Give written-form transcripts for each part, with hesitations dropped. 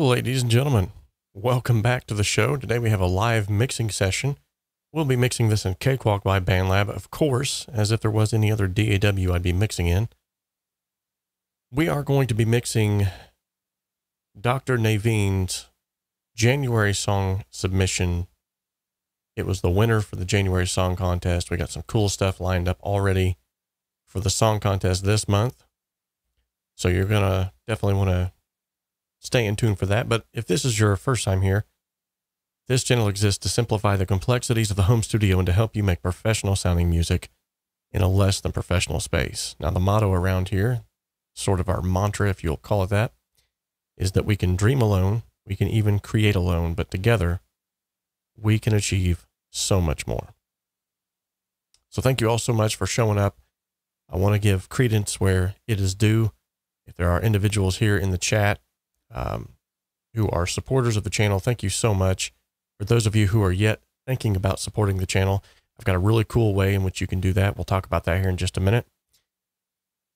Hello, ladies and gentlemen. Welcome back to the show. Today we have a live mixing session. We'll be mixing this in Cakewalk by BandLab, of course, as if there was any other DAW I'd be mixing in. We are going to be mixing Dr. Naveen's January song submission. It was the winner for the January song contest. We got some cool stuff lined up already for the song contest this month. So you're going to definitely want to stay in tune for that. But if this is your first time here, this channel exists to simplify the complexities of the home studio and to help you make professional sounding music in a less than professional space. Now, the motto around here, sort of our mantra, if you'll call it that, is that we can dream alone, we can even create alone, but together we can achieve so much more. So thank you all so much for showing up. I want to give credence where it is due. If there are individuals here in the chat who are supporters of the channel, thank you so much. For those of you who are yet thinking about supporting the channel, I've got a really cool way in which you can do that. We'll talk about that here in just a minute.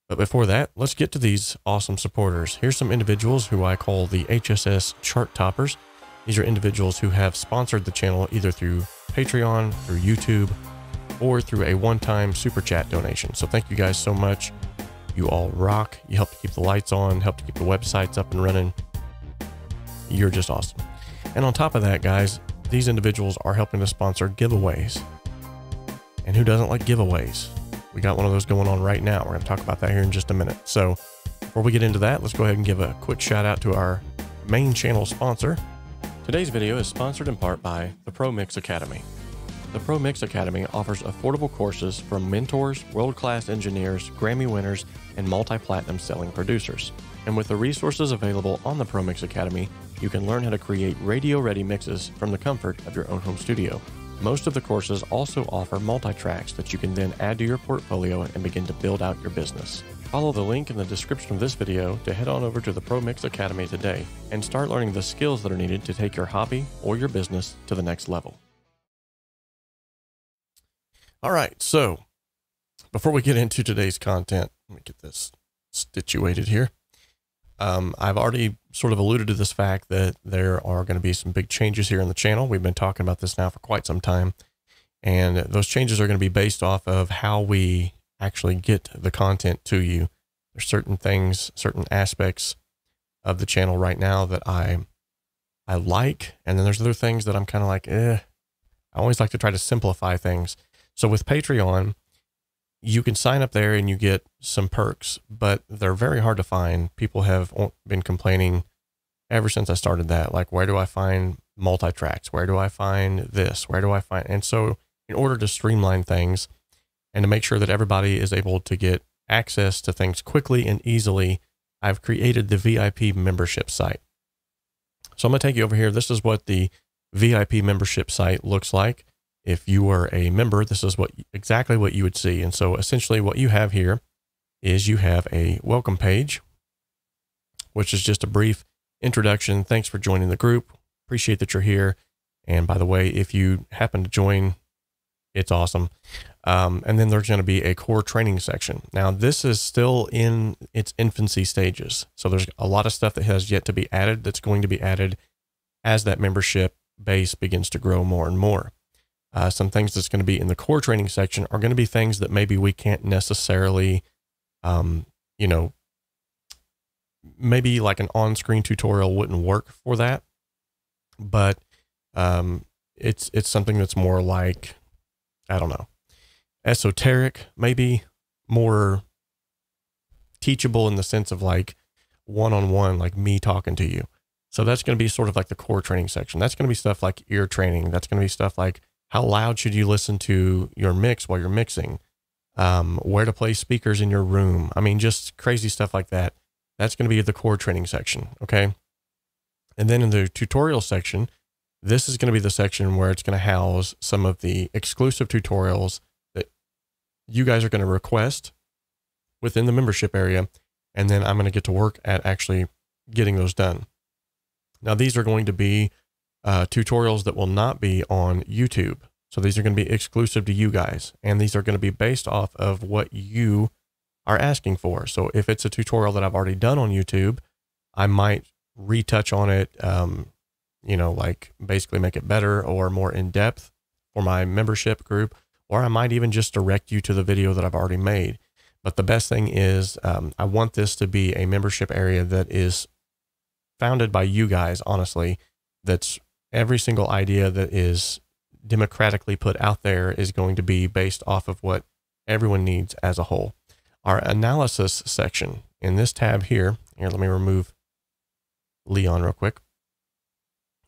But before that, let's get to these awesome supporters. Here's some individuals who I call the HSS chart toppers. These are individuals who have sponsored the channel either through Patreon, through YouTube, or through a one-time super chat donation. So thank you guys so much. You all rock. You help to keep the lights on, help to keep the websites up and running. You're just awesome. And on top of that, guys, these individuals are helping to sponsor giveaways. And who doesn't like giveaways? We got one of those going on right now. We're going to talk about that here in just a minute. So before we get into that, let's go ahead and give a quick shout out to our main channel sponsor. Today's video is sponsored in part by the 𝗏𝗵𝗲 Academy. The 𝗏𝗵𝗲 Academy offers affordable courses from mentors, world-class engineers, Grammy winners, and multi-platinum selling producers. And with the resources available on the 𝗏𝗵𝗲 Academy, you can learn how to create radio-ready mixes from the comfort of your own home studio. Most of the courses also offer multi-tracks that you can then add to your portfolio and begin to build out your business. Follow the link in the description of this video to head on over to the 𝗏𝗵𝗲 Academy today and start learning the skills that are needed to take your hobby or your business to the next level. All right, so before we get into today's content, let me get this situated here. I've already sort of alluded to this fact that there are going to be some big changes here in the channel. We've been talking about this now for quite some time, and those changes are going to be based off of how we actually get the content to you. There's certain things, certain aspects of the channel right now that I like, and then there's other things that I'm kind of like, I always like to try to simplify things. So with Patreon, you can sign up there and you get some perks, but they're very hard to find. People have been complaining ever since I started that. Like, where do I find multi-tracks? Where do I find this? Where do I find? And so in order to streamline things and to make sure that everybody is able to get access to things quickly and easily, I've created the VIP membership site. So I'm going to take you over here. This is what the VIP membership site looks like. If you were a member, this is exactly what you would see. And so essentially what you have here is you have a welcome page, which is just a brief introduction. Thanks for joining the group. Appreciate that you're here. And by the way, if you happen to join, it's awesome. And then there's going to be a core training section. Now, this is still in its infancy stages. So there's a lot of stuff that has yet to be added that's going to be added as that membership base begins to grow more and more. Some things that's going to be in the core training section are going to be things that maybe we can't necessarily, you know, maybe like an on-screen tutorial wouldn't work for that, but it's something that's more like, I don't know, esoteric, maybe more teachable in the sense of like one-on-one, like me talking to you. So that's going to be sort of like the core training section. That's going to be stuff like ear training. That's going to be stuff like how loud should you listen to your mix while you're mixing? Where to place speakers in your room. I mean, just crazy stuff like that. That's going to be the core training section, okay? And then in the tutorial section, this is going to be the section where it's going to house some of the exclusive tutorials that you guys are going to request within the membership area. And then I'm going to get to work at actually getting those done. Now, these are going to be tutorials that will not be on YouTube. So these are going to be exclusive to you guys, and these are going to be based off of what you are asking for. So if it's a tutorial that I've already done on YouTube, I might retouch on it, you know, like basically make it better or more in depth for my membership group, or I might even just direct you to the video that I've already made. But the best thing is I want this to be a membership area that is founded by you guys, honestly. That's every single idea that is democratically put out there is going to be based off of what everyone needs as a whole. Our analysis section in this tab here, let me remove Leon real quick.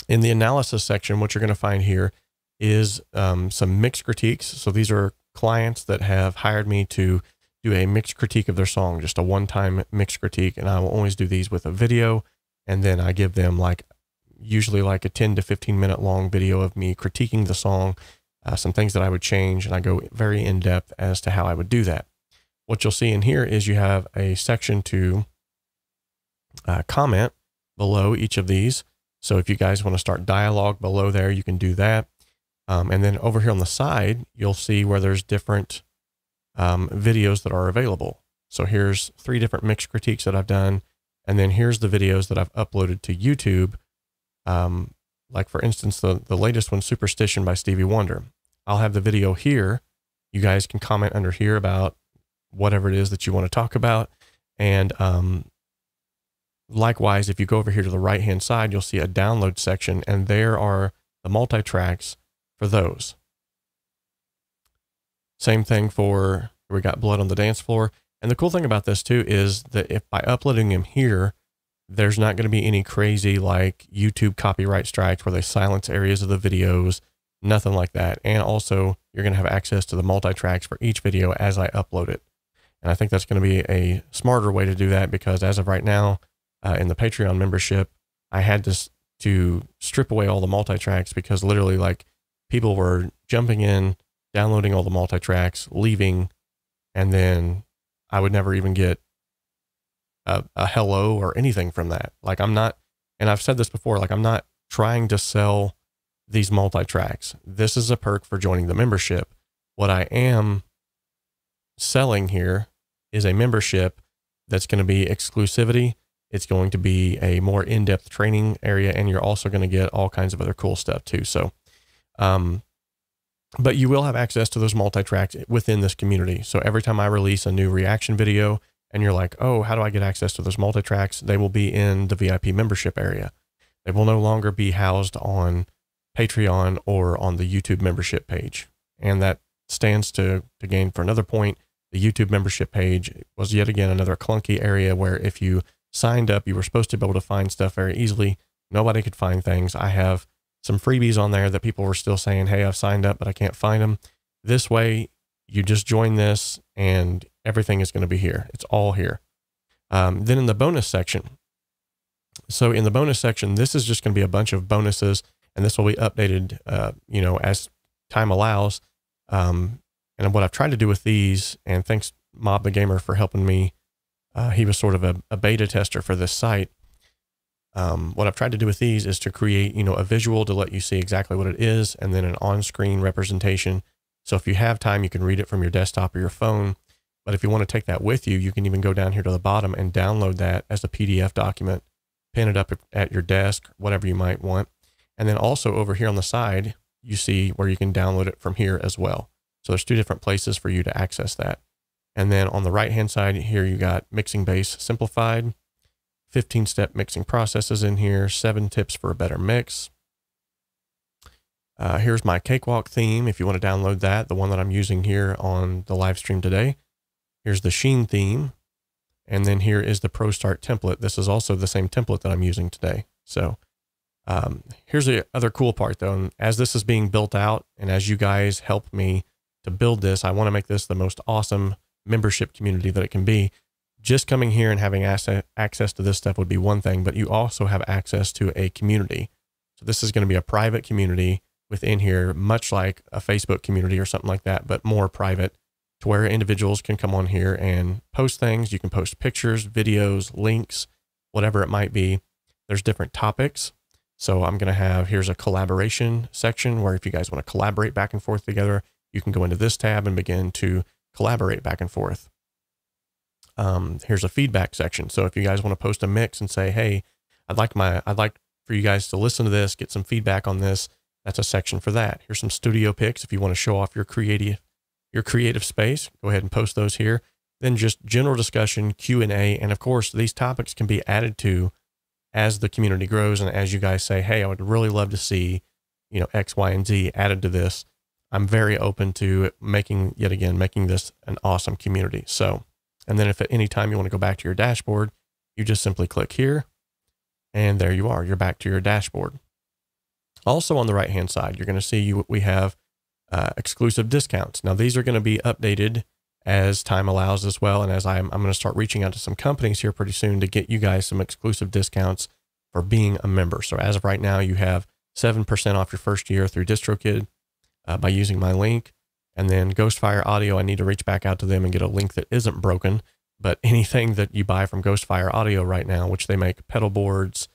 In the analysis section, what you're going to find here is some mix critiques. So these are clients that have hired me to do a mix critique of their song, just a one-time mix critique. And I will always do these with a video. And then I give them usually like a 10 to 15 minute long video of me critiquing the song, some things that I would change. And I go very in depth as to how I would do that. What you'll see in here is you have a section to comment below each of these. So if you guys want to start dialogue below there, you can do that. And then over here on the side, you'll see where there's different videos that are available. So here's 3 different mix critiques that I've done. And then here's the videos that I've uploaded to YouTube. Like for instance, the latest one, Superstition by Stevie Wonder. I'll have the video here. You guys can comment under here about whatever it is that you want to talk about. And likewise, if you go over here to the right-hand side, you'll see a download section, and there are the multi-tracks for those. Same thing for, we got Blood on the Dance Floor. And the cool thing about this too is that if by uploading them here, there's not going to be any crazy like YouTube copyright strikes where they silence areas of the videos, nothing like that. And also you're going to have access to the multi-tracks for each video as I upload it. And I think that's going to be a smarter way to do that, because as of right now, in the Patreon membership, I had to strip away all the multi-tracks because literally like people were jumping in, downloading all the multi-tracks, leaving, and then I would never even get a hello or anything from that. Like I'm not, and I've said this before, like I'm not trying to sell these multi-tracks. This is a perk for joining the membership. What I am selling here is a membership that's going to be exclusivity. It's going to be a more in-depth training area, and you're also going to get all kinds of other cool stuff too. So, but you will have access to those multi-tracks within this community. So every time I release a new reaction video and you're like, oh, how do I get access to those multi-tracks? They will be in the VIP membership area. They will no longer be housed on Patreon or on the YouTube membership page. And that stands to gain for another point. The YouTube membership page was yet again another clunky area where if you signed up, you were supposed to be able to find stuff very easily. Nobody could find things. I have some freebies on there that people were still saying, hey, I've signed up, but I can't find them. This way, you just join this and everything is going to be here. It's all here. Then in the bonus section. So in the bonus section, this is just going to be a bunch of bonuses, and this will be updated, you know, as time allows. And what I've tried to do with these, and thanks 𝗵𝗲 for helping me. He was sort of a beta tester for this site. What I've tried to do with these is to create, you know, a visual to let you see exactly what it is, and then an on-screen representation. So if you have time, you can read it from your desktop or your phone. But if you want to take that with you, you can even go down here to the bottom and download that as a PDF document, pin it up at your desk, whatever you might want. And then also over here on the side, you see where you can download it from here as well. So there's 2 different places for you to access that. And then on the right-hand side here, you got Mixing Bass Simplified, 15-step mixing processes in here, 7 tips for a better mix. Here's my Cakewalk theme, if you want to download that, the one that I'm using here on the live stream today. Here's the Sheen theme. And then here is the Pro Start template. This is also the same template that I'm using today. So here's the other cool part though. And as this is being built out, and as you guys help me to build this, I want to make this the most awesome membership community that it can be. Just coming here and having access to this stuff would be one thing, but you also have access to a community. So this is going to be a private community within here, much like a Facebook community or something like that, but more private, to where individuals can come on here and post things. You can post pictures, videos, links, whatever it might be. There's different topics. So I'm going to have, here's a collaboration section where if you guys want to collaborate back and forth together, you can go into this tab and begin to collaborate back and forth. Here's a feedback section. So if you guys want to post a mix and say, hey, I'd like for you guys to listen to this, get some feedback on this. That's a section for that. Here's some studio picks. If you want to show off your creative space, go ahead and post those here. Then just general discussion, Q&A. And of course, these topics can be added to as the community grows. And as you guys say, hey, I would really love to see, you know, X, Y, and Z added to this. I'm very open to making this an awesome community. So, and then if at any time you want to go back to your dashboard, you just simply click here and there you are, you're back to your dashboard. Also on the right-hand side, you're going to see we have exclusive discounts. Now these are going to be updated as time allows as well. And as I'm going to start reaching out to some companies here pretty soon to get you guys some exclusive discounts for being a member. So as of right now, you have 7% off your first year through DistroKid by using my link. And then Ghostfire Audio, I need to reach back out to them and get a link that isn't broken. But anything that you buy from Ghostfire Audio right now, which they make pedal boards,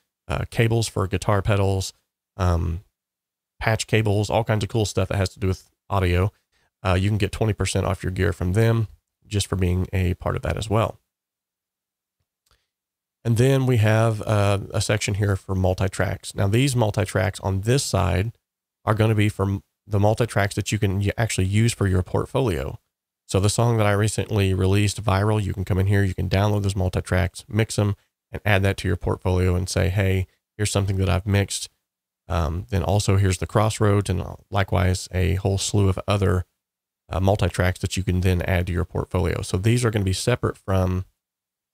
cables for guitar pedals, patch cables, all kinds of cool stuff that has to do with audio, you can get 20% off your gear from them just for being a part of that as well. And then we have a section here for multi-tracks. Now these multi-tracks on this side are going to be for the multi-tracks that you can actually use for your portfolio. So the song that I recently released, Viral, you can come in here, you can download those multi-tracks, mix them, and add that to your portfolio and say, hey, here's something that I've mixed. Then also here's the Crossroads, and likewise a whole slew of other multi-tracks that you can then add to your portfolio. So these are going to be separate from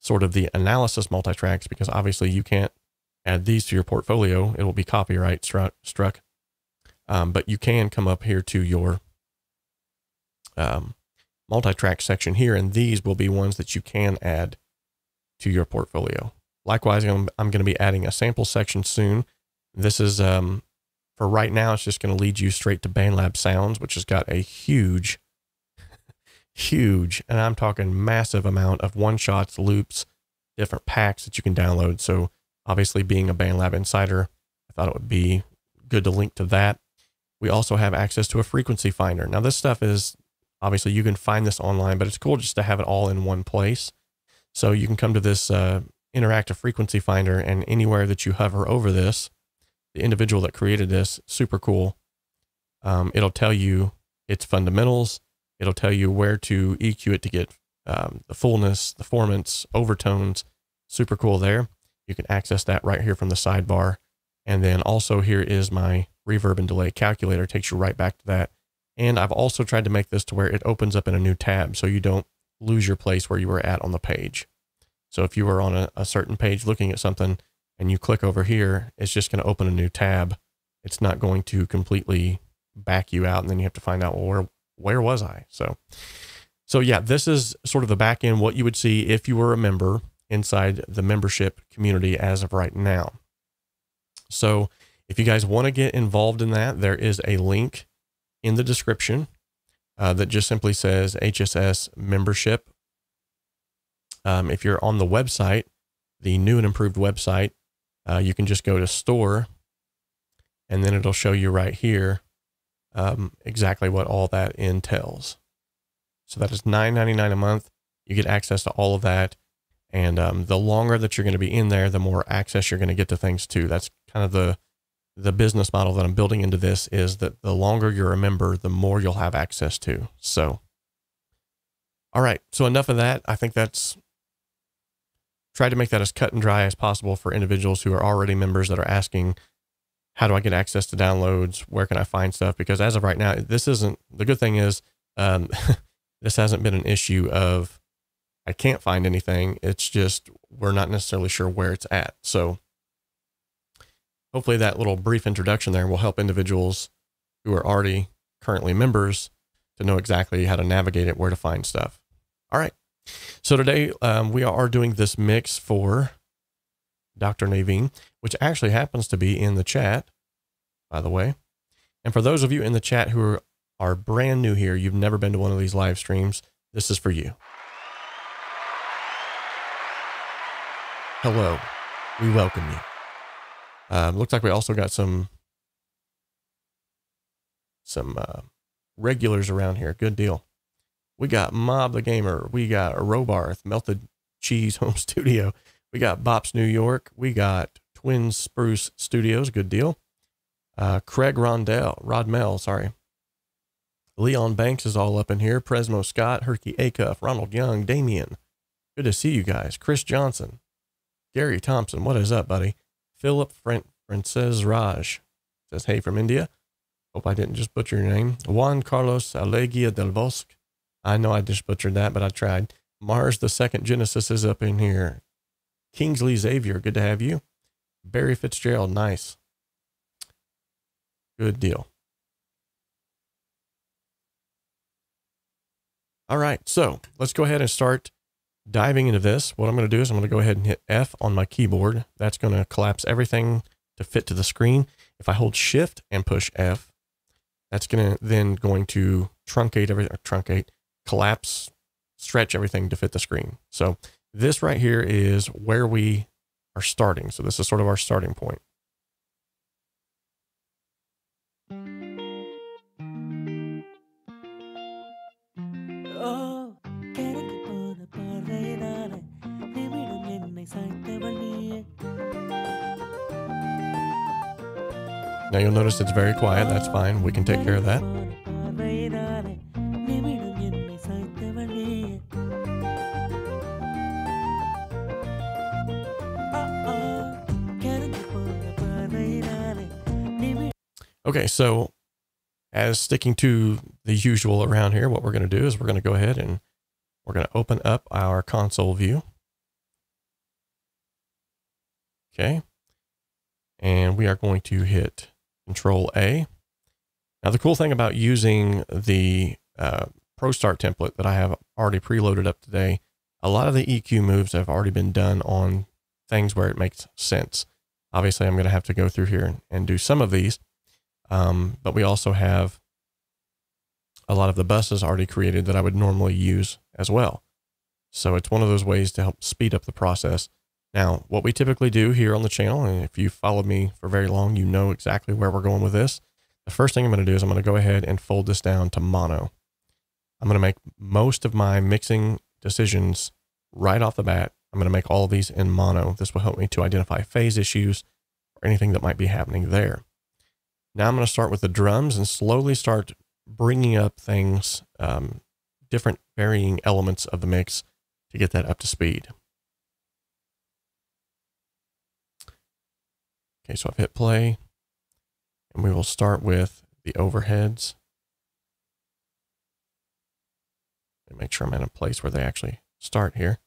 sort of the analysis multi-tracks, because obviously you can't add these to your portfolio. It will be copyright struck. But you can come up here to your multi-track section here, and these will be ones that you can add to your portfolio. Likewise, I'm going to be adding a sample section soon. This is, for right now, it's just going to lead you straight to BandLab Sounds, which has got a huge, and I'm talking massive amount of one-shots, loops, different packs that you can download. So obviously being a BandLab insider, I thought it would be good to link to that. We also have access to a frequency finder. Now this stuff is, obviously you can find this online, but it's cool just to have it all in one place. So you can come to this interactive frequency finder, and anywhere that you hover over this, the individual that created this, super cool. It'll tell you its fundamentals. It'll tell you where to EQ it to get the fullness, the formants, overtones. Super cool there. You can access that right here from the sidebar. And then also here is my reverb and delay calculator. It takes you right back to that. And I've also tried to make this to where it opens up in a new tab so you don't lose your place where you were at on the page. So if you were on a certain page looking at something and you click over here, it's just going to open a new tab. It's not going to completely back you out, and then you have to find out, well, where was I? So yeah, this is sort of the back end, what you would see if you were a member inside the membership community as of right now. So if you guys want to get involved in that, there is a link in the description that just simply says HSS membership. If you're on the website, the new and improved website, you can just go to store, and then it'll show you right here exactly what all that entails. So that is $9.99 a month. You get access to all of that. And the longer that you're going to be in there, the more access you're going to get to things too. That's kind of the business model that I'm building into this, is that the longer you're a member, the more you'll have access to. So, all right. So enough of that. I think that's, try to make that as cut and dry as possible for individuals who are already members that are asking, how do I get access to downloads? Where can I find stuff? Because as of right now, this isn't, the good thing is, this hasn't been an issue of, I can't find anything. It's just, we're not necessarily sure where it's at. So hopefully that little brief introduction there will help individuals who are already currently members to know exactly how to navigate it, where to find stuff. All right. So today we are doing this mix for Dr. 𝗵𝗲, which actually happens to be in the chat, by the way. And for those of you in the chat who are brand new here, you've never been to one of these live streams, this is for you. Hello, we welcome you. Looks like we also got some regulars around here. Good deal. We got Mob the Gamer. We got Robarth, Melted Cheese Home Studio. We got Bops New York. We got Twin Spruce Studios, good deal. Craig Rodmell, sorry. Leon Banks is all up in here. Presmo Scott, 𝗬𝗂 𝗧𝗵𝗲, Ronald Young, Damien. Good to see you guys. Chris Johnson. Gary Thompson, what is up, buddy? Philip Frances Raj says, hey from India. Hope I didn't just butcher your name. Juan Carlos Alegia del Bosque. I know I just butchered that, but I tried. Mars the Second Genesis is up in here. Kingsley Xavier, good to have you. Barry Fitzgerald, nice. Good deal. All right, so let's go ahead and start diving into this. What I'm going to do is I'm going to go ahead and hit F on my keyboard. That's going to collapse everything to fit to the screen. If I hold Shift and push F, that's going to truncate everything, collapse, stretch everything to fit the screen. So this right here is where we are starting. So this is sort of our starting point. Now you'll notice it's very quiet. That's fine. We can take care of that. Okay, so as sticking to the usual around here, what we're going to do is we're going to go ahead and we're going to open up our console view. Okay. And we are going to hit Control A. Now, the cool thing about using the ProStart template that I have already preloaded up today, a lot of the EQ moves have already been done on things where it makes sense. Obviously, I'm going to have to go through here and do some of these, but we also have a lot of the buses already created that I would normally use as well. So it's one of those ways to help speed up the process. Now, what we typically do here on the channel, and if you've followed me for very long, you know exactly where we're going with this. The first thing I'm going to do is I'm going to go ahead and fold this down to mono. I'm going to make most of my mixing decisions right off the bat. I'm going to make all of these in mono. This will help me to identify phase issues or anything that might be happening there. Now I'm going to start with the drums and slowly start bringing up things, different varying elements of the mix to get that up to speed. Okay, so I've hit play, and we will start with the overheads. And make sure I'm in a place where they actually start here.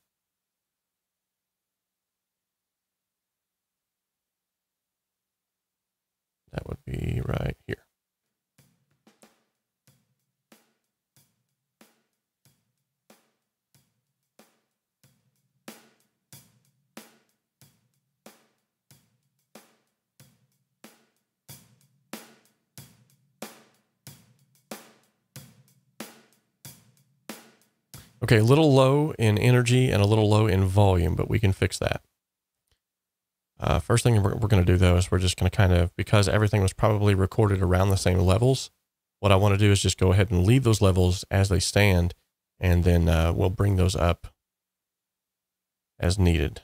That would be right here. Okay, a little low in energy and a little low in volume, but we can fix that. First thing we're going to do, though, is we're just going to kind of, because everything was probably recorded around the same levels, what I want to do is just go ahead and leave those levels as they stand, and then we'll bring those up as needed.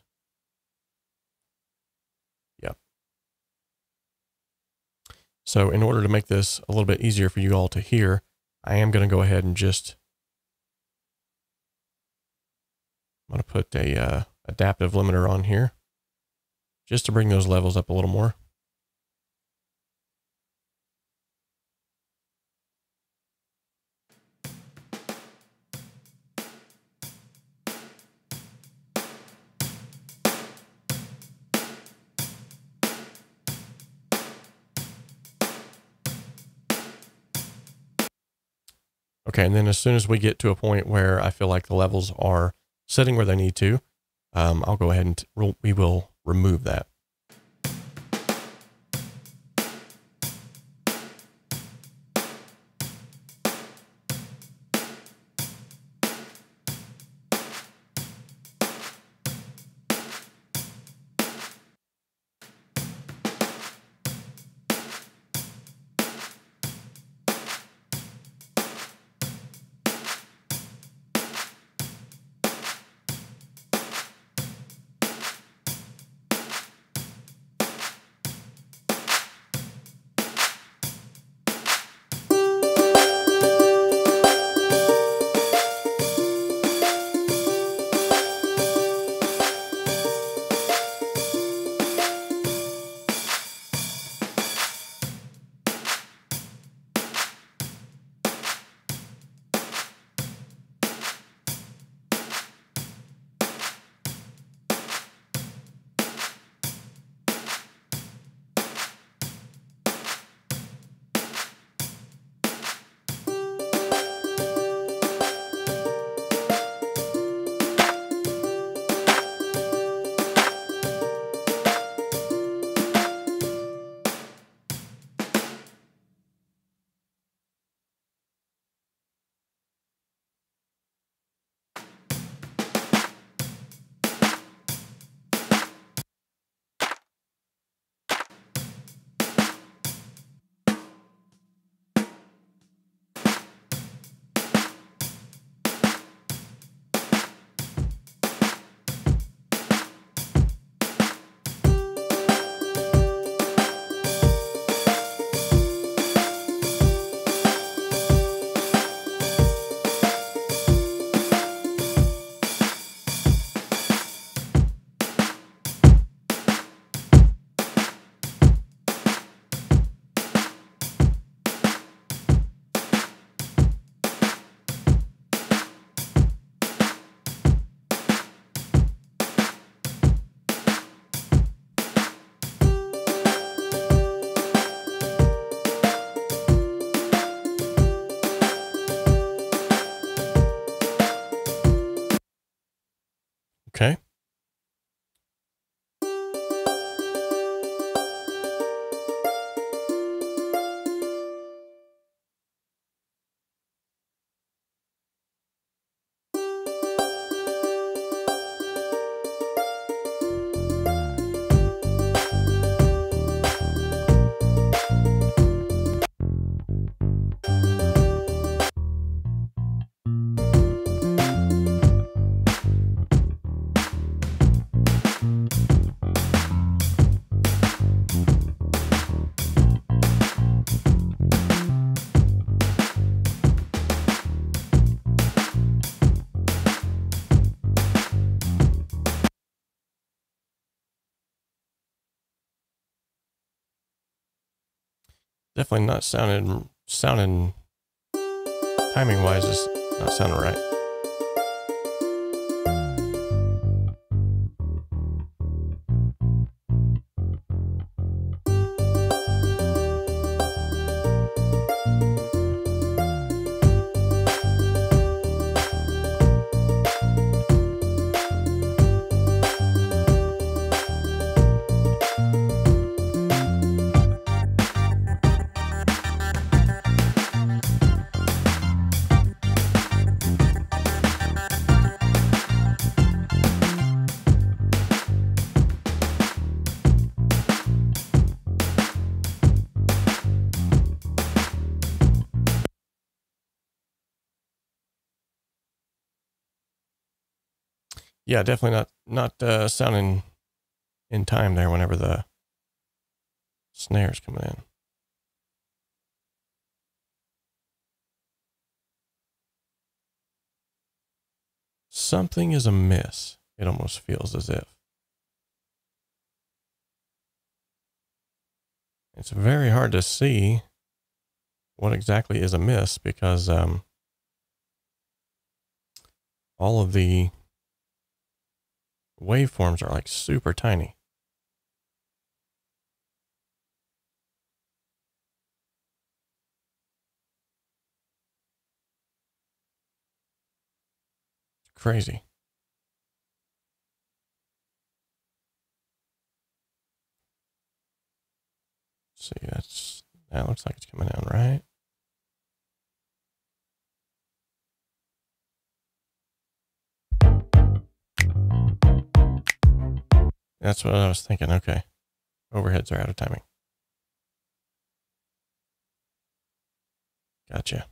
Yep. So in order to make this a little bit easier for you all to hear, I am going to go ahead and just I'm going to put a adaptive limiter on here just to bring those levels up a little more. Okay, and then as soon as we get to a point where I feel like the levels are sitting where they need to, I'll go ahead and we will remove that. definitely not sounding timing wise is not sounding right. Yeah, definitely not sounding in time there whenever the snare's coming in. Something is amiss. It almost feels as if. It's very hard to see what exactly is amiss because all of the waveforms are like super tiny. It's crazy. Let's see, that looks like it's coming down, right? That's what I was thinking. Okay. Overheads are out of timing. Gotcha.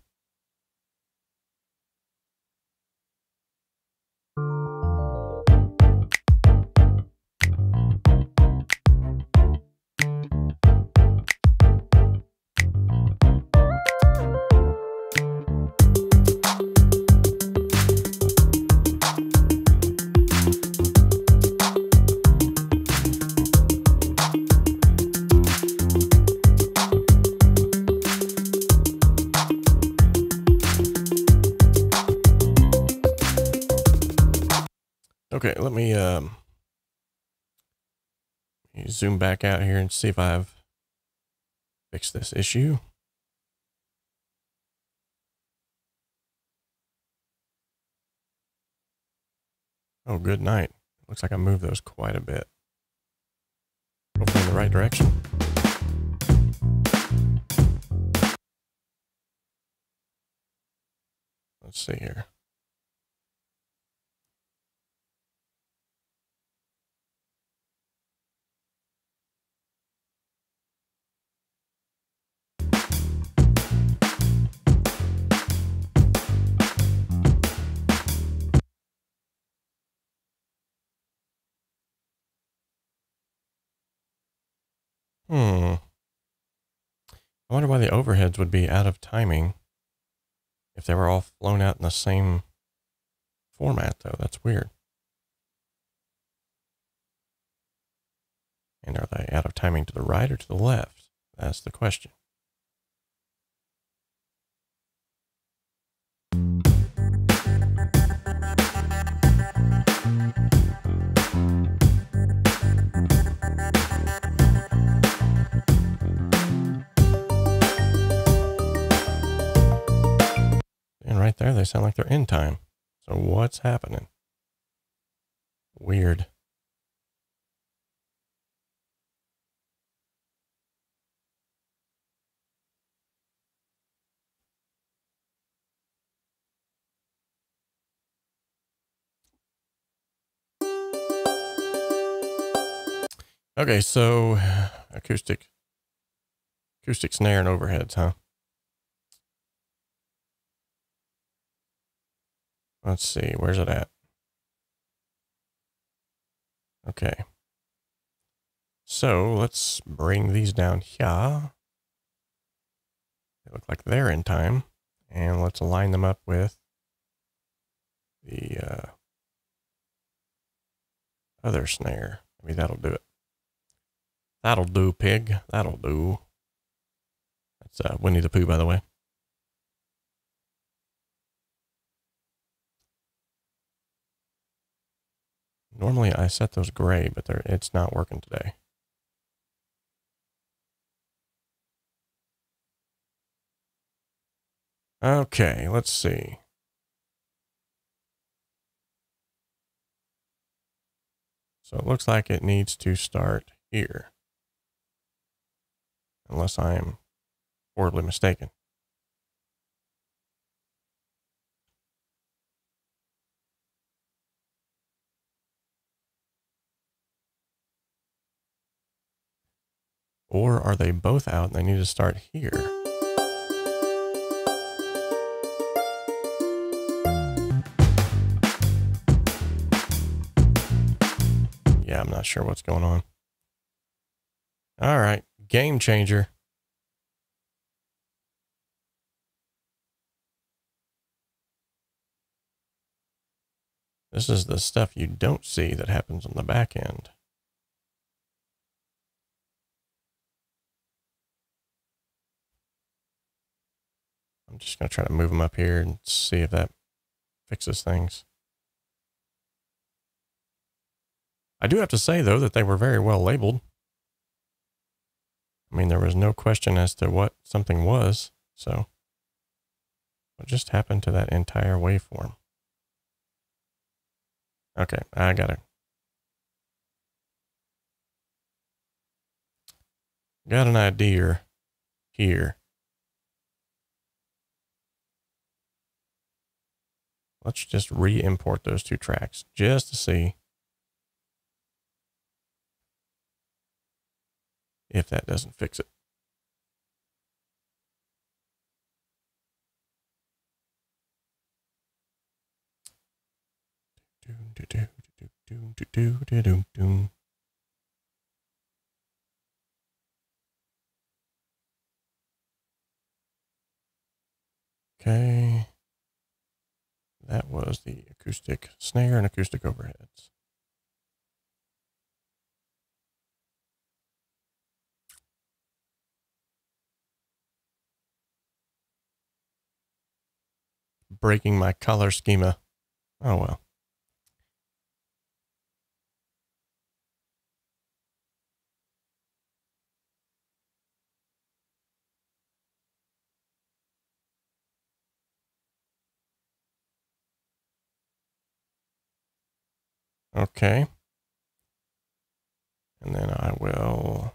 Okay, let me zoom back out here and see if I've fixed this issue. Oh, good night. Looks like I moved those quite a bit. Hopefully in the right direction. Let's see here. I wonder why the overheads would be out of timing if they were all flown out in the same format, though. That's weird. And are they out of timing to the right or to the left? That's the question. And right there, they sound like they're in time. So what's happening? Weird. Okay, so acoustic snare and overheads, huh? Let's see, where's it at? Okay. So let's bring these down here. They look like they're in time. And let's align them up with the other snare. Maybe that'll do it. That'll do, pig. That'll do. It's Winnie the Pooh, by the way. Normally I set those gray, but it's not working today. Okay, let's see. So it looks like it needs to start here. Unless I am horribly mistaken. Or are they both out and they need to start here? Yeah, I'm not sure what's going on. All right, game changer. This is the stuff you don't see that happens on the back end. I'm just going to try to move them up here and see if that fixes things. I do have to say, though, that they were very well labeled. I mean, there was no question as to what something was. So what just happened to that entire waveform? Okay, I got an idea here. Let's just re-import those two tracks just to see if that doesn't fix it. Okay. That was the acoustic snare and acoustic overheads. Breaking my color schema. Oh well. Okay. And then I will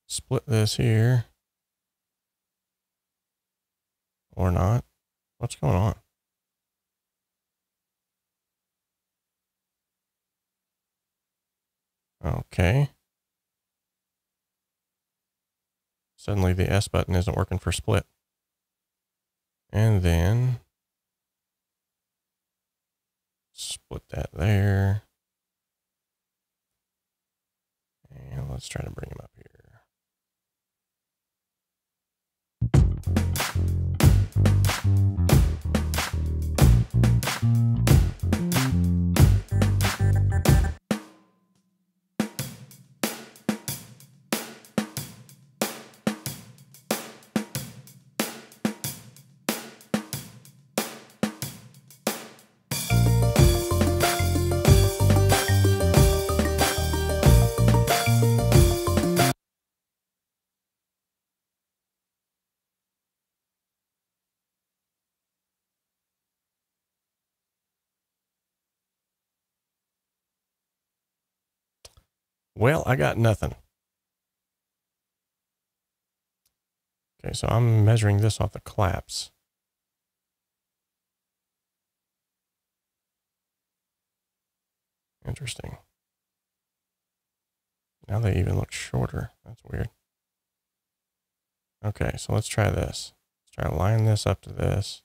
split this here. Or not. What's going on? Okay. Suddenly the S button isn't working for split. And then split that there. And let's try to bring him up here. Well, I got nothing. Okay, so I'm measuring this off the claps. Interesting. Now they even look shorter. That's weird. Okay, so let's try this. Let's try to line this up to this.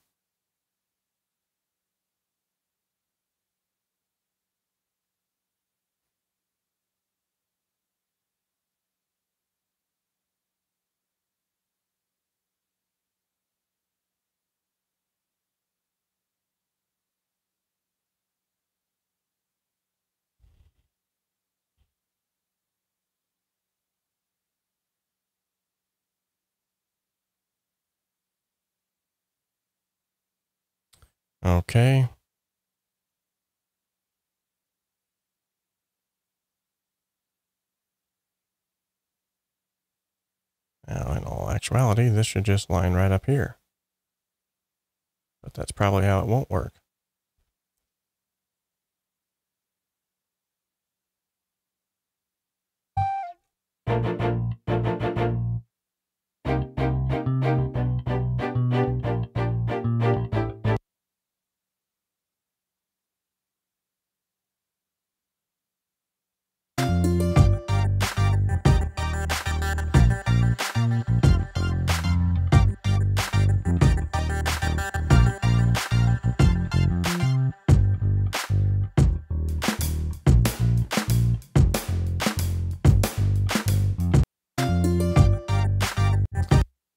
Okay. Now, in all actuality, this should just line right up here. But that's probably how it won't work.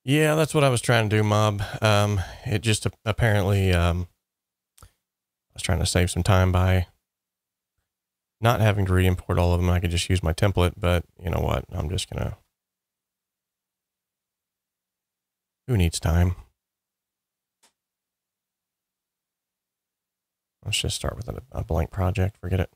Yeah, that's what I was trying to do, Mob. It just apparently, I was trying to save some time by not having to re-import all of them. I could just use my template, but you know what? I'm just gonna, who needs time? Let's just start with a blank project. Forget it.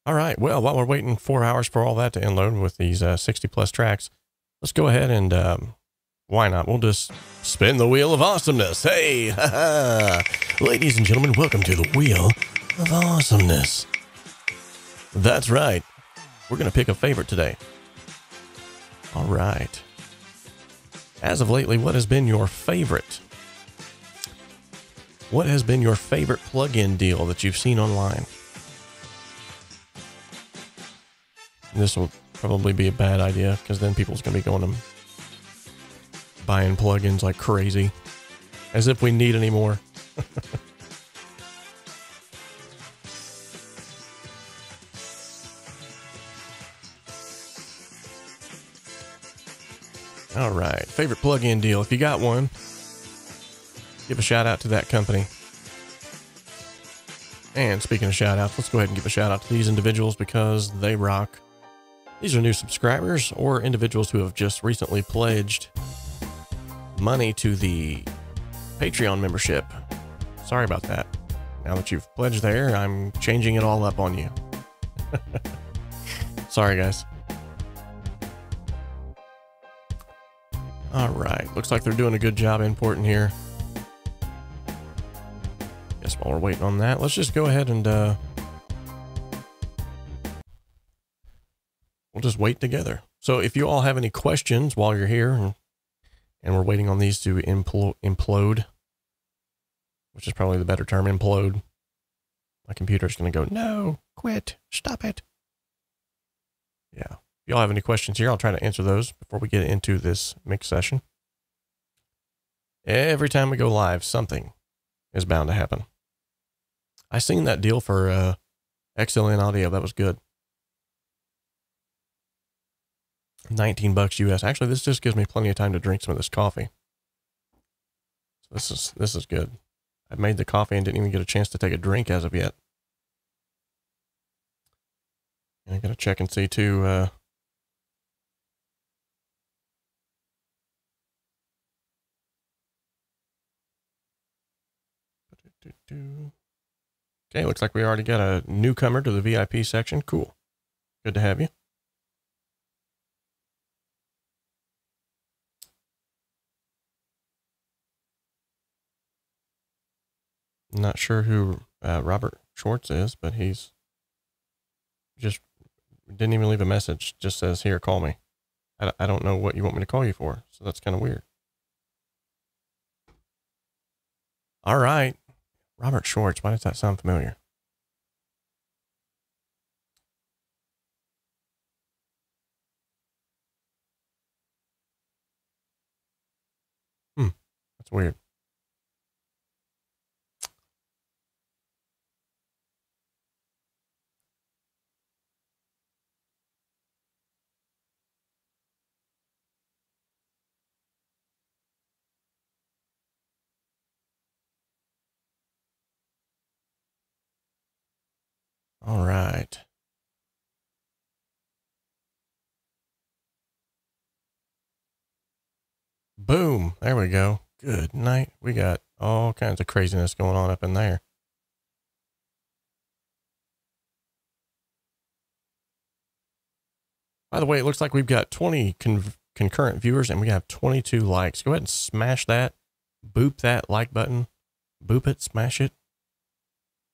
All right. Well, while we're waiting 4 hours for all that to unload with these 60 plus tracks, let's go ahead and why not? We'll just spin the wheel of awesomeness. Hey, ladies and gentlemen, welcome to the wheel of awesomeness. That's right. We're going to pick a favorite today. All right. As of lately, what has been your favorite? What has been your favorite plugin deal that you've seen online? This will probably be a bad idea because then people's going to be going and buying plugins like crazy, as if we need any more. All right, favorite plugin deal. If you got one, give a shout out to that company. And speaking of shout outs, let's go ahead and give a shout out to these individuals because they rock. These are new subscribers or individuals who have just recently pledged money to the Patreon membership. Sorry about that. Now that you've pledged there, I'm changing it all up on you. Sorry, guys. All right. Looks like they're doing a good job importing here. Guess while we're waiting on that, let's just go ahead and we'll just wait together. So if you all have any questions while you're here and we're waiting on these to implode, which is probably the better term, implode. My computer's going to go, no, quit, stop it. Yeah. If y'all have any questions here, I'll try to answer those before we get into this mix session. Every time we go live, something is bound to happen. I seen that deal for XLN audio. That was good. $19 US. Actually, this just gives me plenty of time to drink some of this coffee. So this is good. I made the coffee and didn't even get a chance to take a drink as of yet. And I gotta check and see too. Okay, looks like we already got a newcomer to the VIP section. Cool. Good to have you. Not sure who Robert Schwartz is, but he's just didn't even leave a message. Just says, here, call me. I don't know what you want me to call you for. So that's kind of weird. All right. Robert Schwartz. Why does that sound familiar? That's weird. Boom. There we go. Good night. We got all kinds of craziness going on up in there. By the way, it looks like we've got 20 concurrent viewers and we have 22 likes. Go ahead and smash that. Boop that like button. Boop it, smash it.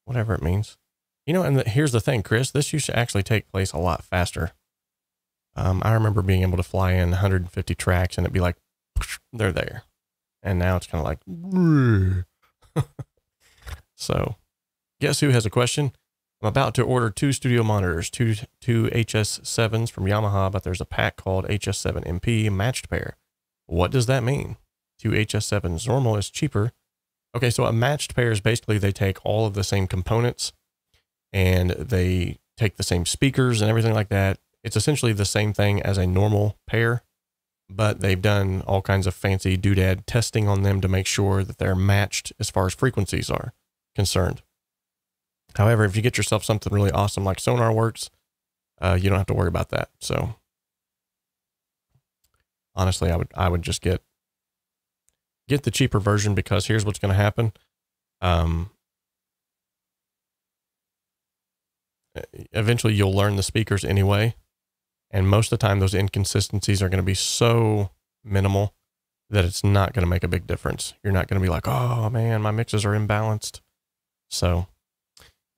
Whatever it means. You know, and here's the thing, Chris. This used to actually take place a lot faster. I remember being able to fly in 150 tracks and it'd be like, they're there. And now it's kind of like, so guess who has a question? I'm about to order 2 studio monitors, two HS7s from Yamaha, but there's a pack called 𝗧𝗵𝗲 matched pair. What does that mean? 2 HS7s normal is cheaper. Okay, so a matched pair is basically they take all of the same components and they take the same speakers and everything like that. It's essentially the same thing as a normal pair, but they've done all kinds of fancy doodad testing on them to make sure that they're matched as far as frequencies are concerned. However, if you get yourself something really awesome like SonarWorks, you don't have to worry about that. So honestly, I would just get the cheaper version, because here's what's going to happen. Eventually you'll learn the speakers anyway. And most of the time, those inconsistencies are going to be so minimal that it's not going to make a big difference. You're not going to be like, oh man, my mixes are imbalanced. So,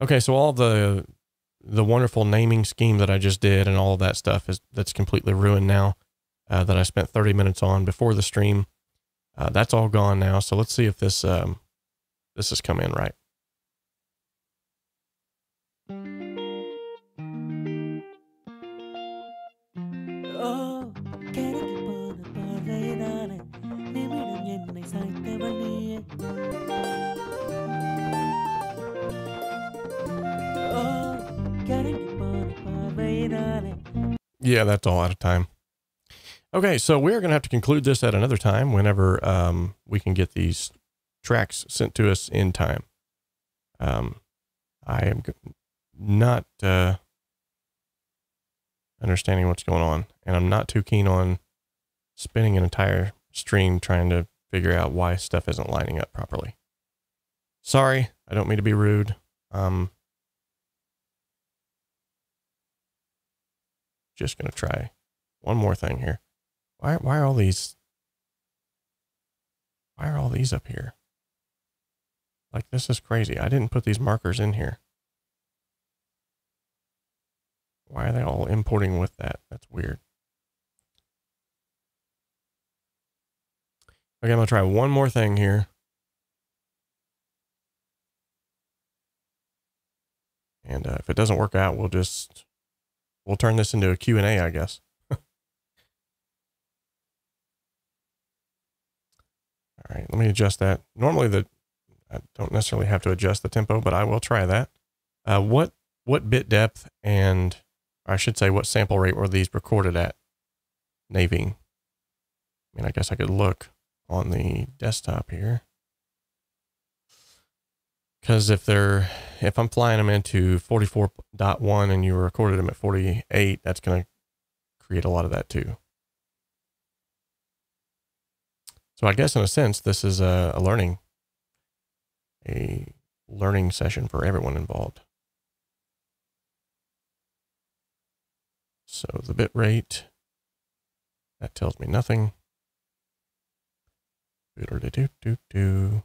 okay. So all the wonderful naming scheme that I just did and all of that stuff that's completely ruined now, that I spent 30 minutes on before the stream. That's all gone now. So let's see if this has come in right. Yeah, that's all out of time. Okay, so we're going to have to conclude this at another time whenever we can get these tracks sent to us in time. I am not understanding what's going on, and I'm not too keen on spinning an entire stream trying to figure out why stuff isn't lining up properly. Sorry, I don't mean to be rude. Just going to try one more thing here. Why are all these up here? Like, this is crazy. I didn't put these markers in here. Why are they all importing with that? That's weird. Okay, I'm going to try one more thing here. And if it doesn't work out, we'll turn this into a Q&A, I guess. All right, let me adjust that. Normally I don't necessarily have to adjust the tempo, but I will try that. What bit depth and, or I should say, what sample rate were these recorded at? Naving. I mean, I guess I could look on the desktop here. Because if I'm flying them into 44.1 and you recorded them at 48, that's going to create a lot of that too. So I guess in a sense, this is a learning session for everyone involved. So the bit rate, that tells me nothing. Do-do-do-do-do.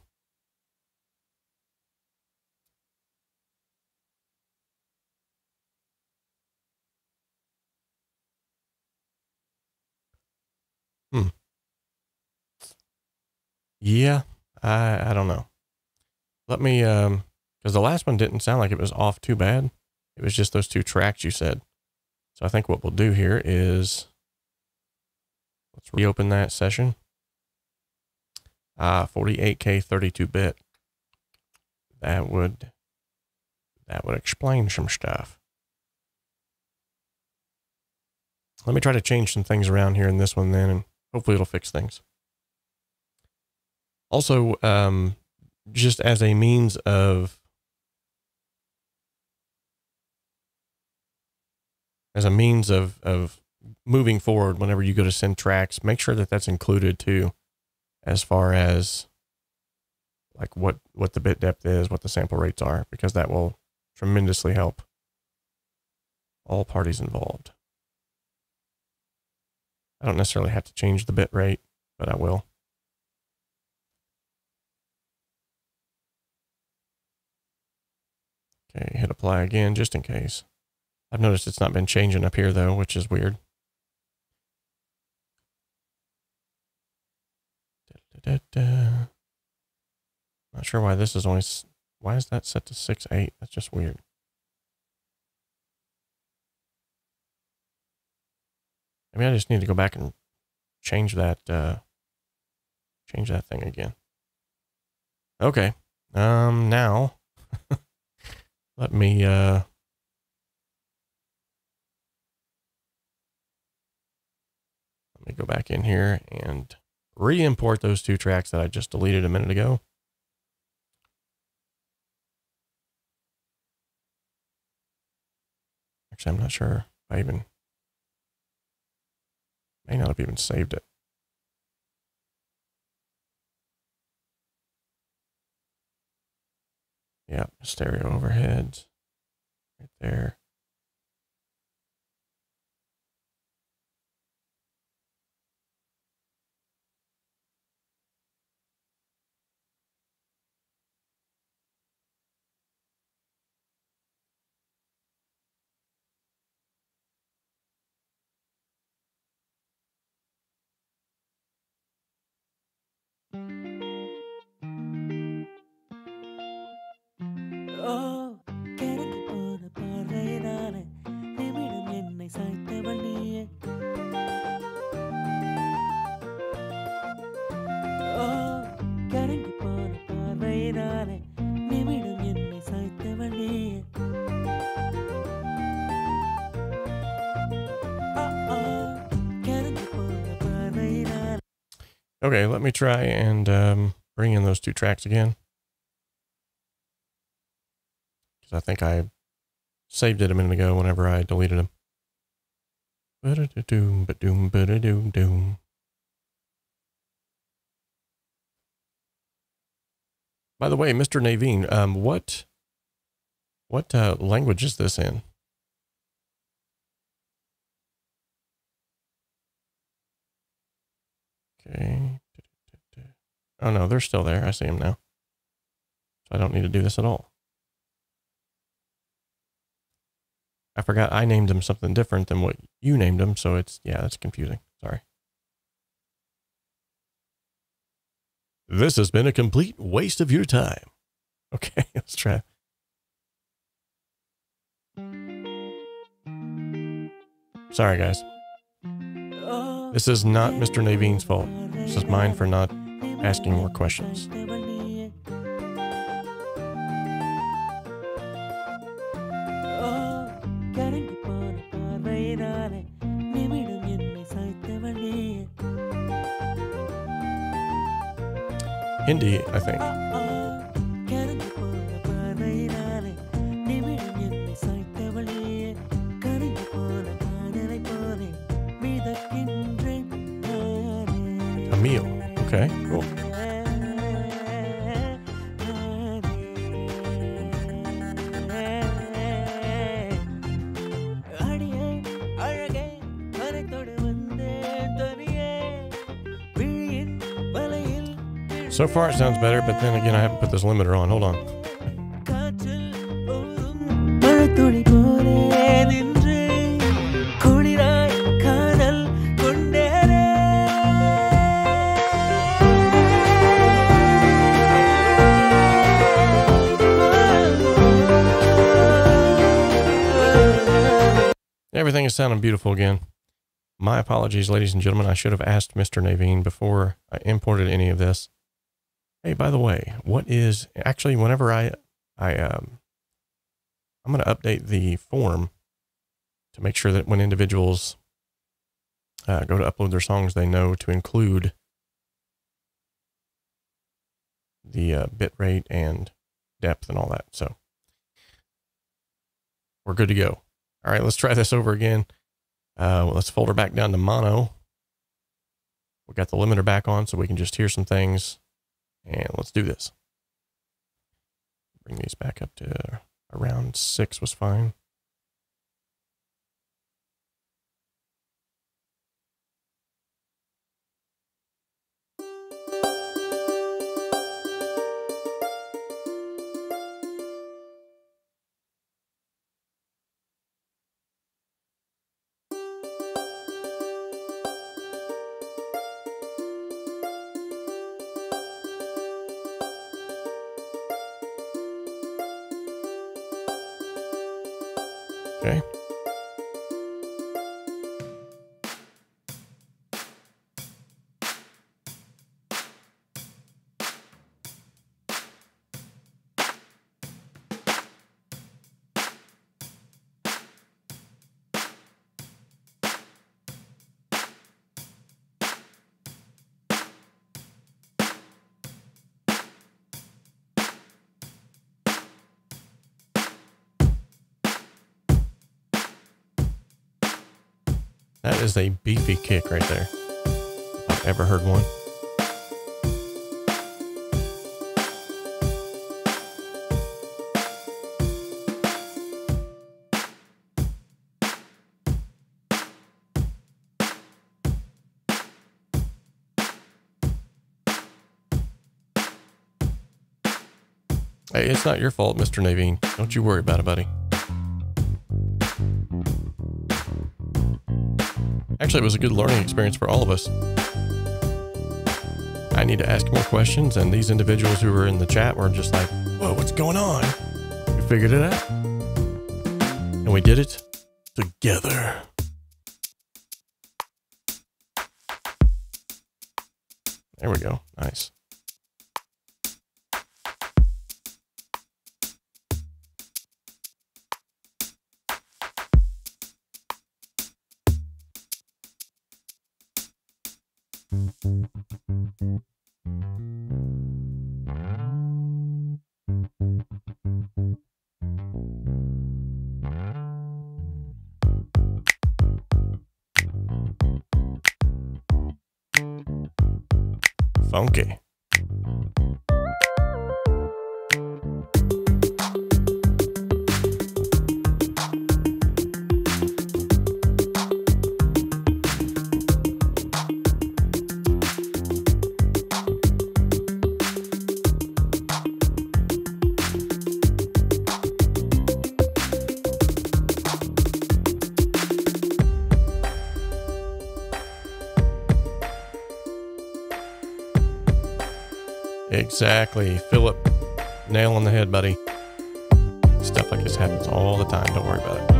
Yeah, I don't know. Let me, because the last one didn't sound like it was off too bad. It was just those 2 tracks you said. So I think what we'll do here is, let's reopen that session. 48K 32-bit. That would explain some stuff. Let me try to change some things around here in this one then, and hopefully it'll fix things. Also, just as a means of moving forward, whenever you go to send tracks, make sure that that's included too. as far as like what the bit depth is, what the sample rates are, because that will tremendously help all parties involved. I don't necessarily have to change the bit rate, but I will. Okay, hit apply again just in case. I've noticed it's not been changing up here though, which is weird. Not sure why this is only, why is that set to 6.8? That's just weird. Maybe I just need to go back and change that thing again. Okay. Now let me go back in here and re-import those two tracks that I just deleted a minute ago. Actually, I'm not sure if I even, may not have even saved it. Yeah, stereo overheads right there. Okay, let me try and bring in those two tracks again, because I think I saved it a minute ago whenever I deleted them. By the way, Mr. 𝗵𝗲, what language is this in? Okay. Oh no, they're still there. I see them now. So I don't need to do this at all. I forgot I named them something different than what you named them. So it's, yeah, that's confusing. Sorry. This has been a complete waste of your time. Okay, let's try. Sorry, guys. This is not Mr. 𝗵𝗲's fault. This is mine for not asking more questions. Hindi, I think. 𝗵𝗲. Okay, cool. So far it sounds better, but then again I haven't put this limiter on. Hold on. Everything is sounding beautiful again. My apologies, ladies and gentlemen. I should have asked Mr. 𝗵𝗲 before I imported any of this. Hey, by the way, what is actually whenever I'm going to update the form to make sure that when individuals go to upload their songs, they know to include the bit rate and depth and all that. So we're good to go. All right, let's try this over again. Let's fold her back down to mono. We got the limiter back on so we can just hear some things. And let's do this. Bring these back up to around 6 was fine. Okay. That is a beefy kick right there, if I've ever heard one. Hey, it's not your fault, Mr. Naveen. Don't you worry about it, buddy. Actually, it was a good learning experience for all of us. I need to ask more questions, and these individuals who were in the chat were just like, whoa, what's going on? We figured it out. And we did it together. There we go. Nice. Funky. Exactly. Philip, nail on the head, buddy. Stuff like this happens all the time. Don't worry about it.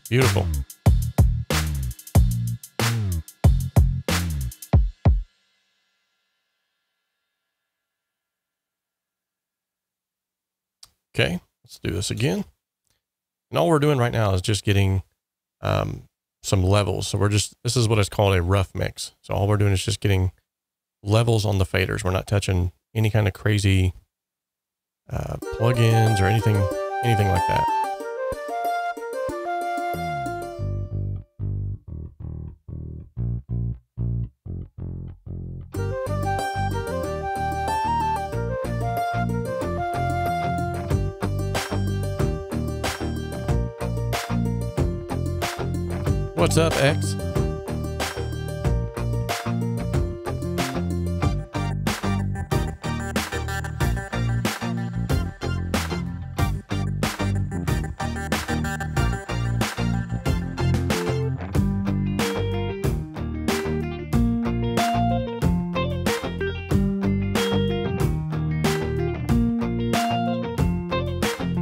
Beautiful. Okay, let's do this again. And all we're doing right now is just getting some levels. So this is what is called a rough mix. So all we're doing is just getting levels on the faders. We're not touching any kind of crazy plugins or anything like that. What's up, X?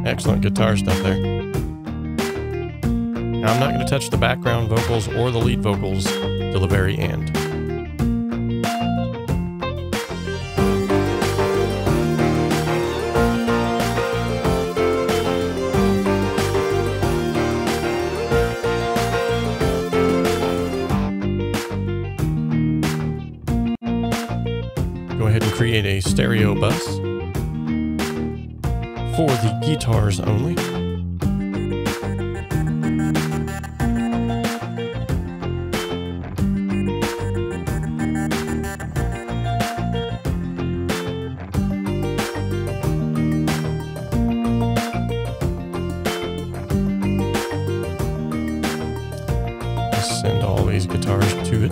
Excellent guitar stuff there. Now, I'm not going to touch the background vocals or the lead vocals till the very end. Go ahead and create a stereo bus for the guitars only. Send all these guitars to it.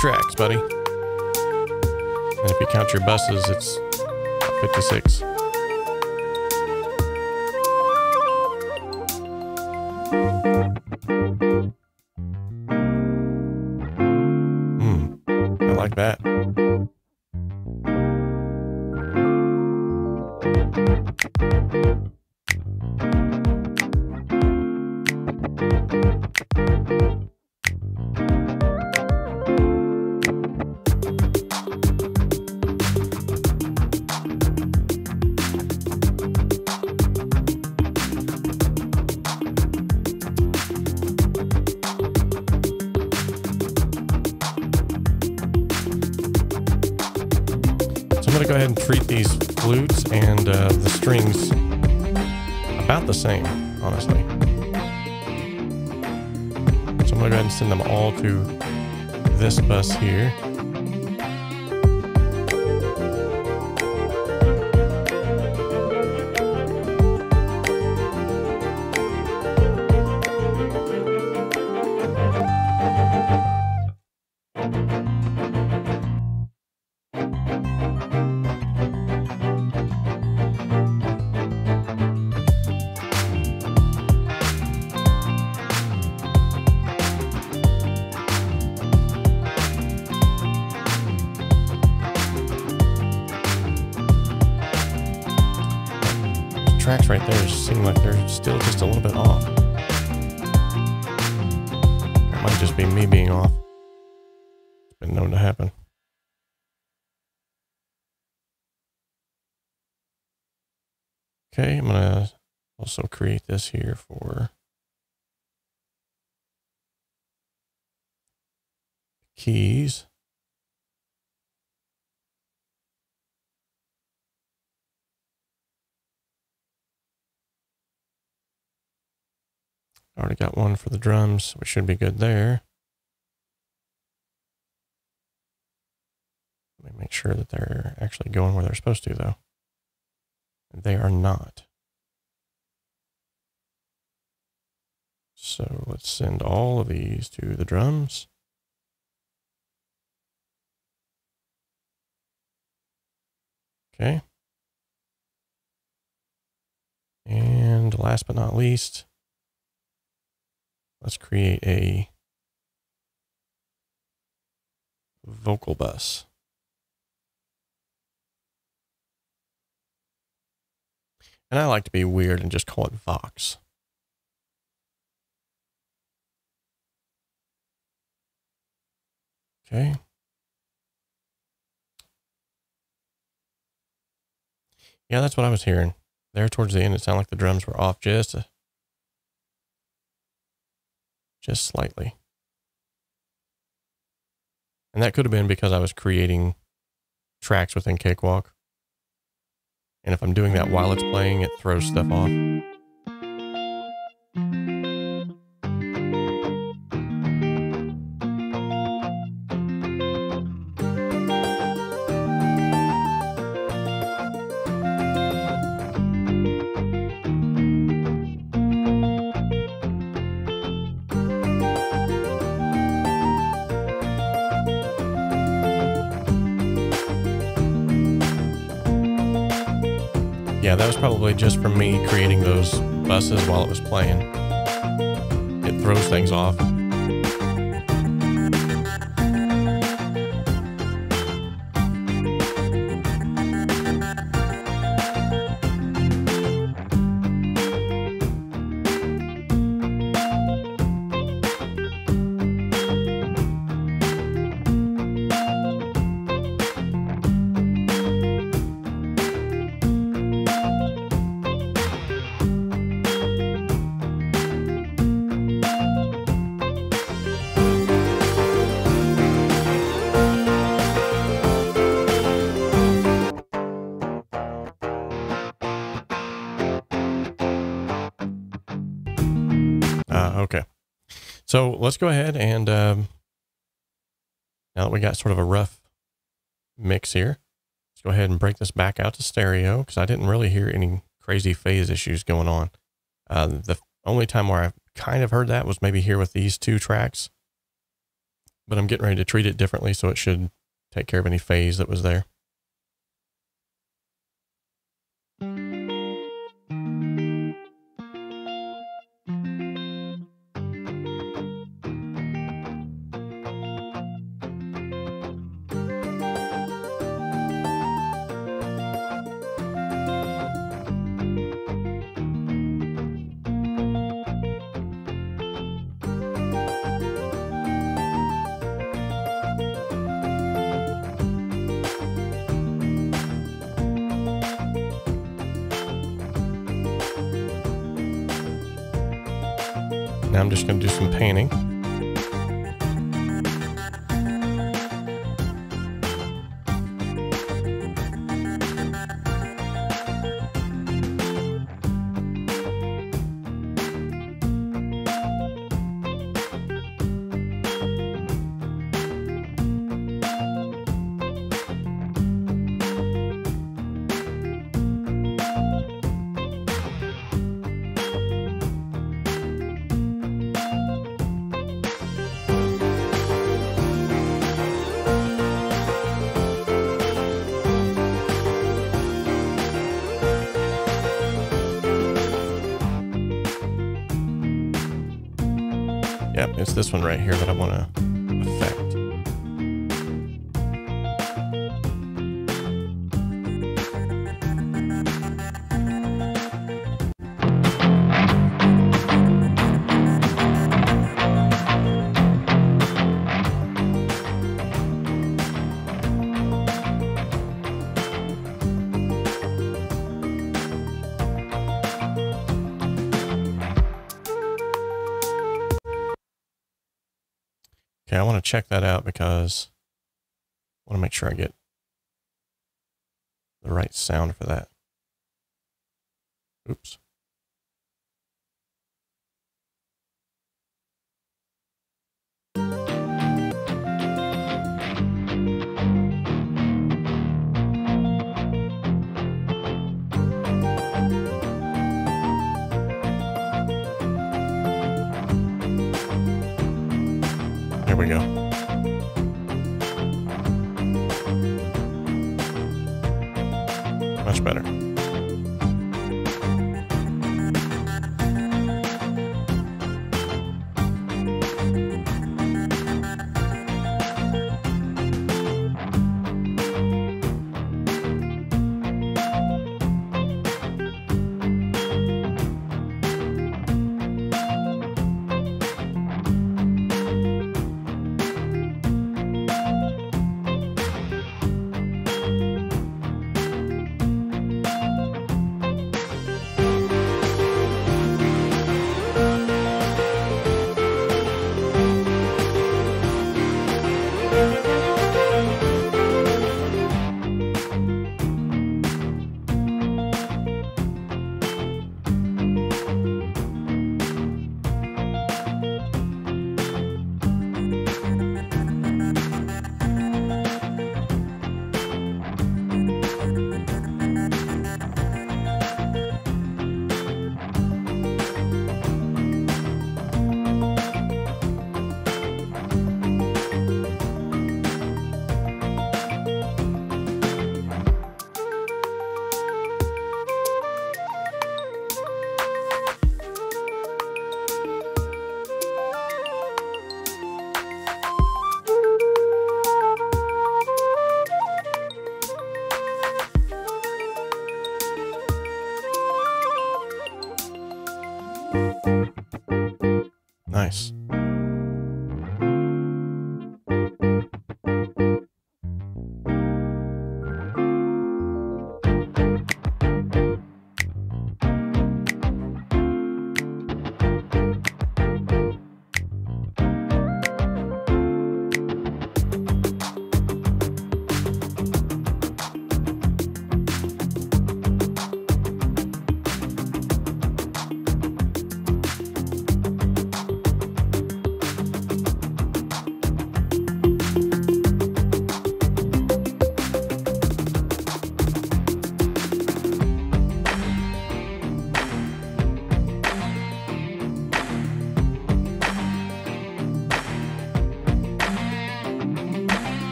Tracks, buddy. And if you count your buses, it's 56. I like that. I'm going to go ahead and treat these flutes and the strings about the same, honestly. So I'm going to go ahead and send them all to this bus here. Tracks right there seem like they're still just a little bit off. It might just be me being off. It's been known to happen. Okay, I'm gonna also create this here for keys. Already got one for the drums. We should be good there. Let me make sure that they're actually going where they're supposed to, though. They are not. So let's send all of these to the drums. Okay. And last but not least, let's create a vocal bus. And I like to be weird and just call it Vox. Okay. Yeah, that's what I was hearing. There towards the end, it sounded like the drums were off just slightly. And that could have been because I was creating tracks within Cakewalk. And if I'm doing that while it's playing, it throws stuff off. Yeah, that was probably just from me creating those buses while it was playing. It throws things off. Okay. So let's go ahead and now that we got sort of a rough mix here, let's go ahead and break this back out to stereo, because I didn't really hear any crazy phase issues going on. The only time where I kind of heard that was maybe here with these two tracks, but I'm getting ready to treat it differently, so it should take care of any phase that was there. Now I'm just going to do some painting. Yep, it's this one right here that I want to affect. Okay, I want to check that out because I want to make sure I get the right sound for that. Oops. Here we go. Much better.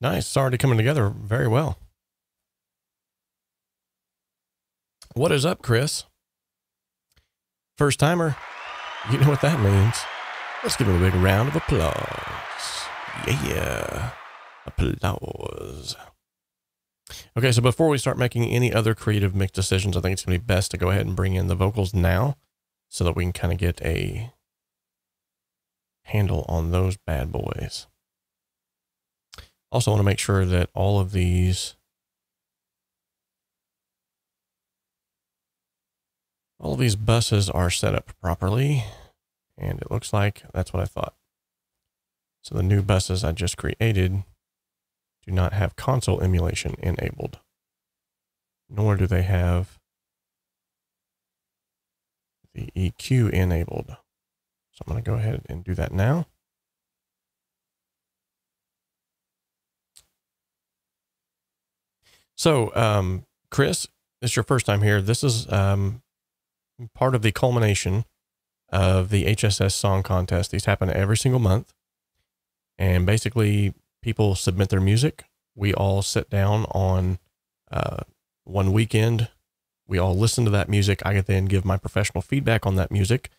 Nice. It's already coming together very well. What is up, Chris? First timer. You know what that means. Let's give him a big round of applause. Yeah. Applause. Okay, so before we start making any other creative mix decisions, I think it's going to be best to go ahead and bring in the vocals now so that we can kind of get a handle on those bad boys. Also want to make sure that all of these buses are set up properly, and it looks like that's what I thought. So the new buses I just created do not have console emulation enabled, nor do they have the EQ enabled. So I'm going to go ahead and do that now. So, Chris, it's your first time here. This is part of the culmination of the HSS song contest. These happen every single month. And basically, people submit their music. We all sit down on one weekend. We all listen to that music. I can then give my professional feedback on that music,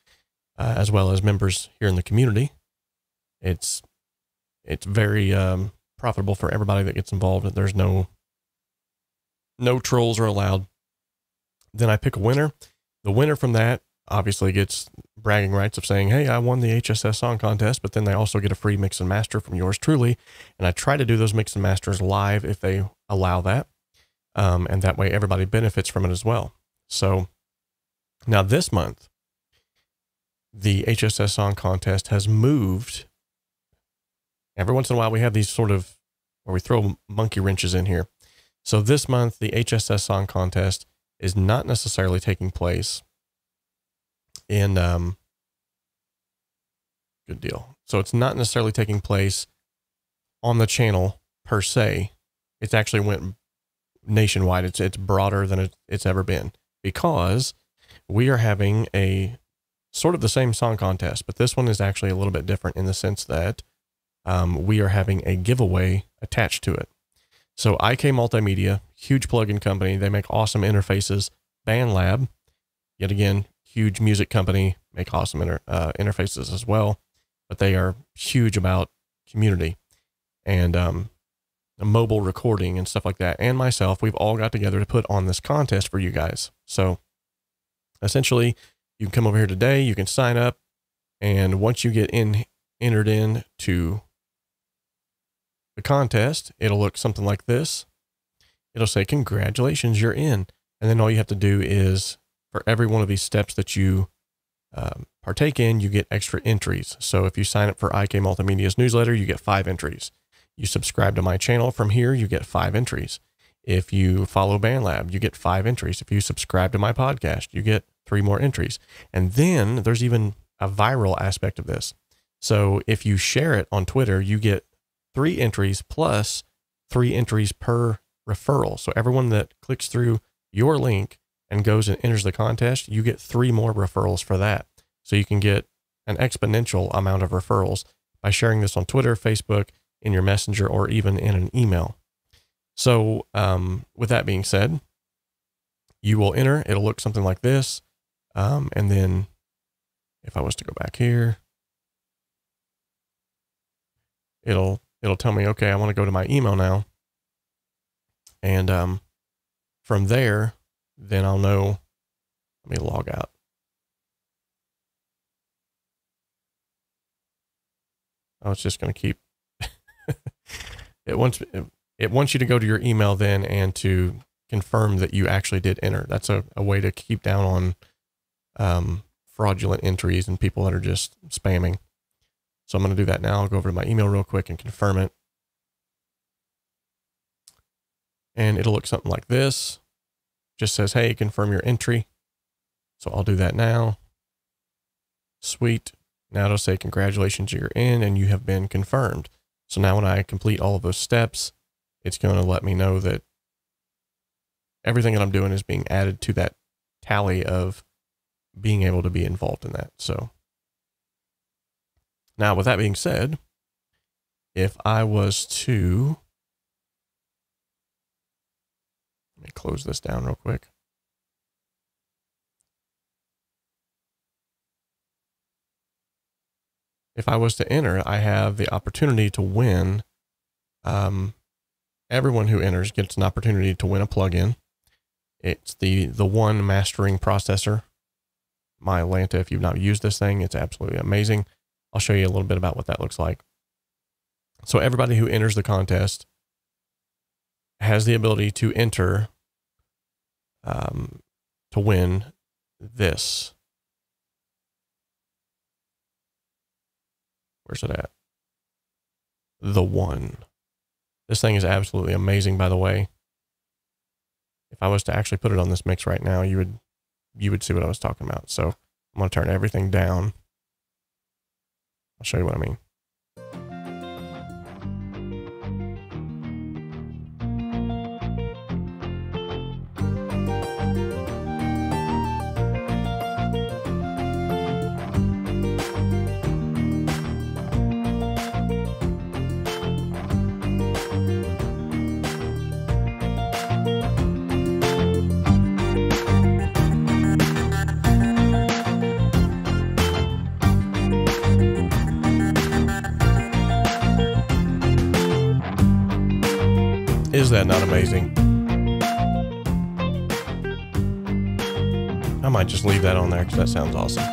as well as members here in the community. It's very profitable for everybody that gets involved. There's no trolls are allowed. Then I pick a winner. The winner from that obviously gets bragging rights of saying, hey, I won the HSS song contest, but then they also get a free mix and master from yours truly. And I try to do those mix and masters live if they allow that. And that way everybody benefits from it as well. So now this month, the HSS song contest has moved. Every once in a while we have these sort of, where we throw monkey wrenches in here. So this month, the HSS song contest is not necessarily taking place in, good deal. So it's not necessarily taking place on the channel per se. It's actually went nationwide. It's broader than it's ever been, because we are having a sort of the same song contest, but this one is actually a little bit different in the sense that we are having a giveaway attached to it. So 𝗏𝗏 Multimedia, huge plugin company. They make awesome interfaces. BandLab, yet again, huge music company, make awesome interfaces as well. But they are huge about community and mobile recording and stuff like that. And myself, we've all got together to put on this contest for you guys. So essentially, you can come over here today, you can sign up, and once you get entered into the contest, it'll look something like this. It'll say, congratulations, you're in. And then all you have to do is, for every one of these steps that you partake in, you get extra entries. So if you sign up for 𝗏𝗏 Multimedia's newsletter, you get 5 entries. You subscribe to my channel from here, you get 5 entries. If you follow BandLab, you get 5 entries. If you subscribe to my podcast, you get 3 more entries. And then there's even a viral aspect of this. So if you share it on Twitter, you get 3 entries plus 3 entries per referral. So everyone that clicks through your link and goes and enters the contest, you get 3 more referrals for that. So you can get an exponential amount of referrals by sharing this on Twitter, Facebook, in your messenger, or even in an email. So with that being said, you will enter. It'll look something like this. And then if I was to go back here, it'll tell me, okay, I want to go to my email now. And from there, then I'll know. Let me log out. Oh, it's just going to keep. It wants you to go to your email then and to confirm that you actually did enter. That's a way to keep down on fraudulent entries and people that are just spamming. So I'm going to do that now. I'll go over to my email real quick and confirm it. And it'll look something like this. Just says, hey, confirm your entry. So I'll do that now. Sweet. Now it'll say, congratulations, you're in and you have been confirmed. So now when I complete all of those steps, it's going to let me know that everything that I'm doing is being added to that tally of being able to be involved in that. So now with that being said, if I was to close this down real quick. If I was to enter, I have the opportunity to win. Everyone who enters gets an opportunity to win a plugin. It's the 𝗏 mastering processor, 𝗧𝗵𝗲. If you've not used this thing, it's absolutely amazing. I'll show you a little bit about what that looks like. So everybody who enters the contest has the ability to enter to win this. Where's it at? 𝗏. This thing is absolutely amazing, by the way. If I was to actually put it on this mix right now, you would see what I was talking about. So I'm going to turn everything down. I'll show you what I mean. Is that not amazing? I might just leave that on there because that sounds awesome.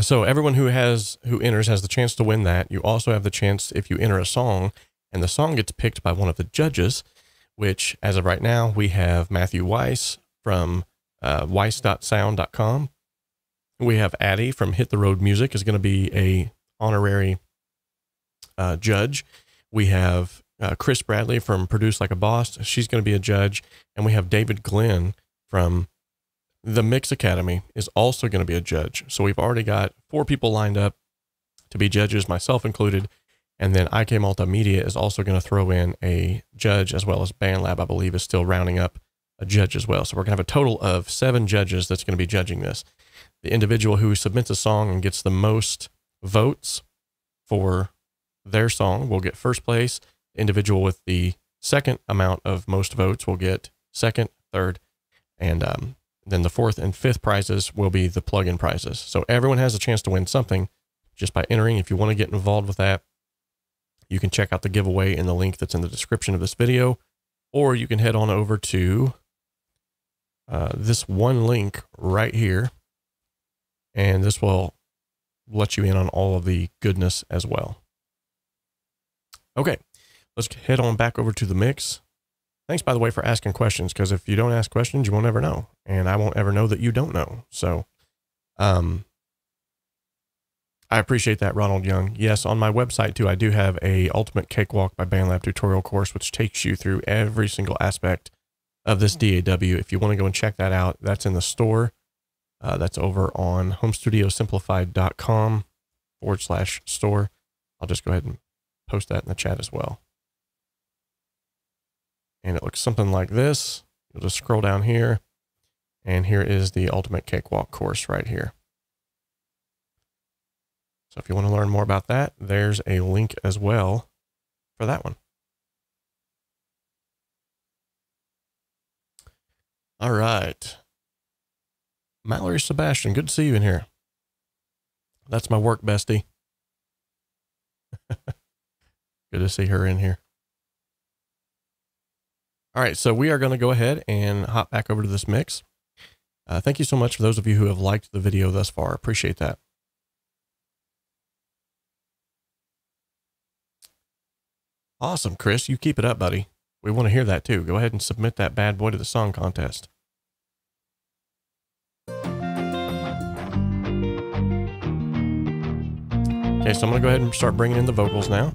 So everyone who enters has the chance to win that. You also have the chance if you enter a song and the song gets picked by one of the judges, which as of right now, we have Matthew Weiss from weiss.sound.com. We have Addie from Hit the Road Music is going to be a honorary judge. We have Chris Bradley from Produce Like a Boss. She's going to be a judge. And we have David Glenn from the Mix Academy is also going to be a judge. So we've already got 4 people lined up to be judges, myself included. And then IK Multimedia is also going to throw in a judge, as well as BandLab, I believe, is still rounding up a judge as well. So we're going to have a total of 7 judges that's going to be judging this. The individual who submits a song and gets the most votes for their song will get first place. The individual with the second amount of most votes will get second, third, and then the 4th and 5th prizes will be the plug-in prizes. So everyone has a chance to win something just by entering. If you want to get involved with that, you can check out the giveaway in the link that's in the description of this video, or you can head on over to this one link right here, and this will let you in on all of the goodness as well. Okay, let's head on back over to the mix. Thanks, by the way, for asking questions, because if you don't ask questions, you won't ever know, and I won't ever know that you don't know. So I appreciate that, Ronald Young. Yes, on my website, too, I do have a Ultimate Cakewalk by BandLab tutorial course, which takes you through every single aspect of this DAW. If you want to go and check that out, that's in the store. That's over on homestudiossimplified.com/store. I'll just go ahead and post that in the chat as well. And it looks something like this. You'll just scroll down here, and here is the Ultimate Cakewalk course right here. So if you want to learn more about that, there's a link as well for that one. All right. Mallory Sebastian, good to see you in here. That's my work bestie. Good to see her in here. All right, so we are going to go ahead and hop back over to this mix. Thank you so much for those of you who have liked the video thus far. Appreciate that. Awesome, Chris. You keep it up, buddy. We want to hear that too. Go ahead and submit that bad boy to the song contest. Okay, so I'm going to go ahead and start bringing in the vocals now.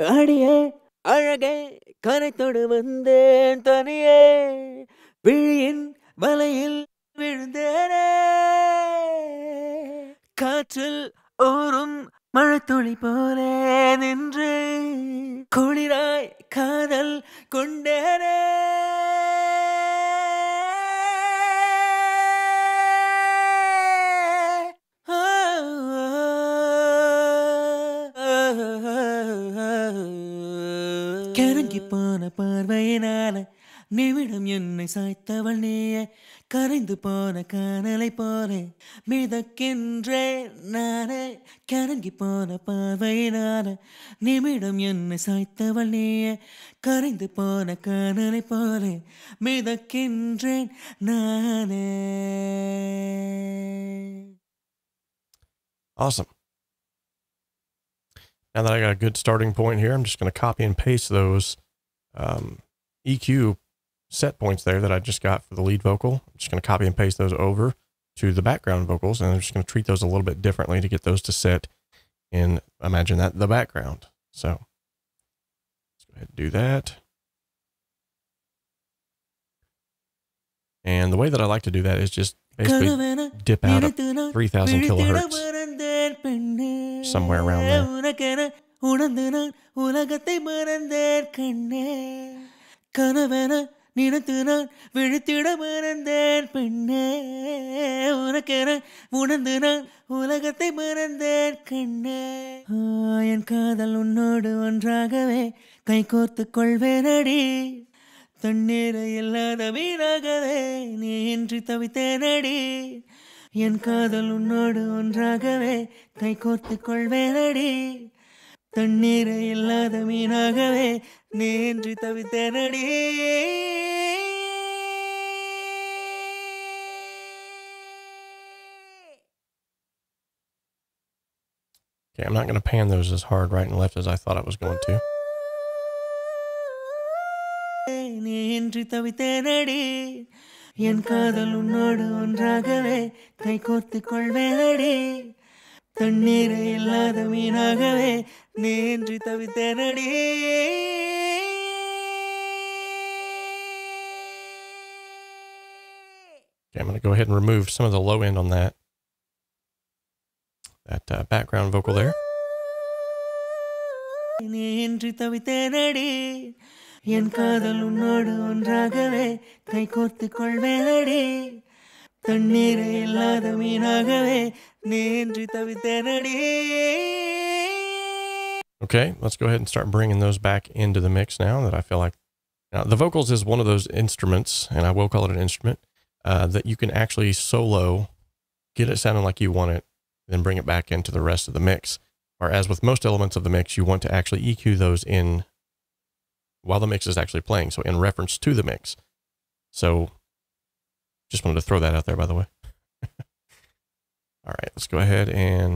அடியே அழகே கரைத்தொடு வந்தேன் தனியே விழியின் வலையில் விழுந்தேனே காற்றில் ஊறும் மழைத்துளி போலே நின்று குளிராய் காதல் கொண்டேனே கரங்கி போன பார்வையினால நிமிடம் என்னை சாய்த்தவள் நீயே கரைந்து போன காணலை போல மிதக்கின்றேன் நானே கரங்கி போன பார்வையினால நிமிடம் என்னை சாய்த்தவள் நீயே கரைந்து போன காணலை போல மிதக்கின்றேன் நானே. Awesome. Now that I got a good starting point here, I'm just going to copy and paste those EQ set points there that I just got for the lead vocal. I'm just going to copy and paste those over to the background vocals, and I'm just going to treat those a little bit differently to get those to sit in, imagine that, the background. So let's go ahead and do that. And the way that I like to do that is just basically dip out at 3000 kilohertz, somewhere around there. நினைத்து நான் விழித்திட மறந்தேன் பெண்ணே உனக்கென உணர்ந்து நான் உலகத்தை மறந்தேன் கண்ணே என் காதல் உன்னோடு ஒன்றாகவே கைகோர்த்து கொள்வேனடி தண்ணீரை இல்லாத மீனாகவே நீ இன்றி தவித்தேனடி என் காதல் உன்னோடு ஒன்றாகவே கைகோர்த்து கொள்வேனடி தண்ணீரை இல்லாத மீனாகவே நீ இன்றி தவித்தேனடி. Okay, I'm not going to pan those as hard right and left as I thought I was going to. நீ இன்றி தவித்தேனடி என் காதல் உன்னோடு ஒன்றாகவே கைகோர்த்து கொள்வேனடி தண்ணீரை இல்லாத மீனாகவே நீ இன்றி தவித்தேனடி. Okay, I'm going to go ahead and remove some of the low end on that background vocal there. நீ இன்றி தவித்தேனடி என் காதல் உன்னோடு ஒன்றாகவே கைகோர்த்து கொள்வேனடி தண்ணீரை இல்லாத மீனாகவே நீ இன்றி தவித்தேனடி. Okay, let's go ahead and start bringing those back into the mix now that I feel like. Now, the vocals is one of those instruments, and I will call it an instrument, that you can actually solo, get it sounding like you want it, then bring it back into the rest of the mix. Whereas with most elements of the mix, you want to actually EQ those in while the mix is actually playing, so in reference to the mix. So just wanted to throw that out there, by the way. All right, let's go ahead and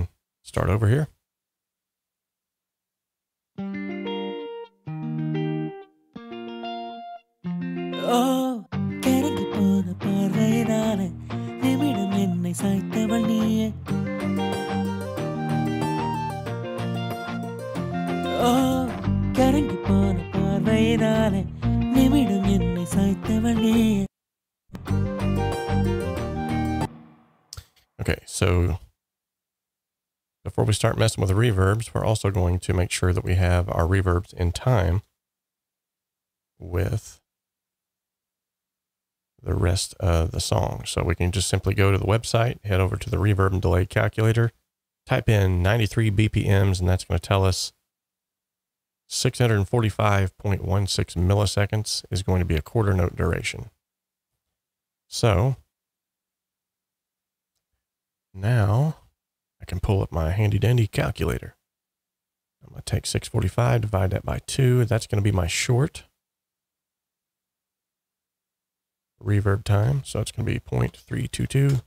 start over here. Oh, கரங்கி போன பார்வையினால நிமிடம் என்னை சாய்த்தவள் நீயே கரங்கி போன பார்வையினால நிமிடம் என்னை சாய்த்தவள் நீயே. Okay, so before we start messing with the reverbs, we're also going to make sure that we have our reverbs in time with the rest of the song. So we can just simply go to the website, head over to the reverb and delay calculator, type in 93 BPMs, and that's going to tell us 645.16 milliseconds is going to be a quarter note duration. So now I can pull up my handy dandy calculator. I'm going to take 645, divide that by 2. That's going to be my short reverb time. So it's going to be 0.322.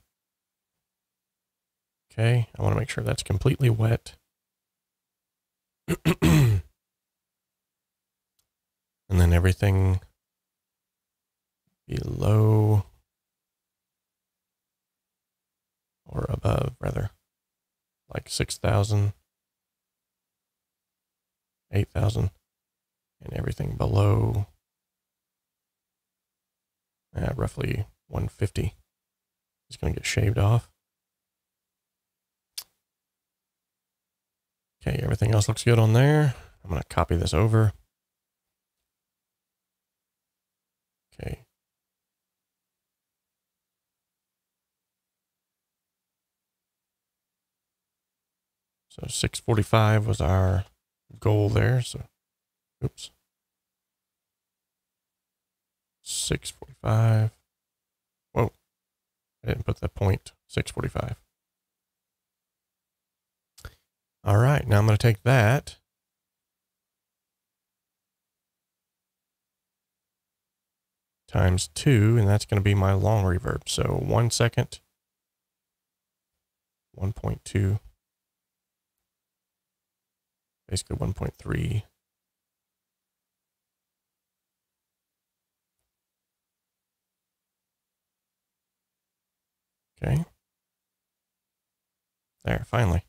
Okay, I want to make sure that's completely wet. And then everything below or above, rather, like 6,000, 8,000, and everything below roughly 150 is going to get shaved off. Okay, everything else looks good on there. I'm going to copy this over. Okay. So 645 was our goal there. So, oops. 645. Whoa. I didn't put the point. 645. All right. Now I'm going to take that. Times 2, and that's going to be my long reverb. So 1 second. 1.2. Basically 1.3. Okay. There, finally.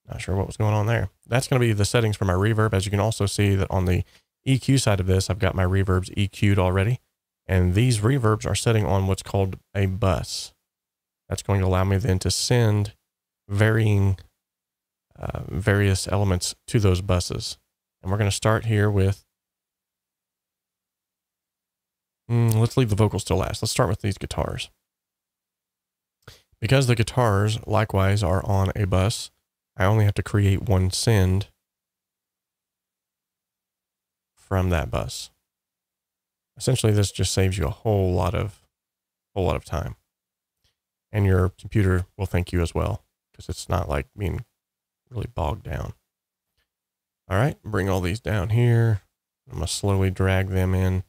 Not sure what was going on there. That's going to be the settings for my reverb. As you can also see that on the EQ side of this, I've got my reverbs EQ'd already. And these reverbs are setting on what's called a bus. That's going to allow me then to send varying various elements to those buses. And we're going to start here with, let's leave the vocals till last. Let's start with these guitars. Because the guitars likewise are on a bus, I only have to create one send from that bus. Essentially, this just saves you a whole lot of time. And your computer will thank you as well, because it's not like being really bogged down. All right, bring all these down here. I'm going to slowly drag them in.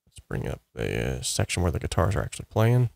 Let's bring up the section where the guitars are actually playing.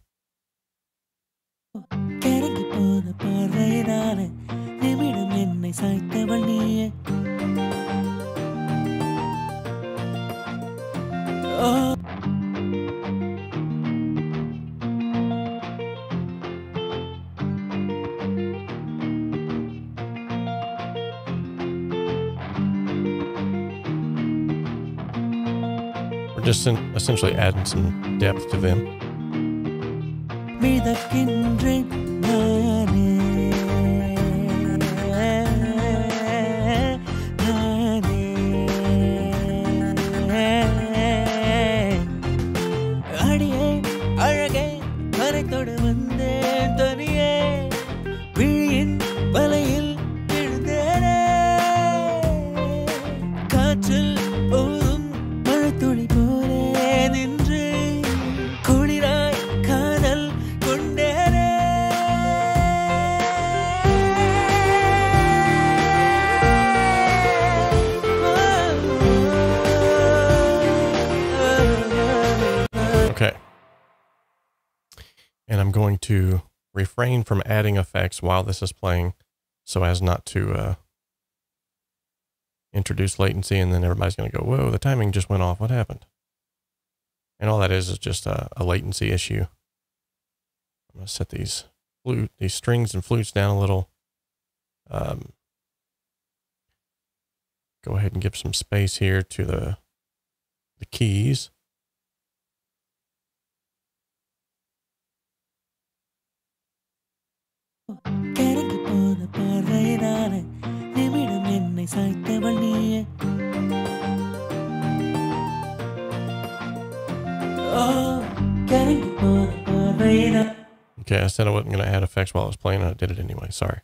We're just essentially adding some depth to them. And I'm going to refrain from adding effects while this is playing so as not to introduce latency, and then everybody's going to go, whoa, the timing just went off. What happened? And all that is just a latency issue. I'm going to set these strings and flutes down a little. Go ahead and give some space here to the keys. Okay, I said I wasn't going to add effects while I was playing, and I did it anyway. Sorry.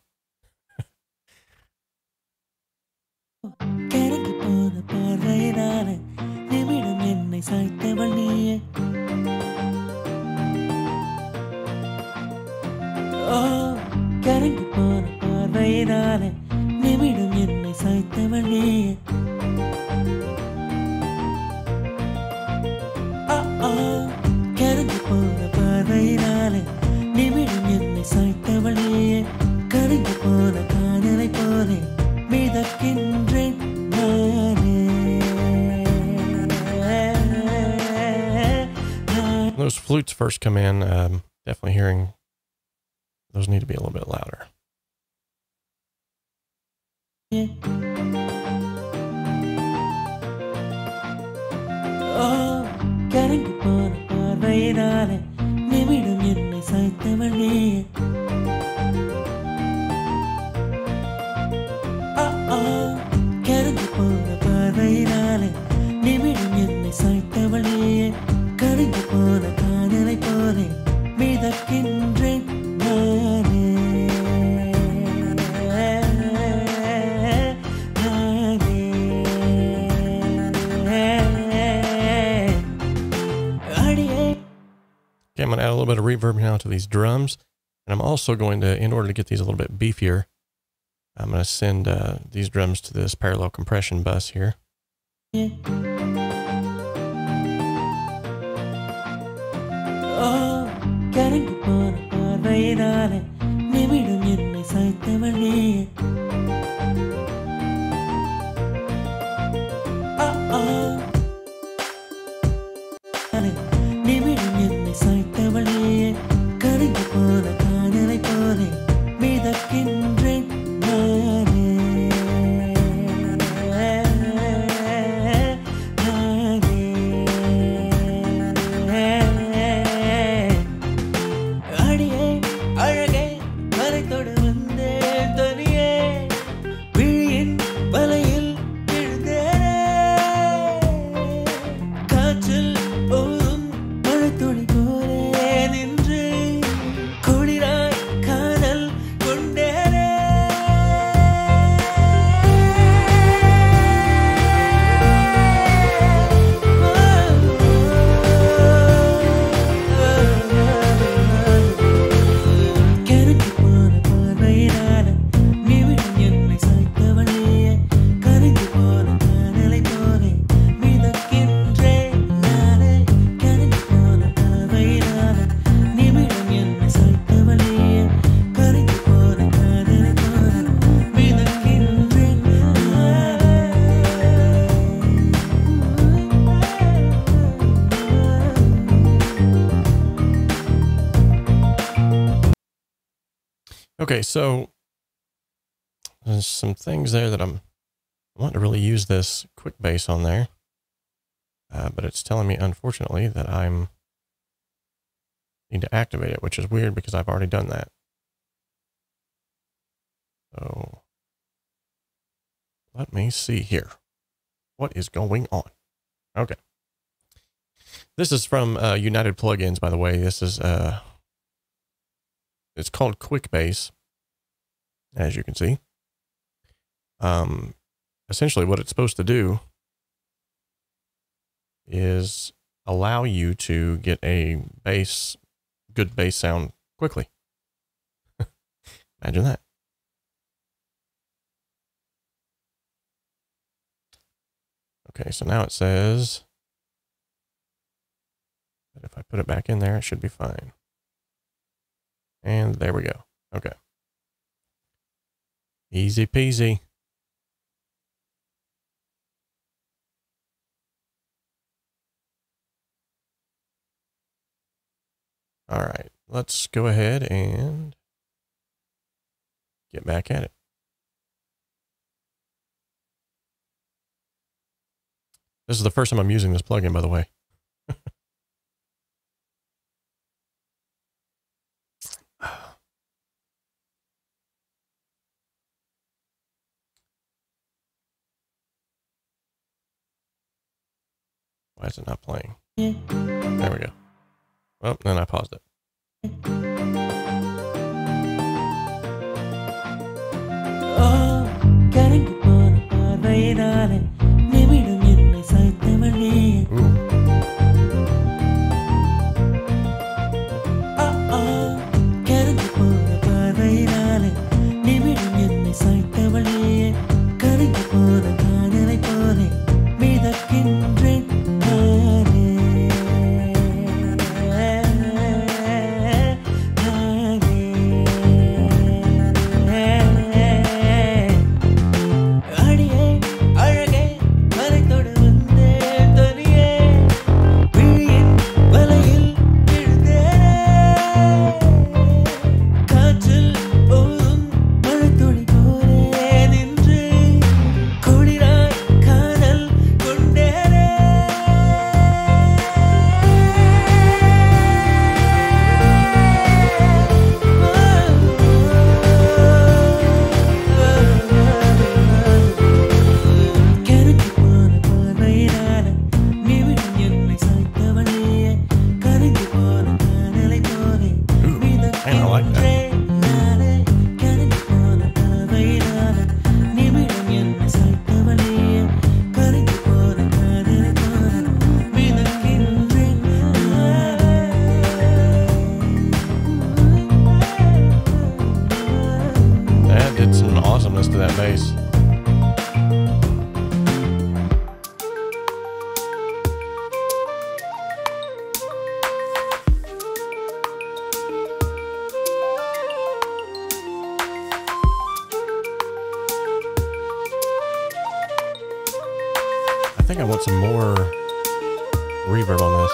Those flutes first come in, definitely hearing those need to be a little bit louder. கரங்கி போன பார்வையினாலே நிமிடம் என்னை சாய்த்தவள் நீயே கரங்கி போன பார்வையினாலே நிமிடம் என்னை சாய்த்தவள் நீயே கரங்கி போன காதலை போலே மிதக்கின்றேன் நானே Okay, I'm going to add a little bit of reverb now to these drums. And I'm also going to, in order to get these a little bit beefier, I'm going to send these drums to this parallel compression bus here. Okay, so there's some things there that I want to really use this quick bass on there, but it's telling me, unfortunately, that I need to activate it, which is weird because I've already done that. So let me see here. What is going on? Okay. This is from United Plugins, by the way. This is it's called Quick Bass, as you can see. Essentially what it's supposed to do is allow you to get a good bass sound quickly. Imagine that. Okay, so now it says that if I put it back in there, it should be fine. And there we go. Okay. Easy peasy. All right, let's go ahead and get back at it. This is the first time I'm using this plugin, by the way. Why is it not playing? There we go. Well, then I paused it. think I want some more reverb on this.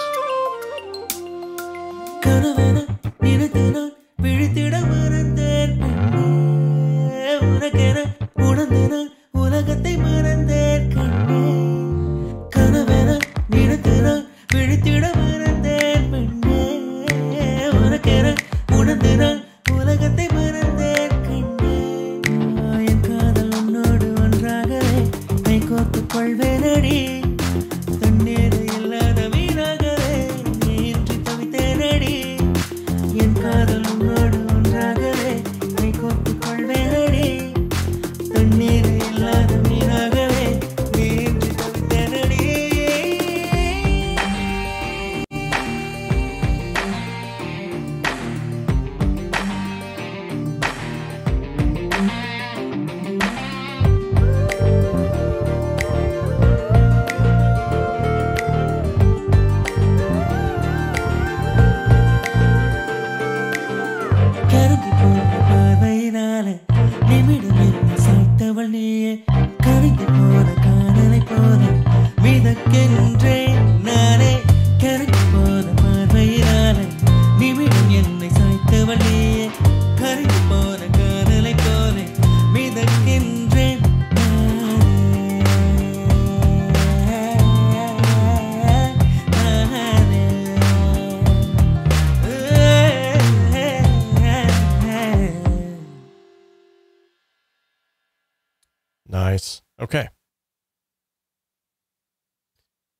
Nice. Okay.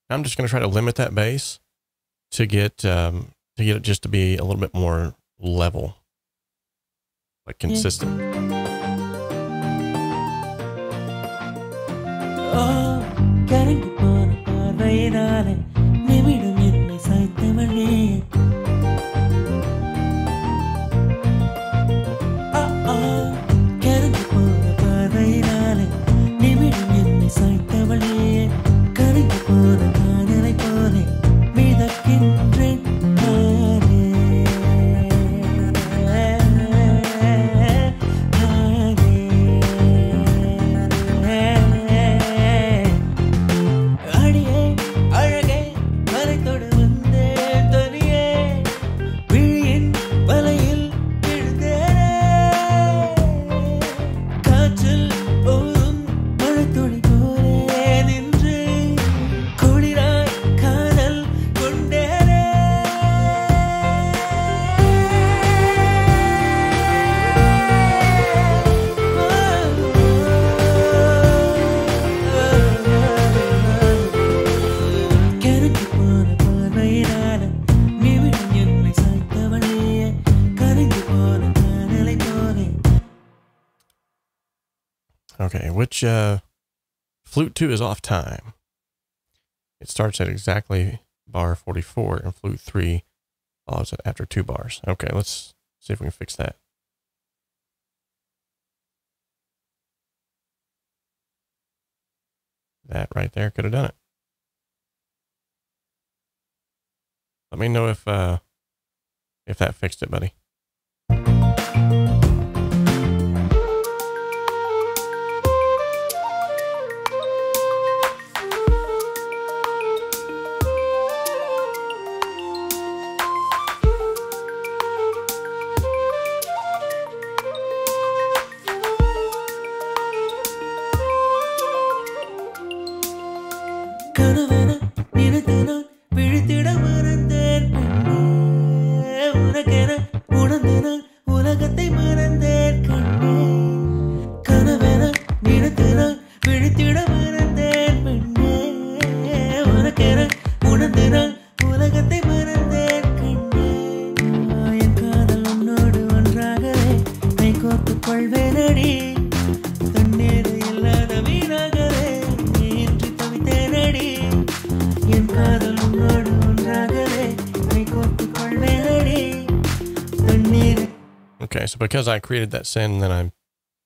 I'm just going to try to limit that bass to get it just to be a little bit more level, like consistent. Okay, which flute 2 is off time. It starts at exactly bar 44 and flute 3 follows it after 2 bars. Okay, let's see if we can fix that. That right there could have done it. Let me know if that fixed it, buddy. Okay, so because I created that SYN and then I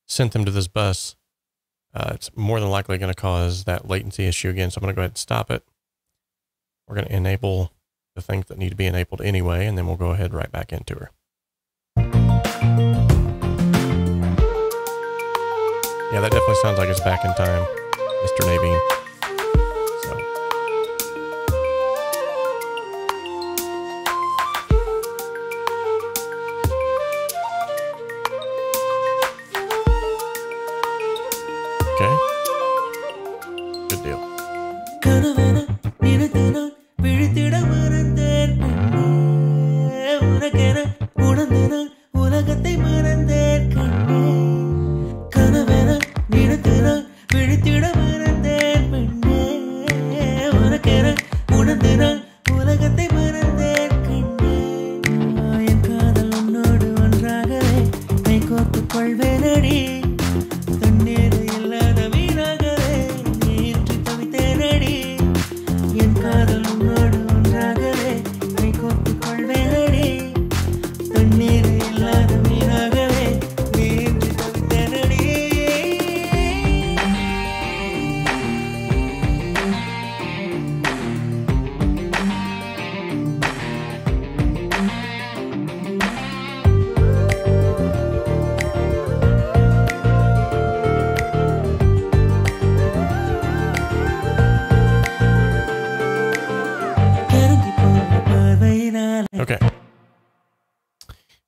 sent them to this bus, it's more than likely going to cause that latency issue again. So I'm going to go ahead and stop it. We're going to enable the things that need to be enabled anyway, and then we'll go ahead right back into her. Yeah, that definitely sounds like it's back in time, Mr. Naveen. So.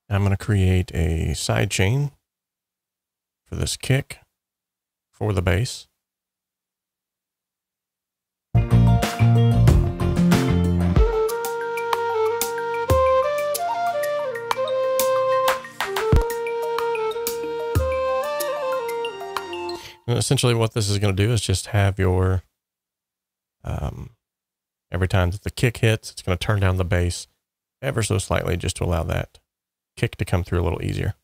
I'm going to create a side chain for this kick for the bass. And essentially what this is going to do is just have your, every time that the kick hits, it's going to turn down the bass ever so slightly just to allow that kick to come through a little easier.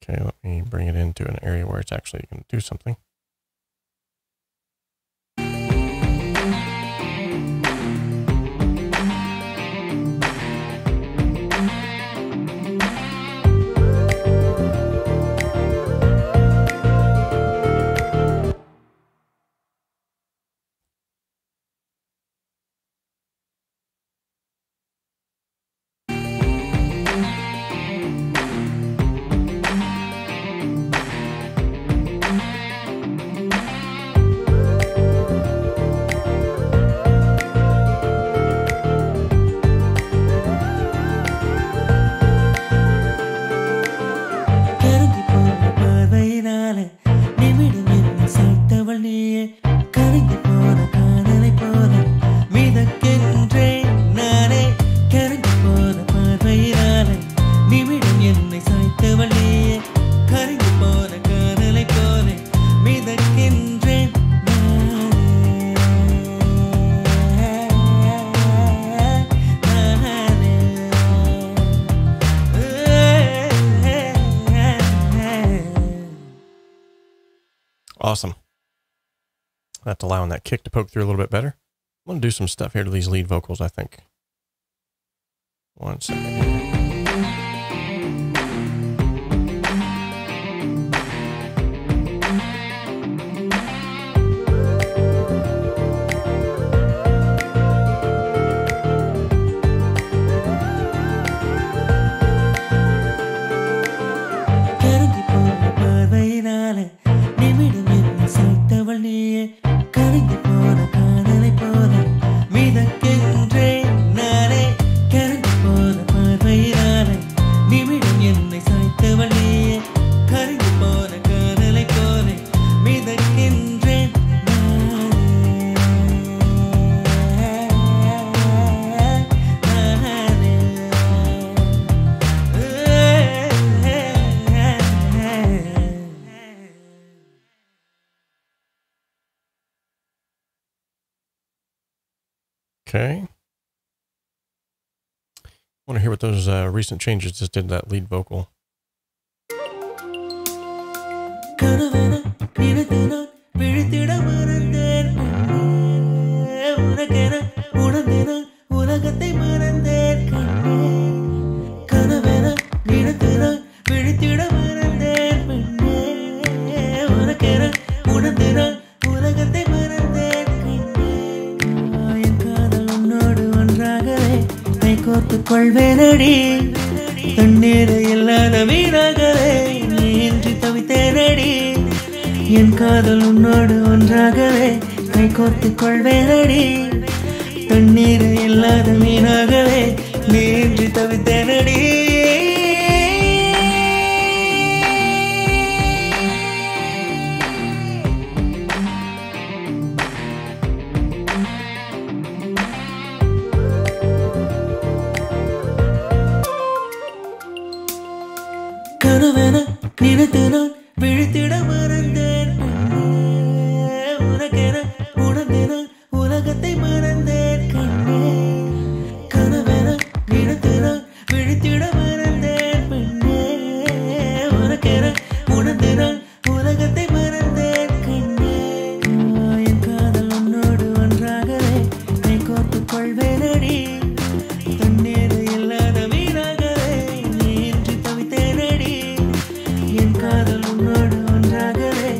Okay, let me bring it into an area where it's actually going to do something. Awesome. That's allowing that kick to poke through a little bit better. I'm going to do some stuff here to these lead vocals, I think. One second. Okay. I want to hear what those recent changes just did to that lead vocal. 𝗕𝗿𝗊𝗀𝗀 தண்ணீர் இல்லாத வீணாகவே நீ இன்றி தவித்தேனடி என் காதல் உன்னோடு ஒன்றாகவே கைகோர்த்துக் கொள்வேனடி தண்ணீர் இல்லாத வீணாகவே நீ இன்றி தவித்தேனடி கனவென நினைத்து நான் விழித்திட மறந்தேன் உனக்கென உணர்ந்து நான் உலகத்தை மறந்தேன் கண்ணே கனவென நினைத்து நான் விழித்திட மறந்தேன் பெண்ணே உனக்கென உணர்ந்து நான் உலகத்தை மறந்தேன் கண்ணே என் காதல் உன்னோடு ஒன்றாகவே கைகோர்த்துக் கொள்வேனடி தண்ணீர் இல்லாத வீணாகவே நீ இன்றி தவித்தேனடி என் காதல் உன்னோடு ஒன்றாகவே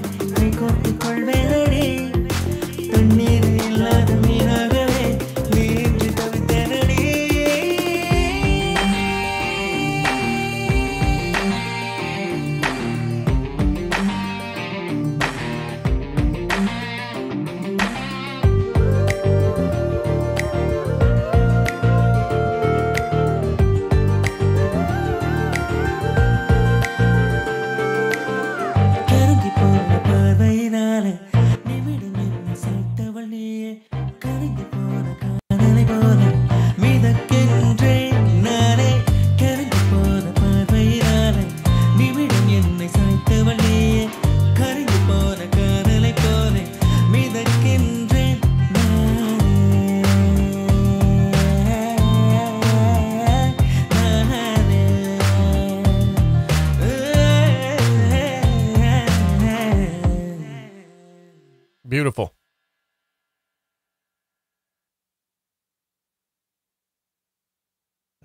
Beautiful.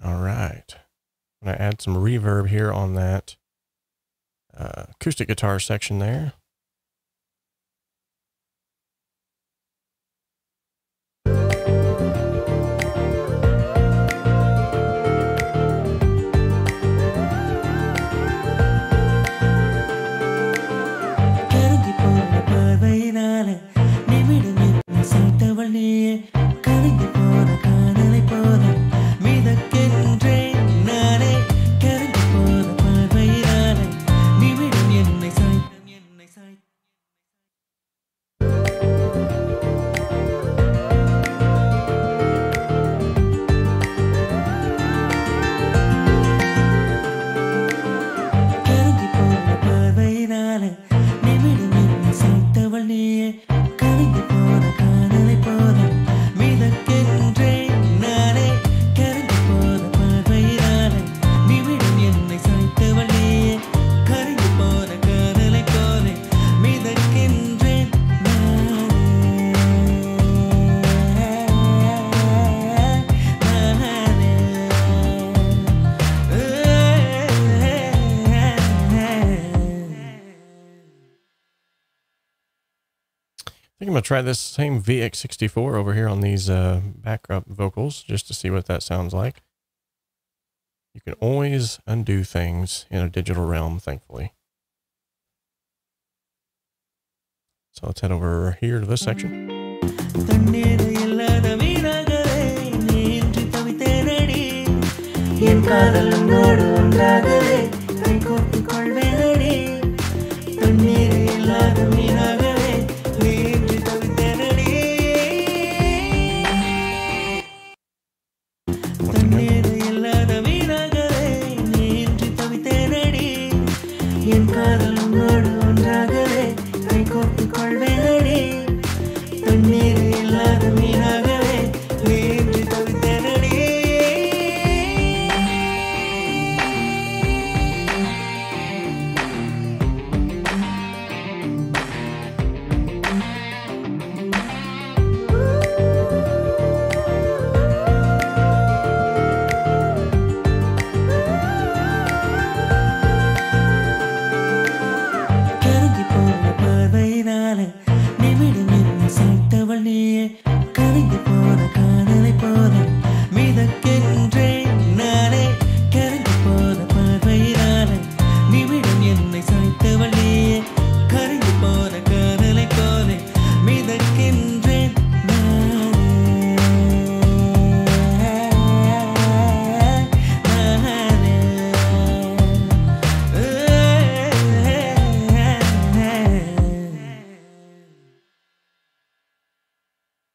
All right. I'm going to add some reverb here on that acoustic guitar section there. I think I'm going to try this same VX64 over here on these backup vocals just to see what that sounds like. You can always undo things in a digital realm, thankfully. So let's head over here to this section.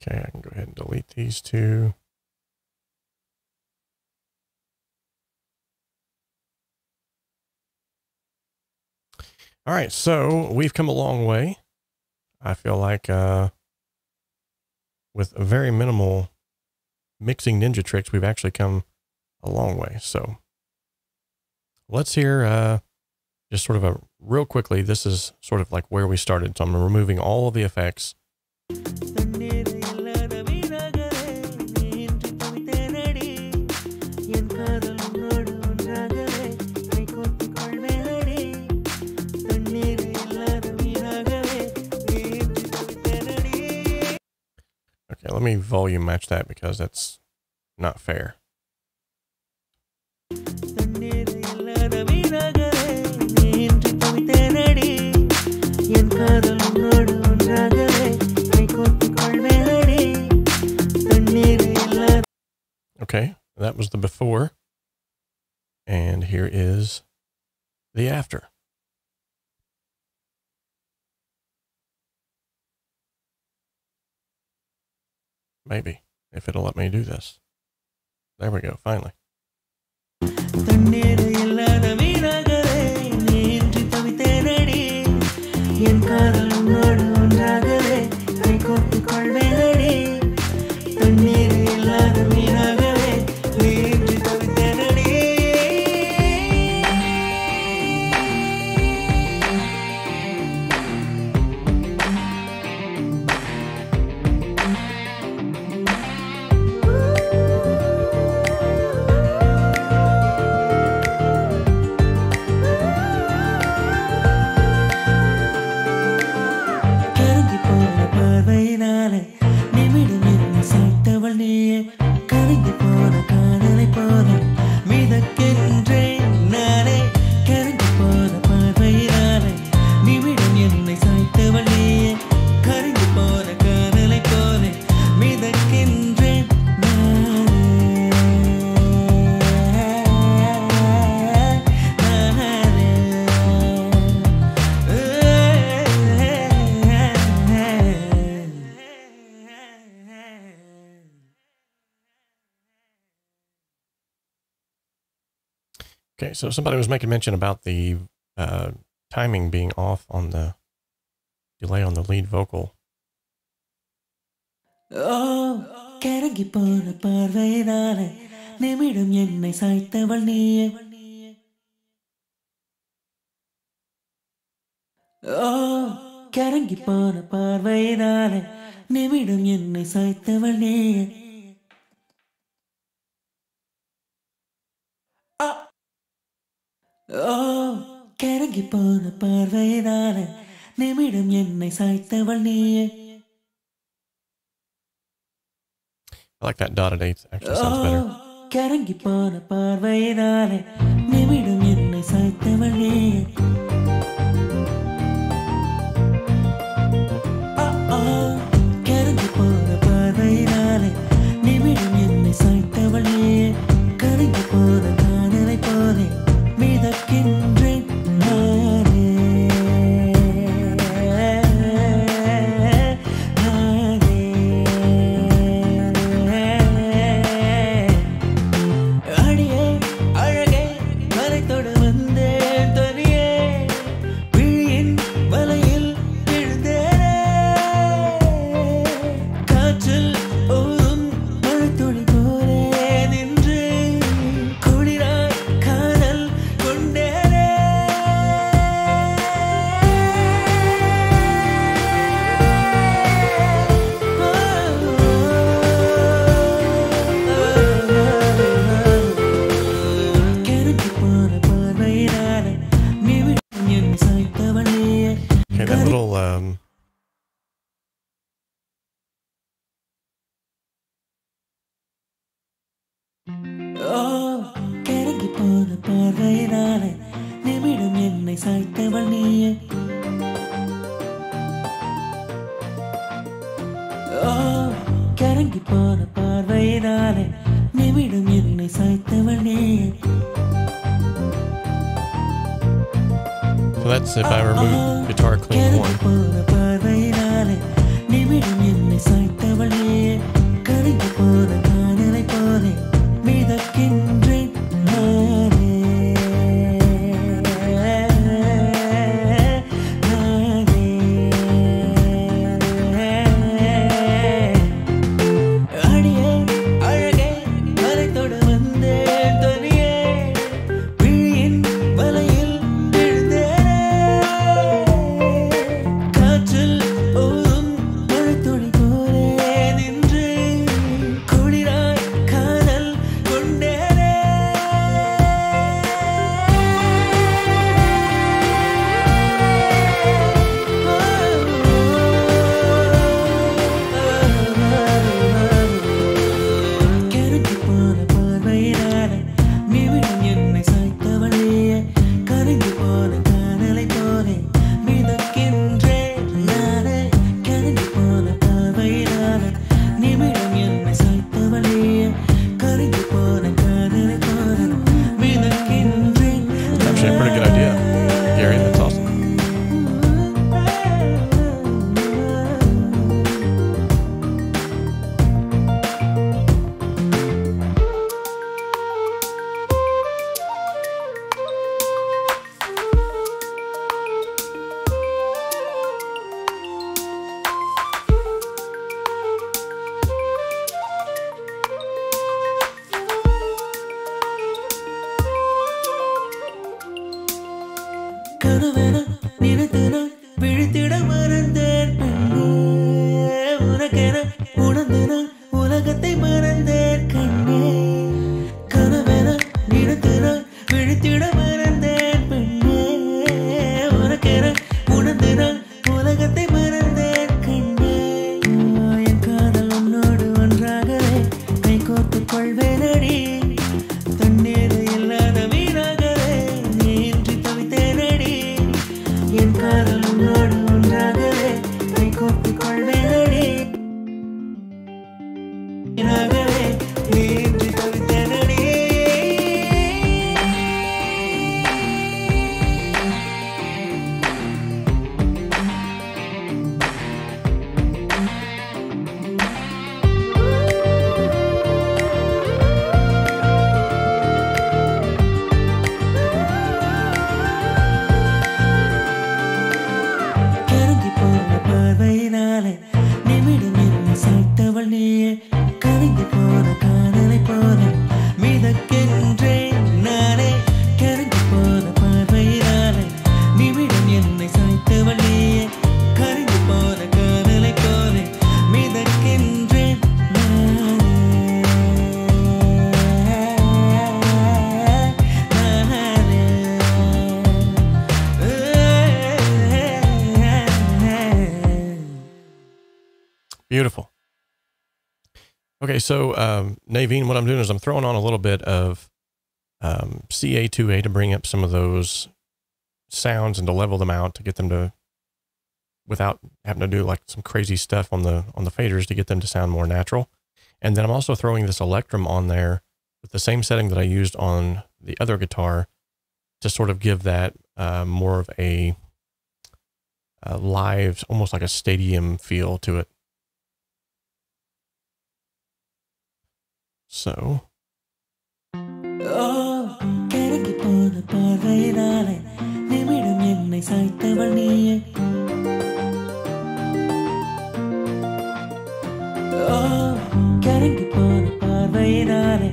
Okay, I can go ahead and delete these two. All right, so we've come a long way. I feel like with very minimal mixing ninja tricks, we've actually come a long way. So let's hear just sort of a real quickly. This is sort of like where we started. So I'm removing all of the effects. Okay, let me volume match that because that's not fair. Okay, that was the before. And here is the after. Maybe, if it'll let me do this. There we go, finally. Okay, so somebody was making mention about the timing being off on the delay on the lead vocal. கரங்கி போன பார்வையினால நிமிடம் என்னை சாய்த்தவள் நீயே. கரங்கி போன பார்வையினால நிமிடம் என்னை சாய்த்தவள் நீயே. கரங்கி போன பார்வையினால நிமிடம் என்னை சாய்த்தவள் நீயே. I like that dotted eighth. Actually sounds better. கரங்கி போன பார்வையினால நிமிடம் என்னை சாய்த்தவள் நீயே. கரங்கி போன பார்வையினால நிமிடம் என்னை சாய்த்தவள் நீயே. கரங்கி போன காதலை போலே மிதக்கின்றேன் நானே. அடியே அழகே மலைத்தோடு வந்தேன் தனியே. விழியின் வலையில் விழுந்தேனே. காற்றில் ஓடும் மழைத்துளி போலே நின்று குளிராய் காதல் கொண்டேனே. கரங்கி போன பார்வையினால நிமிடம் என்னை சாய்த்தவள் நீயே. Okay, that little கரங்கி போன பார்வையினால நிமிடம் என்னை சாய்த்தவள் நீயே. கரங்கி போன பார்வையினால நிமிடம் என்னை சாய்த்தவள் நீயே. so that's if I remove guitar clean கரங்கி 1. போன பார்வையினால நிமிடம் என்னை சாய்த்தவள் நீயே. கரங்கி போன காதலை போலே மிதக்கின்றேன் நானே. அடியே அழகே மலைத்தோடு வந்தேன் தனியே. விழியின் வலையில் விழுந்தேனே. காற்றில் ஓடும் மழைத்துளி போலே நின்று குளிராய் காதல் கொண்டேனே. கரங்கி போன பார்வையினால நிமிடம் என்னை சாய்த்தவள் நீயே. கரங்கி போன காதலை போலே மிதக்கின்றேன் நானே. கரங்கி போன பார்வையினால நிமிடம் என்னை சாய்த்தவள் நீயே. கரங்கி போன காதலை போலே மிதக்கின்றேன். Actually, a pretty good idea, Gary. That's awesome. கனவென நினைத்து நான் விழித்திட மறந்தேன் பெண்ணே. உனக்கென உணர்ந்து நான் உலகத்தை மறந்தேன் கண்ணே. கனவென நினைத்து நான் விழித்திட மறந்தேன் பெண்ணே. உனக்கென உணர்ந்து நான் உலகத்தை மறந்தேன் கண்ணே. என் காதல் உன்னோடு ஒன்றாகவே கை கோர்த்துக் கொள்வேனடி. தண்ணீர் இல்லாத வீணாகவே நீ இன்றி தவித்தேனடி. என் காதல் உன்னோடு ஒன்றாகவே கை கோர்த்துக் கொள்வேனடி. வீணாகவே நீ இன்றி தவித்தேனடி. Beautiful. Okay, so 𝗵𝗵𝗻, what I'm doing is I'm throwing on a little bit of CA2A to bring up some of those sounds and to level them out, to get them to, without having to do like some crazy stuff on the faders, to get them to sound more natural. And then I'm also throwing this 𝗓𝗏𝗻 on there with the same setting that I used on the other guitar to sort of give that more of a live, almost like a stadium feel to it. So. கிறங்கி போன பார்வையினாலே நிமிடம் என்னை சாய்த்தவள் நீயே. கிறங்கி போன பார்வையினாலே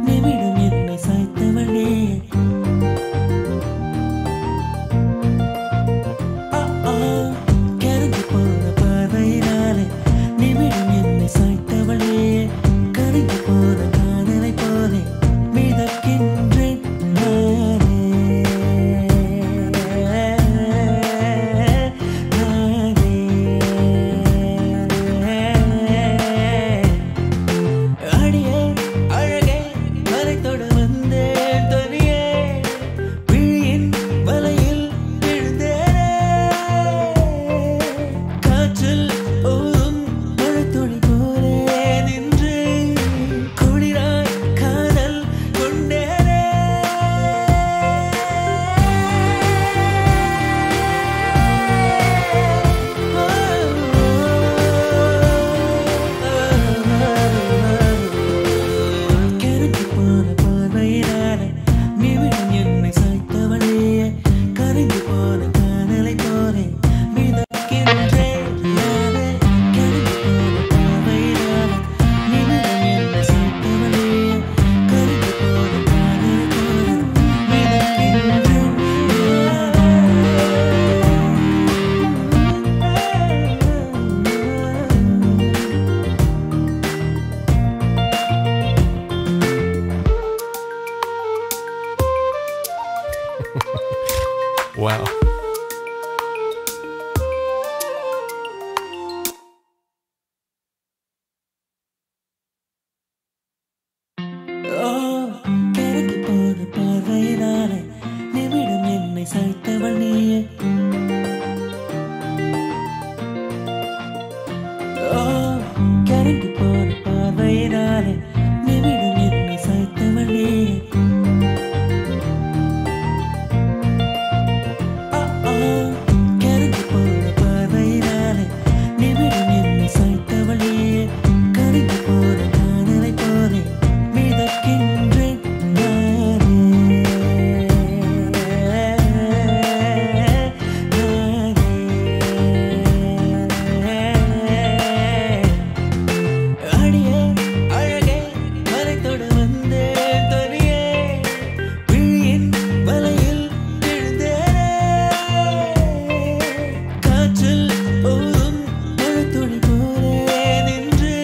நிமிடம் என்னை சாய்த்தவள் நீயே. கிறங்கி போன பார்வையினாலே நிமிடம் என்னை சாய்த்தவள் நீயே. கருங்கி போன காதலை போலே மிதக்கின்றேன் நானே. அடியே அழகே மலைத்தொடு வந்தேன் தனியே. விழியின் வலையில் விழுந்தேனே. காற்றில் ஊதும் மழைத்துளி போலே நின்று குளிராய் காதல் கொண்டேனே. கிறங்கி போன பார்வையினாலே நிமிடம் என்னை சாய்த்தவளே. கருங்கி போன காதலை போலே மிதக்கின்றேன் நானே. கிறங்கி போன பார்வையினாலே நிமிடம் என்னை சாய்த்தவளே. கருங்கி போன காதலை போலே மிதக்கின்றேன் Wow. கிறங்கி போன பார்வையினாலே நிமிடம் என்னை சாய்த்தவள் நீயே. கிறங்கி போன பார்வையினாலே நிமிடம் என்னை சாய்த்தவள் நீயே. கிறங்கி போன பார்வையினாலே நிமிடம் என்னை சாய்த்தவள் நீயே. கருங்கி போன காதலை போலே மிதக்கின்றேன் நானே. அடியே அழகே மலைத்தொடு வந்தேன் தனியே. விழியின் வலையில் விழுந்தேனே. காற்றில் ஊதும் மழைத்துளி போலே நின்று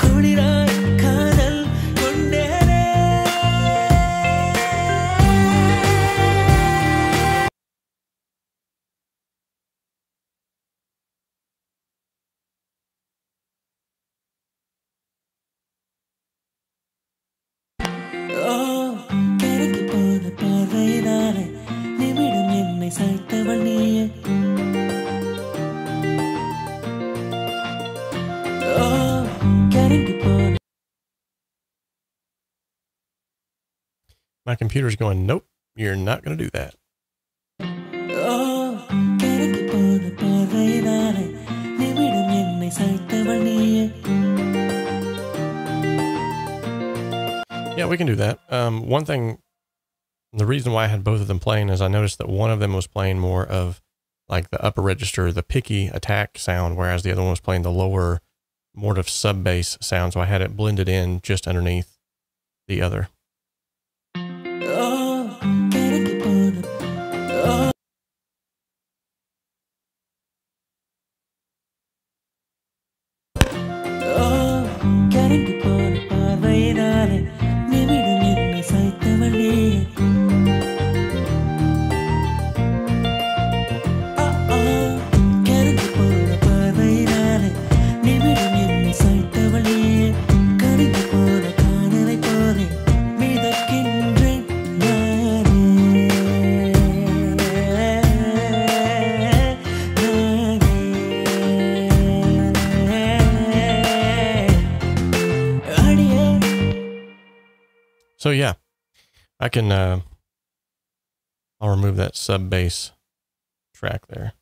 குளிராய் காதல் கொண்டேனே. கிறங்கி போன பார்வையினாலே நிமிடம் என்னை சாய்த்தவள் நீயே. கிறங்கி போன My computer's going, nope, you're not going to do that. கிறங்கி போன பார்வையினாலே நிமிடம் என்னை சாய்த்தவள் நீயே. Yeah, we can do that. One thing, the reason why I had both of them playing is I noticed that one of them was playing more of like the upper register, the picky attack sound, whereas the other one was playing the lower, more of sub bass sound. So I had it blended in just underneath the other. கிறங்கி போன கிறங்கி போன பார்வையினாலே நிமிடம் என்னை சாய்த்தவள் நீயே. கிறங்கி போன பார்வையினாலே நிமிடம் So yeah, I can, I'll remove that sub bass track there.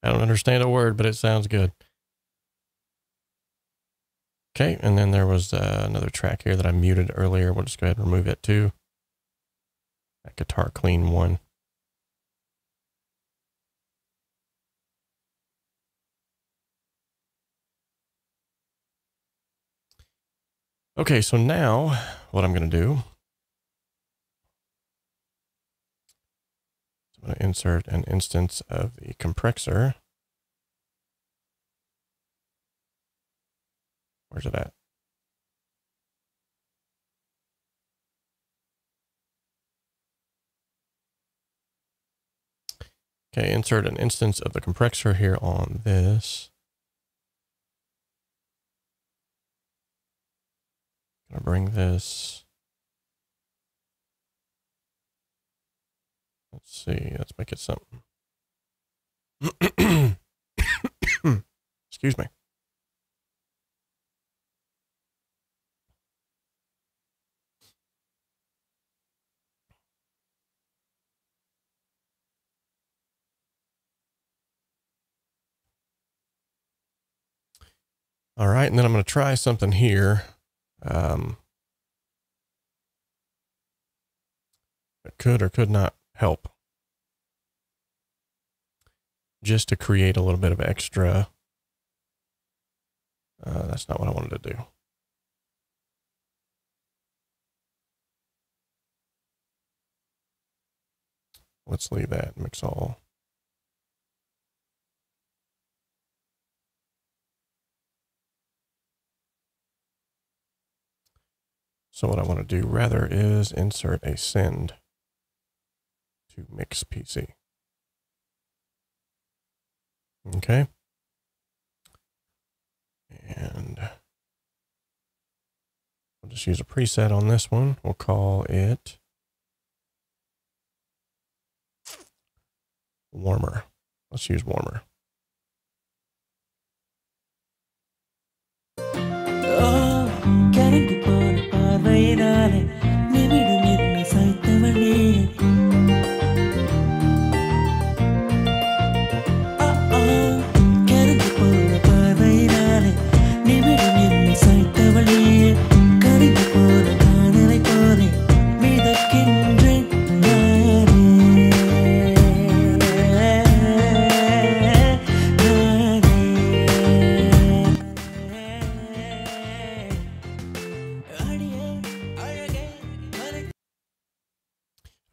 I don't understand a word, but it sounds good. Okay, and then there was another track here that I muted earlier. We'll just go ahead and remove it too. That guitar clean one. Okay, so now what I'm going to do, I'm going to insert an instance of the compressor. Where's it at? Okay, insert an instance of the compressor here on this. I'm gonna bring this. Let's see, let's make it something. Excuse me. All right, and then I'm going to try something here. That could or could not help. Just to create a little bit of extra. That's not what I wanted to do. Let's leave that, mix all. So what I want to do rather is insert a send to 𝗵𝗲. Okay. And we'll just use a preset on this one. We'll call it warmer. Let's use warmer.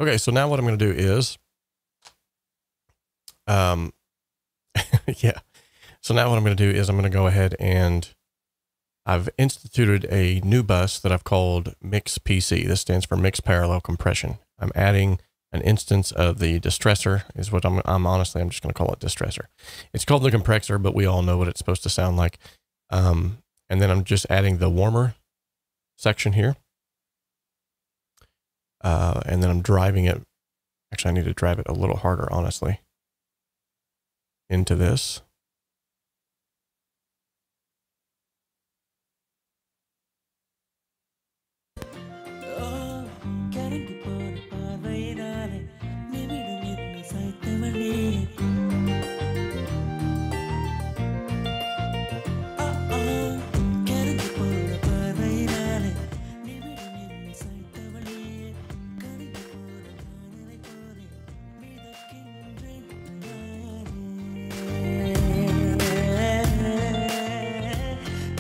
Okay, so now what I'm going to do is, yeah. So now what I'm going to do is I'm going to go ahead and I've instituted a new bus that I've called 𝗵𝗲. This stands for mixed parallel compression. I'm adding an instance of the distressor is what I'm honestly, I'm just going to call it distressor. It's called the compressor, but we all know what it's supposed to sound like. And then I'm just adding the warmer section here. And then I'm driving it. Actually, I need to drive it a little harder, honestly, into this.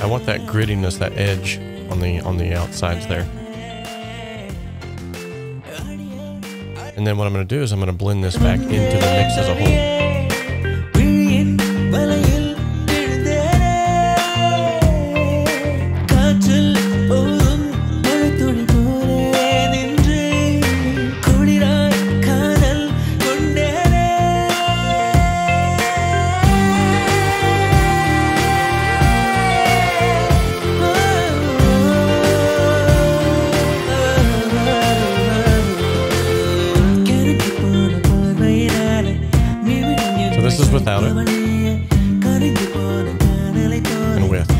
I want that grittiness, that edge on the outsides there. And then what I'm going to do is I'm going to blend this back into the mix as a whole. This is without it. And with.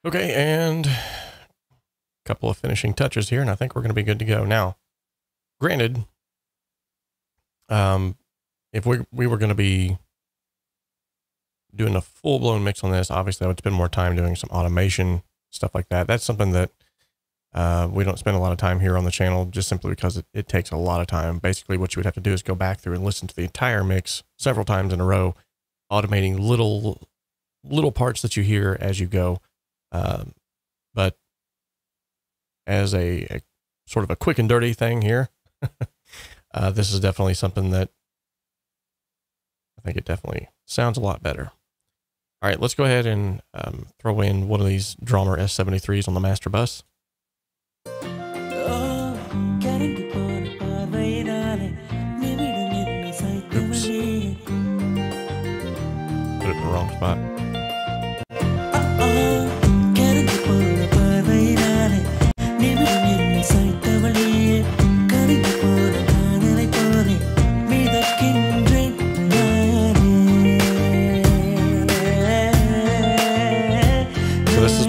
Okay, and a couple of finishing touches here, and I think we're going to be good to go. Now, granted, if we were going to be doing a full-blown mix on this, obviously I would spend more time doing some automation, stuff like that. That's something that we don't spend a lot of time here on the channel, just simply because it takes a lot of time. Basically, what you would have to do is go back through and listen to the entire mix several times in a row, automating little parts that you hear as you go. But as a sort of a quick and dirty thing here, this is definitely something that I think it definitely sounds a lot better. All right, let's go ahead and throw in one of these Dsrommer S73s on the master bus. Oops. Put it in the wrong spot.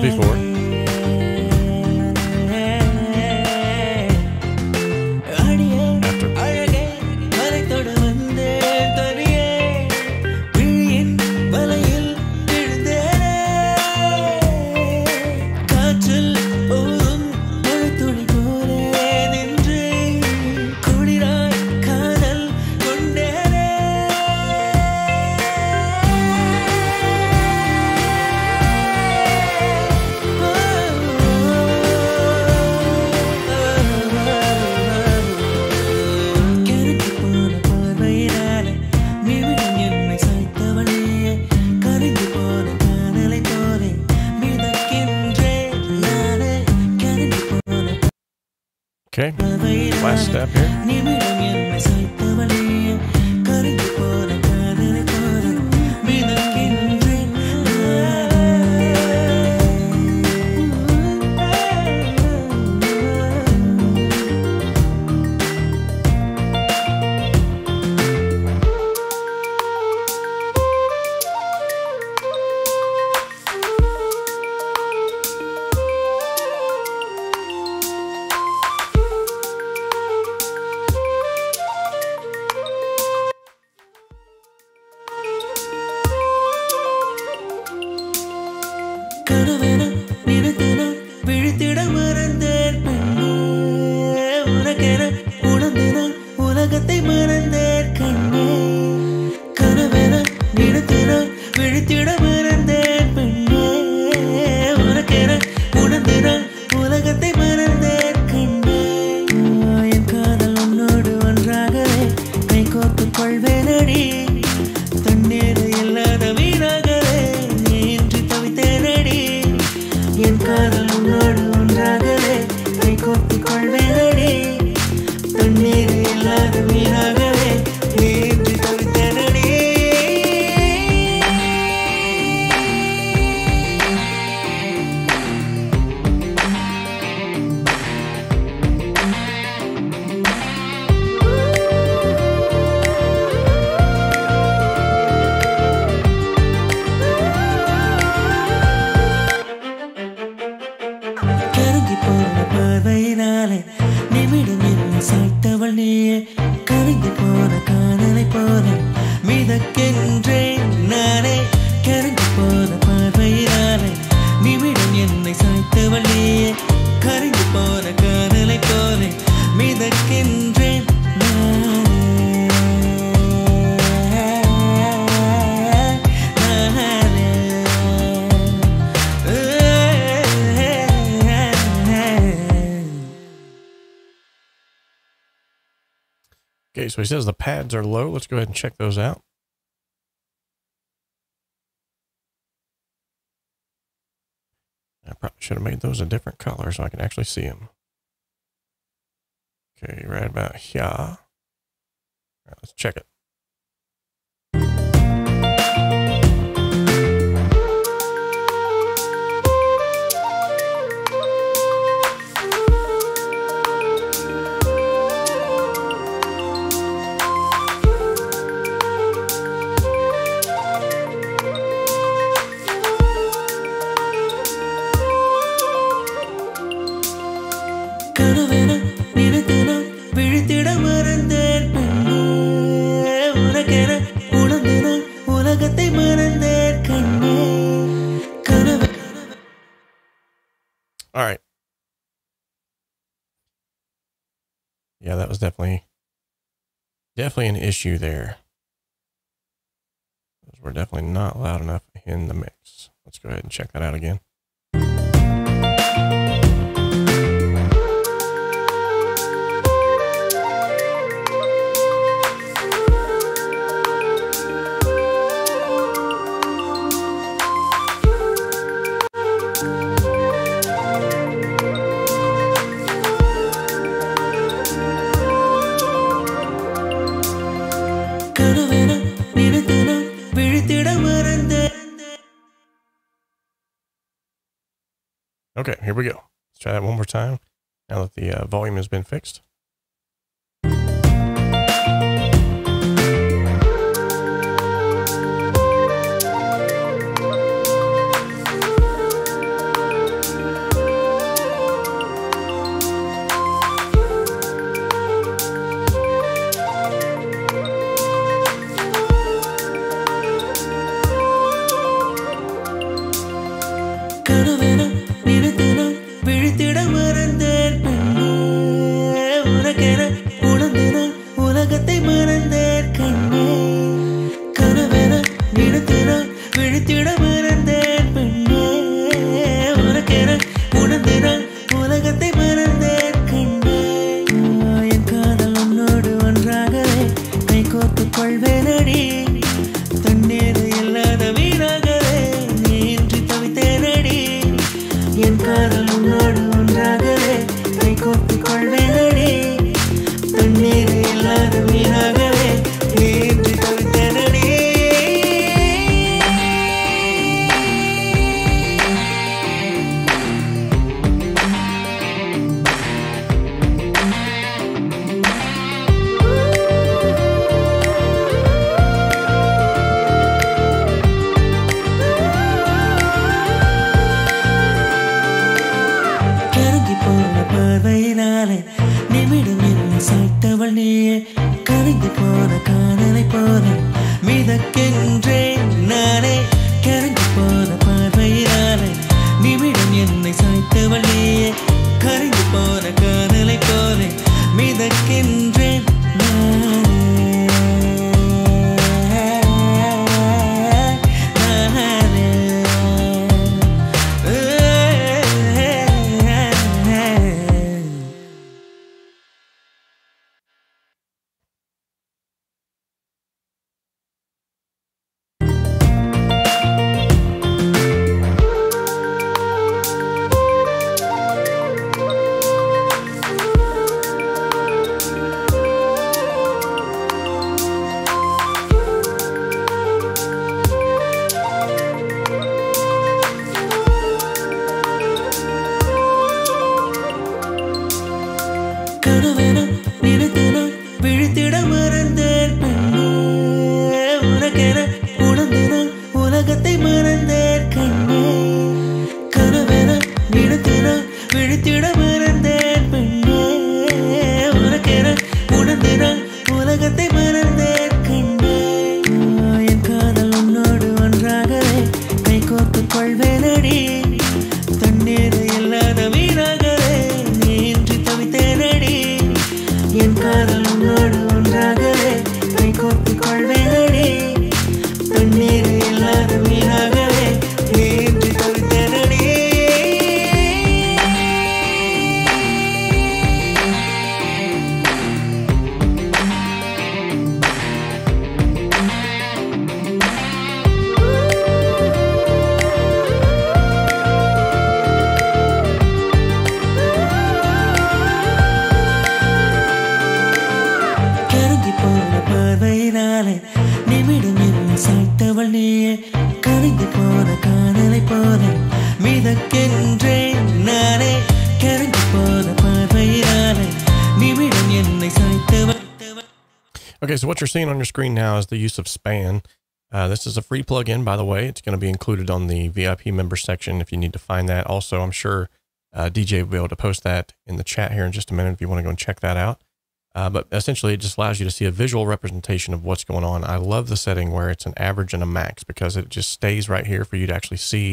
Before. Okay, last step here. கைகோர்த்துக் கொள்வேனடி தண்ணீர் இல்லாத மீனாகவே நீந்தி தவித்தேனடி கருங்கி போன பார்வையினாலே நிமிடம் என்னை சாய்த்தவள் நீயே கருங்கி போன காதலை போல மிதக்கின்றேன் நானே கருங்கி போன பார்வையினாலே நிமிடம் என்னை சாய்த்தவள் நீயே கருங்கி போன காதலை போல மிதக்கின்றேன் Okay, so he says the pads are low. Let's go ahead and check those out. I probably should have made those a different color so I can actually see them. Okay, right about here. All right, let's check it. கனவென நினைத்தன விழித்திட மறந்தேன் பெண்ணே உனக்கென உணர்ந்தன உலகத்தை மறந்தேன் கண்ணே கனவு. All right. Yeah, that was definitely an issue there. Those were definitely not loud enough in the mix. Let's go ahead and check that out again. கனவென நினைத்தன விழித்திட மறந்தேன். Okay, here we go. Let's try that one more time now that the volume has been fixed. கனவென நினைத்தன விழித்திட மறந்தேன் பெண்ணே உனக்கென உணர்ந்தன உலகத்தை மறந்தேன் கண்ணே கனவென நினைத்தன விழித்திட மறந்தேன் பெண்ணே உனக்கென உணர்ந்தன உலகத்தை மறந்தேன் கண்ணே என் காதல் உன்னோடு ஒன்றாகவே கைகோர்த்துக் கொள்வேனடி தண்ணீர் இல்லாத வீணாகவே நீன்றி தவித்தேனடி என் காதல் உன்னோடு ஒன்றாகவே கைகோர்த்துக் கொள்வேனடி தண்ணீர் இல்லாத வீணாகவே நீன்றி தவித்தேனடி. கருங்கி போன பார்வையினாலே நிமிடம் என்னை சாய்த்தவள் நீயே கருங்கி போன காதலை போல மிதக்கின்றேன் நானே கருங்கி போன பார்வையினாலே நிமிடம் என்னை சாய்த்தவள் நீயே கருங்கி போன காதலை போல மிதக்கின்றேன் கனவென நினைத்து நான் விழித்திட மறந்தேன் பெண்ணே உனக்கென உணர்ந்து நான் உலகத்தை மறந்தேன் கண்ணே கனவென நினைத்து நான் விழித்திட மறந்தேன் பெண்ணே உனக்கென உணர்ந்து நான் உலகத்தை மறந்தேன் கண்ணே என் காதல் உன்னோடு ஒன்றாகவே கைகோர்த்துக் கொள்வேனடி தண்ணீர் இல்லாத வீணாகவே நீ இன்றி தவித்தேனடி என் காதல் உன்னோடு ஒன்றாகவே கைகோர்த்துக் கொள்வேனடி தண்ணீர் இல்லாத வீணாகவே நீ இன்றி தவித்தேனடி கருங்கி போன பார்வையினாலே நிமிடம் என்னை சாய்த்தவள் நீயே கருங்கி போன காதலை போல மிதக்கின்றேன் நானே கருங்கி போன பார்வையினாலே நிமிடம் என்னை சாய்த்தவள். Okay, so what you're seeing on your screen now is the use of Span. This is a free plugin, by the way. It's going to be included on the VIP member section if you need to find that. Also, I'm sure DJ will be able to post that in the chat here in just a minute if you want to go and check that out. But essentially, it just allows you to see a visual representation of what's going on. I love the setting where it's an average and a max because it just stays right here for you to actually see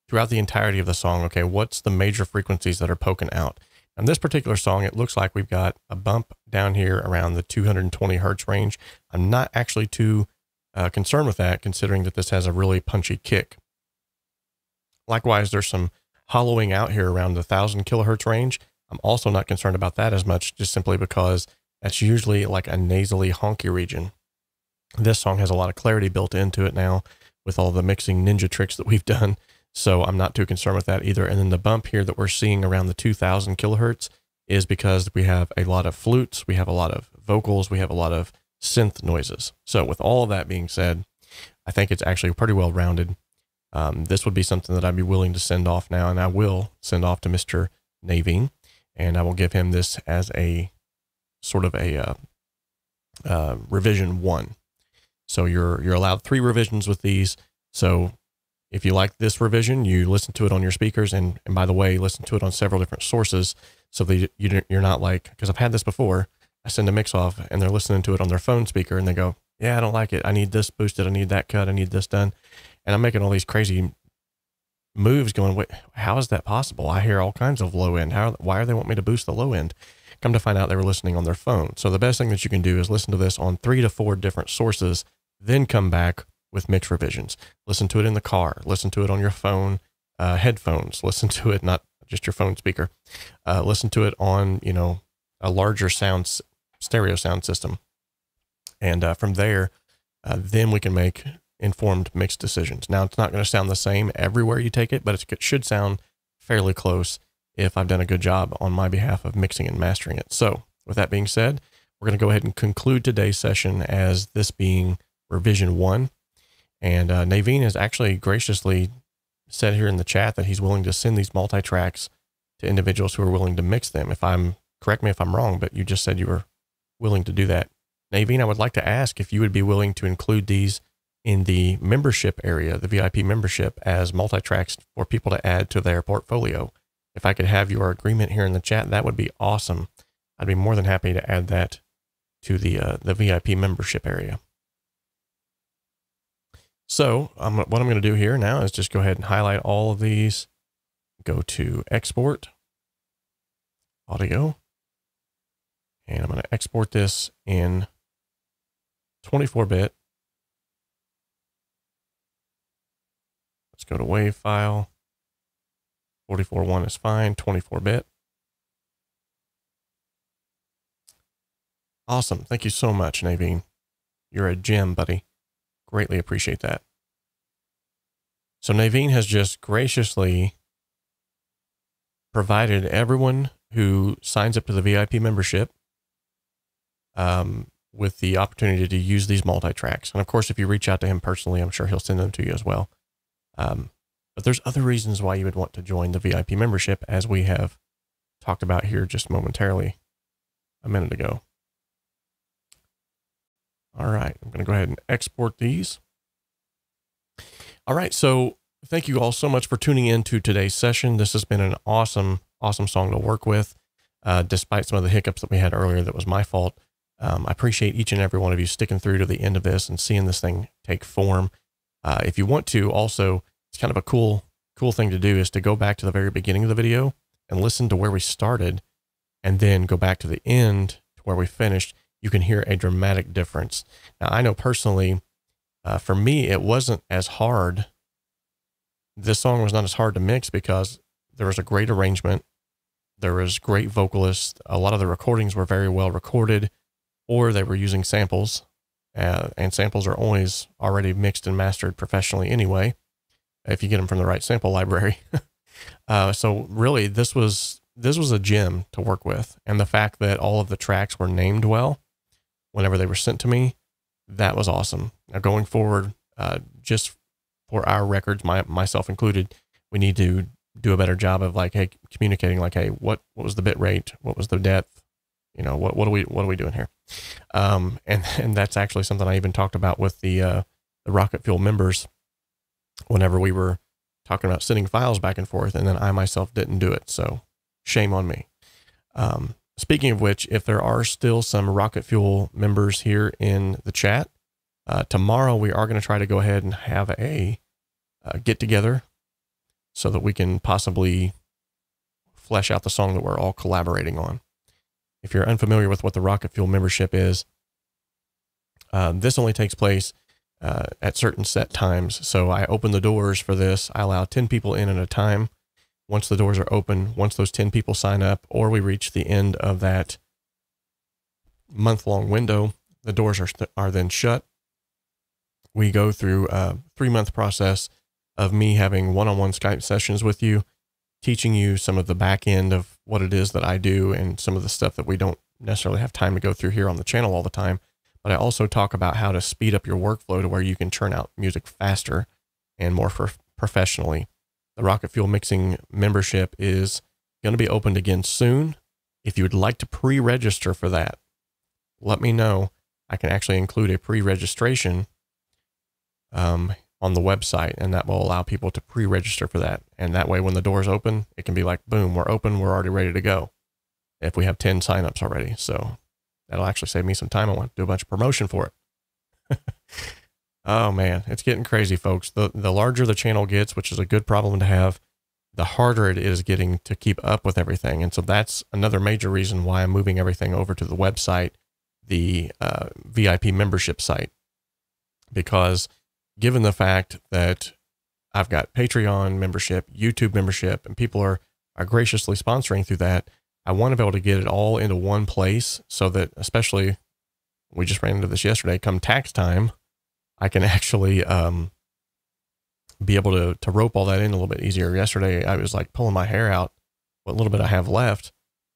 throughout the entirety of the song, okay, what's the major frequencies that are poking out. On this particular song, it looks like we've got a bump down here around the 220 hertz range. I'm not actually too concerned with that, considering that this has a really punchy kick. Likewise, there's some hollowing out here around the 1000 kilohertz range. I'm also not concerned about that as much, just simply because that's usually like a nasally honky region. This song has a lot of clarity built into it now with all the mixing ninja tricks that we've done. So I'm not too concerned with that either. And then the bump here that we're seeing around the 2000 kilohertz is because we have a lot of flutes, we have a lot of vocals, we have a lot of synth noises. So with all of that being said, I think it's actually pretty well rounded. This would be something that I'd be willing to send off now, and I will send off to Mr. 𝗵𝗂, and I will give him this as a sort of a revision 1. So you're allowed 3 revisions with these. So if you like this revision, you listen to it on your speakers, and by the way, listen to it on several different sources, so that you're not like, because I've had this before, I send a mix off and they're listening to it on their phone speaker and they go, yeah, I don't like it. I need this boosted. I need that cut. I need this done. And I'm making all these crazy moves going, wait, how is that possible? I hear all kinds of low end. Why are they want me to boost the low end? Come to find out they were listening on their phone. So the best thing that you can do is listen to this on 3 to 4 different sources, then come back with mix revisions. Listen to it in the car, listen to it on your phone, headphones, listen to it, not just your phone speaker, listen to it on, you know, a larger stereo sound system. And from there, then we can make informed mix decisions. Now, it's not going to sound the same everywhere you take it, but it should sound fairly close if I've done a good job on my behalf of mixing and mastering it. So with that being said, we're going to go ahead and conclude today's session as this being revision 1. And 𝗵𝗂 has actually graciously said here in the chat that he's willing to send these multi-tracks to individuals who are willing to mix them. Correct me if I'm wrong, but you just said you were willing to do that. 𝗵𝗂, I would like to ask if you would be willing to include these in the membership area, the VIP membership, as multi-tracks for people to add to their portfolio. If I could have your agreement here in the chat, that would be awesome. I'd be more than happy to add that to the VIP membership area. So what I'm going to do here now is just go ahead and highlight all of these, go to export audio, and I'm going to export this in 24-bit. Let's go to WAV file. 44.1 is fine, 24-bit. Awesome. Thank you so much, 𝗵𝗂. You're a gem, buddy. Greatly appreciate that. So 𝗵𝗂 has just graciously provided everyone who signs up to the VIP membership with the opportunity to use these multi-tracks. And of course, if you reach out to him personally, I'm sure he'll send them to you as well. But there's other reasons why you would want to join the VIP membership, as we have talked about here just momentarily. a minute ago. All right, I'm going to go ahead and export these. All right, so thank you all so much for tuning in to today's session. This has been an awesome song to work with, despite some of the hiccups that we had earlier. That was my fault. I appreciate each and every one of you sticking through to the end of this and seeing this thing take form. If you want to, also, it's kind of a cool thing to do is to go back to the very beginning of the video and listen to where we started, and then go back to the end to where we finished. You can hear a dramatic difference. Now, I know personally, for me, it wasn't as hard. This song was not as hard to mix because there was a great arrangement. There was great vocalists. A lot of the recordings were very well recorded, or they were using samples, and samples are always already mixed and mastered professionally anyway, if you get them from the right sample library. So really, this was a gem to work with. And the fact that all of the tracks were named well whenever they were sent to me, that was awesome. Now going forward, just for our records, myself included, we need to do a better job of like, hey, communicating like, hey, what was the bit rate? What was the depth? You know, what are we doing here? And that's actually something I even talked about with the Rocket Fuel members whenever we were talking about sending files back and forth, and then I myself didn't do it. So shame on me. Speaking of which, if there are still some Rocket Fuel members here in the chat, tomorrow we are going to try to go ahead and have a get together so that we can possibly flesh out the song that we're all collaborating on. If you're unfamiliar with what the Rocket Fuel membership is, this only takes place at certain set times. So I open the doors for this. I allow 10 people in at a time. Once the doors are open, once those 10 people sign up, or we reach the end of that month-long window, the doors are then shut. We go through a 3-month process of me having one-on-one Skype sessions with you, teaching you some of the back end of what it is that I do and some of the stuff that we don't necessarily have time to go through here on the channel all the time. But I also talk about how to speed up your workflow to where you can churn out music faster and more professionally. The Rocket Fuel Mixing membership is going to be opened again soon. If you would like to pre-register for that, let me know. I can actually include a pre-registration on the website, and that will allow people to pre-register for that. And that way, when the doors open, it can be like, boom, we're open, we're already ready to go. If we have 10 signups already. So that'll actually save me some time. I want to do a bunch of promotion for it. Oh man, it's getting crazy, folks. The larger the channel gets, which is a good problem to have, the harder it is getting to keep up with everything. And so that's another major reason why I'm moving everything over to the website, the VIP membership site. Because given the fact that I've got Patreon membership, YouTube membership, and people are graciously sponsoring through that, I want to be able to get it all into one place so that, especially, we just ran into this yesterday, come tax time, I can actually be able to rope all that in a little bit easier. Yesterday, I was like pulling my hair out, what little bit I have left,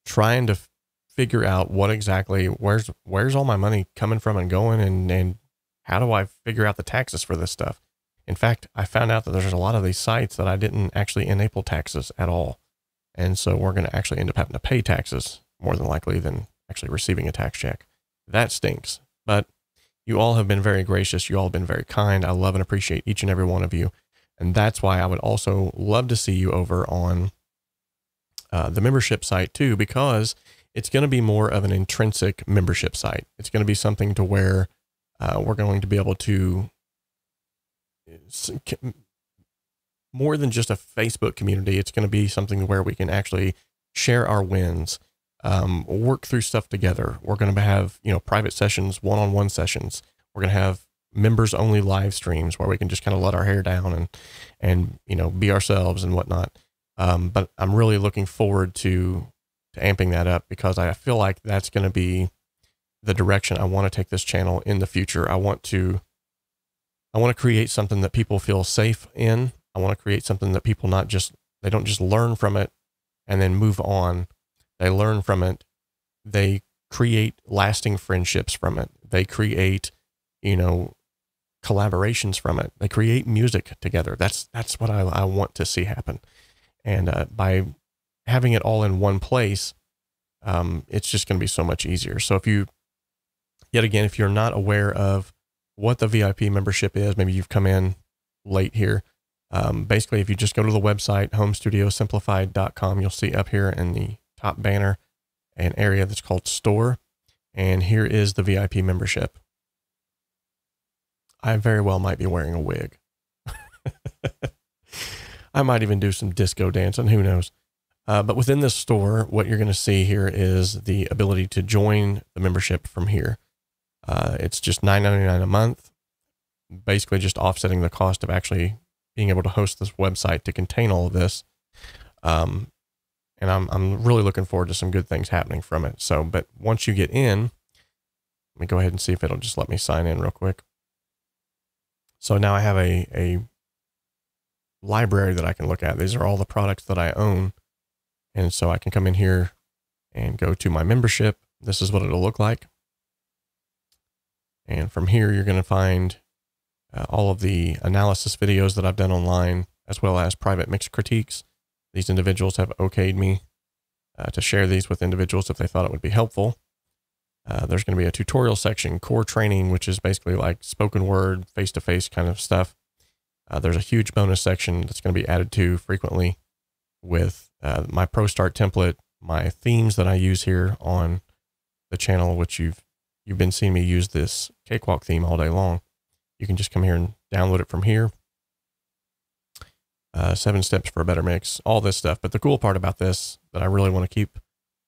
trying to figure out what exactly, where's all my money coming from and going, and how do I figure out the taxes for this stuff? In fact, I found out that there's a lot of these sites that I didn't actually enable taxes at all. And so we're going to actually end up having to pay taxes more than likely than actually receiving a tax check. That stinks. But you all have been very gracious. You all have been very kind. I love and appreciate each and every one of you. And that's why I would also love to see you over on the membership site too, because it's going to be more of an intrinsic membership site. It's going to be something to where we're going to be able to, more than just a Facebook community, it's going to be something where we can actually share our wins, work through stuff together. We're going to have, private sessions, one-on-one sessions. We're going to have members only live streams where we can just kind of let our hair down and be ourselves and whatnot. But I'm really looking forward to amping that up, because I feel like that's going to be the direction I want to take this channel in the future. I want to create something that people feel safe in. I want to create something that people they don't just learn from it and then move on. They learn from it. They create lasting friendships from it. They create, collaborations from it. They create music together. That's what I want to see happen. And by having it all in one place, it's just going to be so much easier. So if you, yet again, if you're not aware of what the VIP membership is, maybe you've come in late here. Basically, if you just go to the website, homestudiosimplified.com, you'll see up here in the top banner an area that's called Store. And here is the VIP membership. I very well might be wearing a wig. I might even do some disco dancing, who knows. But within this store, what you're going to see here is the ability to join the membership from here. It's just $9.99 a month, basically just offsetting the cost of actually being able to host this website to contain all of this. And I'm really looking forward to some good things happening from it. So, but once you get in, let me go ahead and see if it'll just let me sign in real quick. So now I have a library that I can look at. These are all the products that I own. And so I can come in here and go to my membership. This is what it'll look like. And from here, you're going to find all of the analysis videos that I've done online, as well as private mix critiques. These individuals have okayed me to share these with individuals if they thought it would be helpful. There's going to be a tutorial section, core training, which is basically like spoken word, face-to-face kind of stuff. There's a huge bonus section that's going to be added to frequently with my Pro Start template, my themes that I use here on the channel, which you've been seeing me use this Cakewalk theme all day long. You can just come here and download it from here. 7 steps for a better mix, all this stuff. But the cool part about this that I really want to keep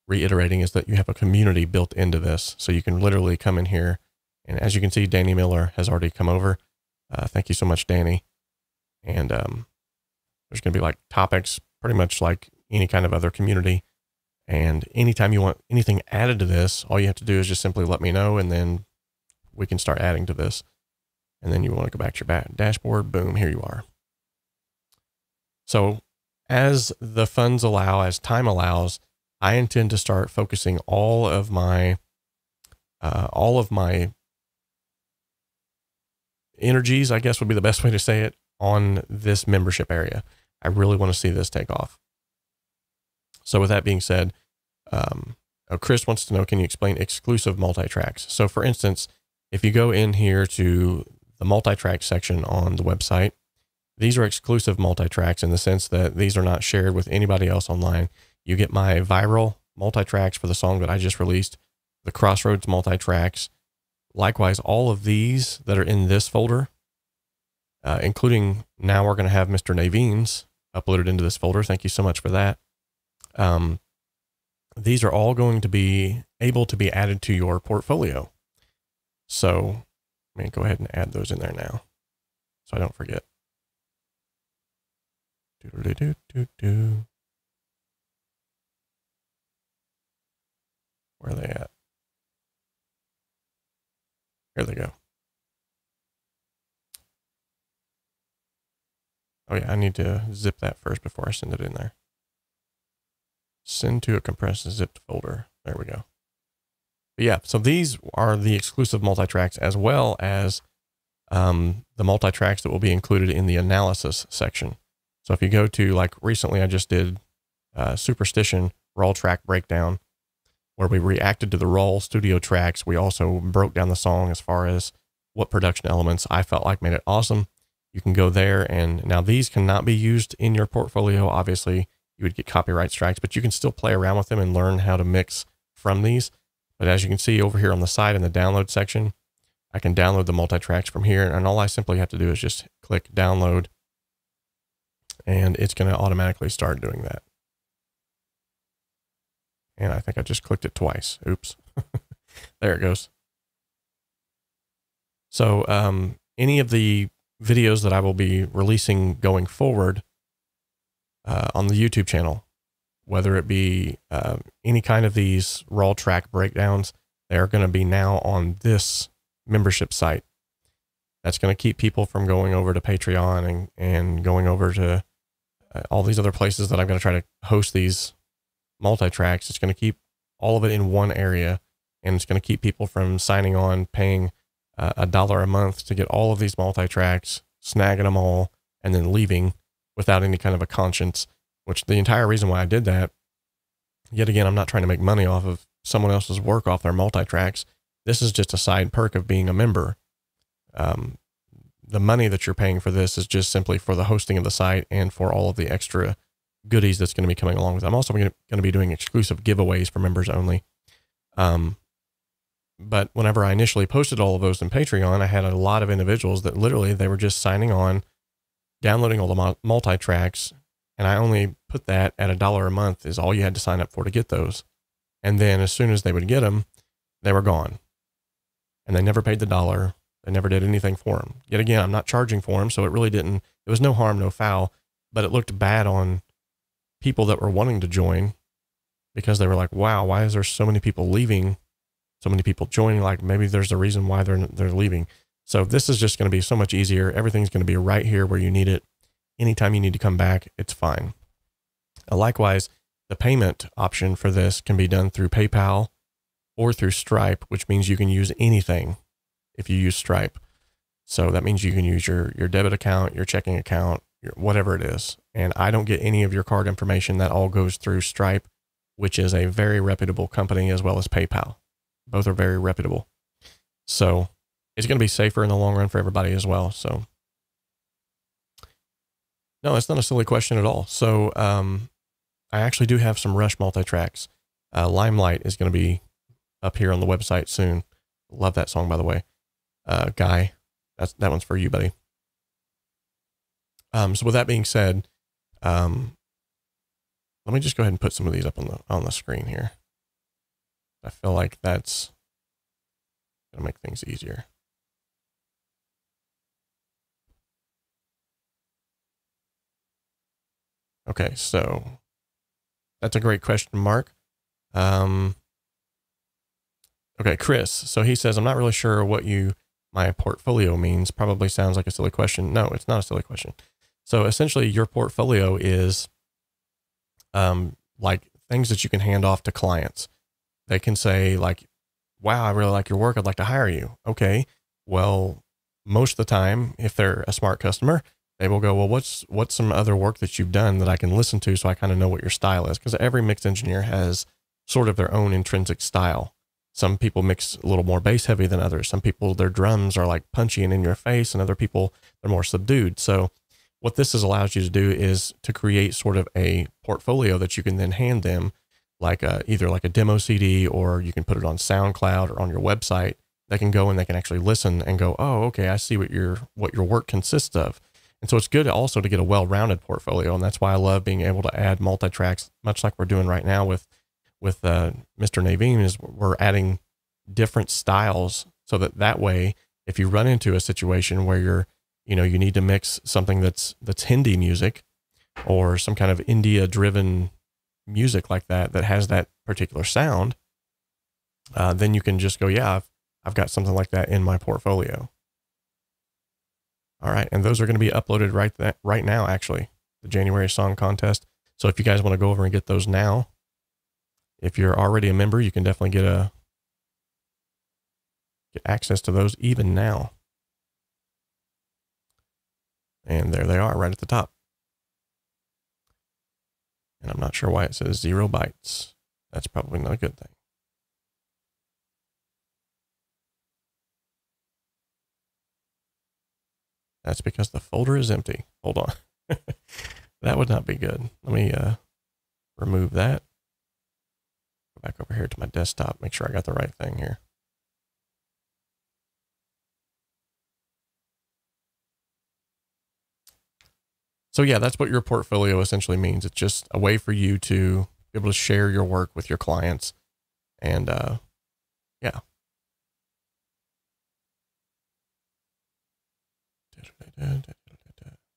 reiterating is that you have a community built into this. So you can literally come in here, and as you can see, Danny Miller has already come over. Thank you so much, Danny. And there's going to be like topics, pretty much like any kind of other community. And anytime you want anything added to this, all you have to do is just simply let me know, and then we can start adding to this. And then you want to go back to your dashboard. Boom, here you are. So as the funds allow, as time allows, I intend to start focusing all of my energies, I guess would be the best way to say it, on this membership area. I really want to see this take off. So with that being said, Chris wants to know, can you explain exclusive multi-tracks? So for instance, if you go in here to the multi-track section on the website, these are exclusive multi-tracks in the sense that these are not shared with anybody else online. You get my viral multi-tracks for the song that I just released, the Crossroads multi-tracks. Likewise, all of these that are in this folder, including now we're going to have Mr. Naveen's uploaded into this folder. Thank you so much for that. These are all going to be able to be added to your portfolio. So let me go ahead and add those in there now so I don't forget. Where are they at? Here they go. Oh yeah, I need to zip that first before I send it in there. Send to a compressed zipped folder. There we go. But yeah, so these are the exclusive multi-tracks, as well as the multi-tracks that will be included in the analysis section. So if you go to, like recently I just did Superstition raw track breakdown, where we reacted to the raw studio tracks. We also broke down the song as far as what production elements I felt like made it awesome. You can go there, and now these cannot be used in your portfolio. Obviously, you would get copyright strikes, but you can still play around with them and learn how to mix from these. But as you can see over here on the side in the download section, I can download the multi-tracks from here, and all I simply have to do is just click download, and it's going to automatically start doing that. And I think I just clicked it twice. Oops. There it goes. So any of the videos that I will be releasing going forward on the YouTube channel, whether it be any kind of these raw track breakdowns, they're going to be now on this membership site. That's going to keep people from going over to Patreon and going over to all these other places that I'm going to try to host these multi-tracks. It's going to keep all of it in one area, and it's going to keep people from signing on, paying $1 a month to get all of these multi-tracks, snagging them all, and then leaving without any kind of a conscience, which the entire reason why I did that Yet again, I'm not trying to make money off of someone else's work off their multi-tracks. This is just a side perk of being a member. The money that you're paying for this is just simply for the hosting of the site and for all of the extra goodies that's going to be coming along with it. I'm also going to be doing exclusive giveaways for members only. But whenever I initially posted all of those in Patreon, I had a lot of individuals that literally they were just signing on, downloading all the multi-tracks, and I only put that at $1 a month is all you had to sign up for to get those. And then as soon as they would get them, they were gone. And they never paid the $1. They never did anything for them. Yet again, I'm not charging for them, so it really didn't, it was no harm, no foul, but it looked bad on people that were wanting to join because they were like, wow, why is there so many people leaving? So many people joining, like maybe there's a reason why they're leaving. So this is just going to be so much easier. Everything's going to be right here where you need it. Anytime you need to come back, it's fine. Likewise, the payment option for this can be done through PayPal or through Stripe, which means you can use anything if you use Stripe. So that means you can use your debit account, your checking account, whatever it is. And I don't get any of your card information. That all goes through Stripe, which is a very reputable company, as well as PayPal. Both are very reputable. So it's going to be safer in the long run for everybody as well. So no, it's not a silly question at all. So I actually do have some Rush multi-tracks. Limelight is going to be up here on the website soon. Love that song, by the way. Guy, that one's for you, buddy. So with that being said, let me just go ahead and put some of these up on the screen here. I feel like that's going to make things easier. Okay, so that's a great question, Mark. Okay, Chris. So he says, I'm not really sure what my portfolio means. Probably sounds like a silly question. No, it's not a silly question. So essentially your portfolio is like things that you can hand off to clients. They can say like, wow, I really like your work. I'd like to hire you. Okay. Well, most of the time, if they're a smart customer, they will go, well, what's some other work that you've done that I can listen to so I kind of know what your style is? Because every mix engineer has sort of their own intrinsic style. Some people mix a little more bass heavy than others. Some people, their drums are like punchy and in your face, and other people, they're more subdued. So what this allows you to do is to create sort of a portfolio that you can then hand them, like either like a demo CD, or you can put it on SoundCloud or on your website. They can go and they can actually listen and go, oh, okay, I see what your work consists of. And so it's good also to get a well-rounded portfolio. And that's why I love being able to add multi-tracks, much like we're doing right now with Mr. 𝗵𝗲, is we're adding different styles so that way, if you run into a situation where you need to mix something that's Hindi music or some kind of India driven music like that has that particular sound, then you can just go, yeah, I've got something like that in my portfolio. All right. And those are going to be uploaded right now, actually, the January song contest. So if you guys want to go over and get those now, if you're already a member, you can definitely get access to those even now. And there they are right at the top. And I'm not sure why it says 0 bytes. That's probably not a good thing. That's because the folder is empty. Hold on. That would not be good. Let me remove that. Go back over here to my desktop. Make sure I got the right thing here. So yeah, that's what your portfolio essentially means. It's just a way for you to be able to share your work with your clients. And yeah.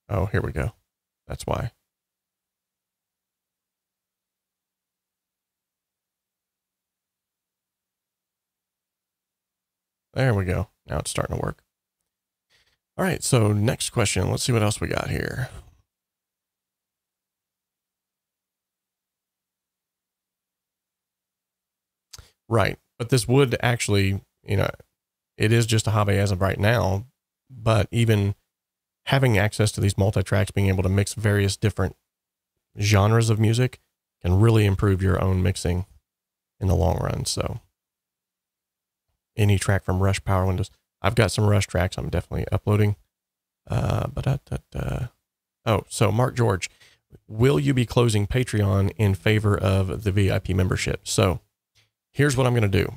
Oh, here we go. That's why. There we go. Now it's starting to work. All right. So next question. Let's see what else we got here. Right. But this would actually, it is just a hobby as of right now, but even having access to these multi-tracks, being able to mix various different genres of music can really improve your own mixing in the long run. So any track from Rush Power Windows, I've got some Rush tracks I'm definitely uploading. Oh, so Mark George, will you be closing Patreon in favor of the VIP membership? So here's what I'm going to do.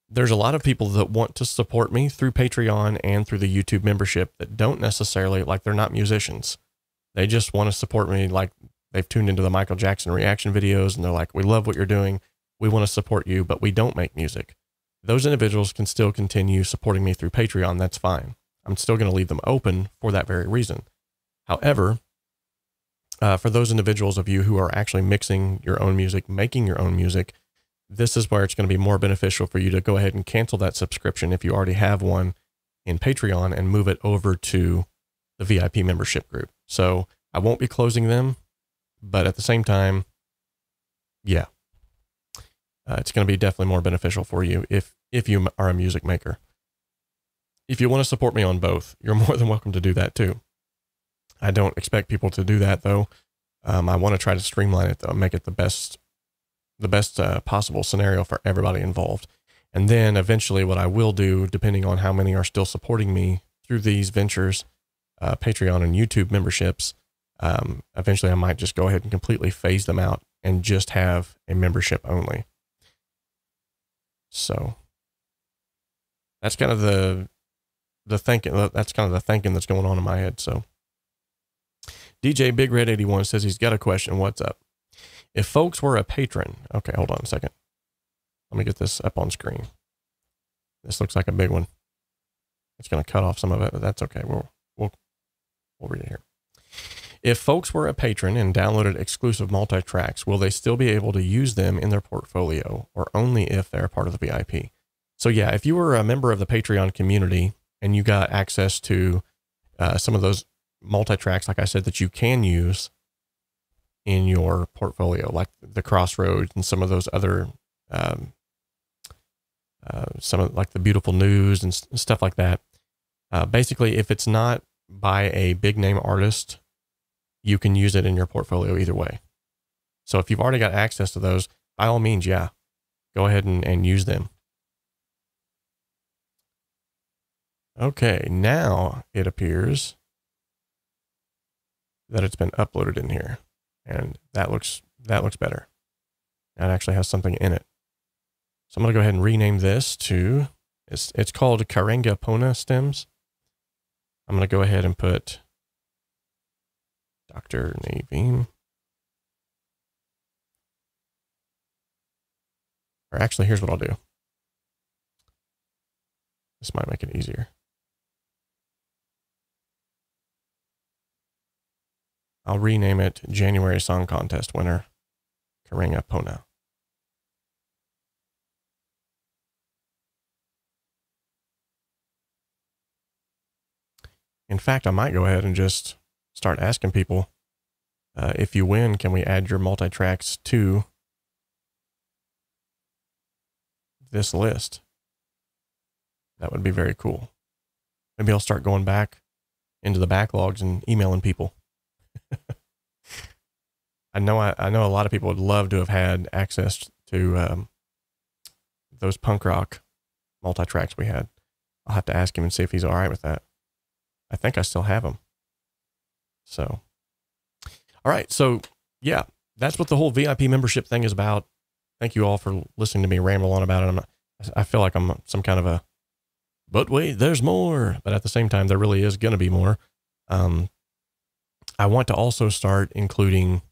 There's a lot of people that want to support me through Patreon and through the YouTube membership that don't necessarily, like, they're not musicians. They just want to support me. Like, they've tuned into the Michael Jackson reaction videos and they're like, we love what you're doing. We want to support you, but we don't make music. Those individuals can still continue supporting me through Patreon. That's fine. I'm still going to leave them open for that very reason. However, for those individuals of you who are actually mixing your own music, making your own music, this is where it's going to be more beneficial for you to go ahead and cancel that subscription if you already have one in Patreon and move it over to the VIP membership group. So I won't be closing them, but at the same time, yeah, it's going to be definitely more beneficial for you if you are a music maker. If you want to support me on both, you're more than welcome to do that too. I don't expect people to do that though. I want to try to streamline it though, make it the best possible scenario for everybody involved. And then eventually what I will do, depending on how many are still supporting me through these ventures, Patreon and YouTube memberships, eventually I might just go ahead and completely phase them out and just have a membership only. So that's kind of the thinking. That's kind of the thinking that's going on in my head. So DJ Big Red 81 says he's got a question. What's up? If folks were a patron, okay, hold on a second. Let me get this up on screen. This looks like a big one. It's going to cut off some of it, but that's okay. We'll read it here. If folks were a patron and downloaded exclusive multi-tracks, will they still be able to use them in their portfolio, or only if they're part of the VIP? So yeah, if you were a member of the Patreon community and you got access to some of those multi-tracks, like I said, that you can use in your portfolio, like the Crossroads and some of those other, some of like the Beautiful News and stuff like that. Basically, if it's not by a big name artist, you can use it in your portfolio either way. So if you've already got access to those, by all means, yeah, go ahead and use them. Okay, now it appears that it's been uploaded in here, and that looks better. That actually has something in it. So I'm going to go ahead and rename this to, it's called 𝗂𝗄𝗃𝗃 stems. I'm going to go ahead and put Dr. 𝗵𝗃. Or actually, here's what I'll do. This might make it easier. I'll rename it January Song Contest winner, 𝗂𝗃𝗃𝗃. In fact, I might go ahead and just start asking people, if you win, can we add your multi-tracks to this list? That would be very cool. Maybe I'll start going back into the backlogs and emailing people. I know a lot of people would love to have had access to those punk rock multi-tracks we had. I'll have to ask him and see if he's all right with that. I think I still have them. So, all right. So yeah, that's what the whole VIP membership thing is about. Thank you all for listening to me ramble on about it. I feel like I'm some kind of a, but wait, there's more. But at the same time, there really is going to be more. I want to also start including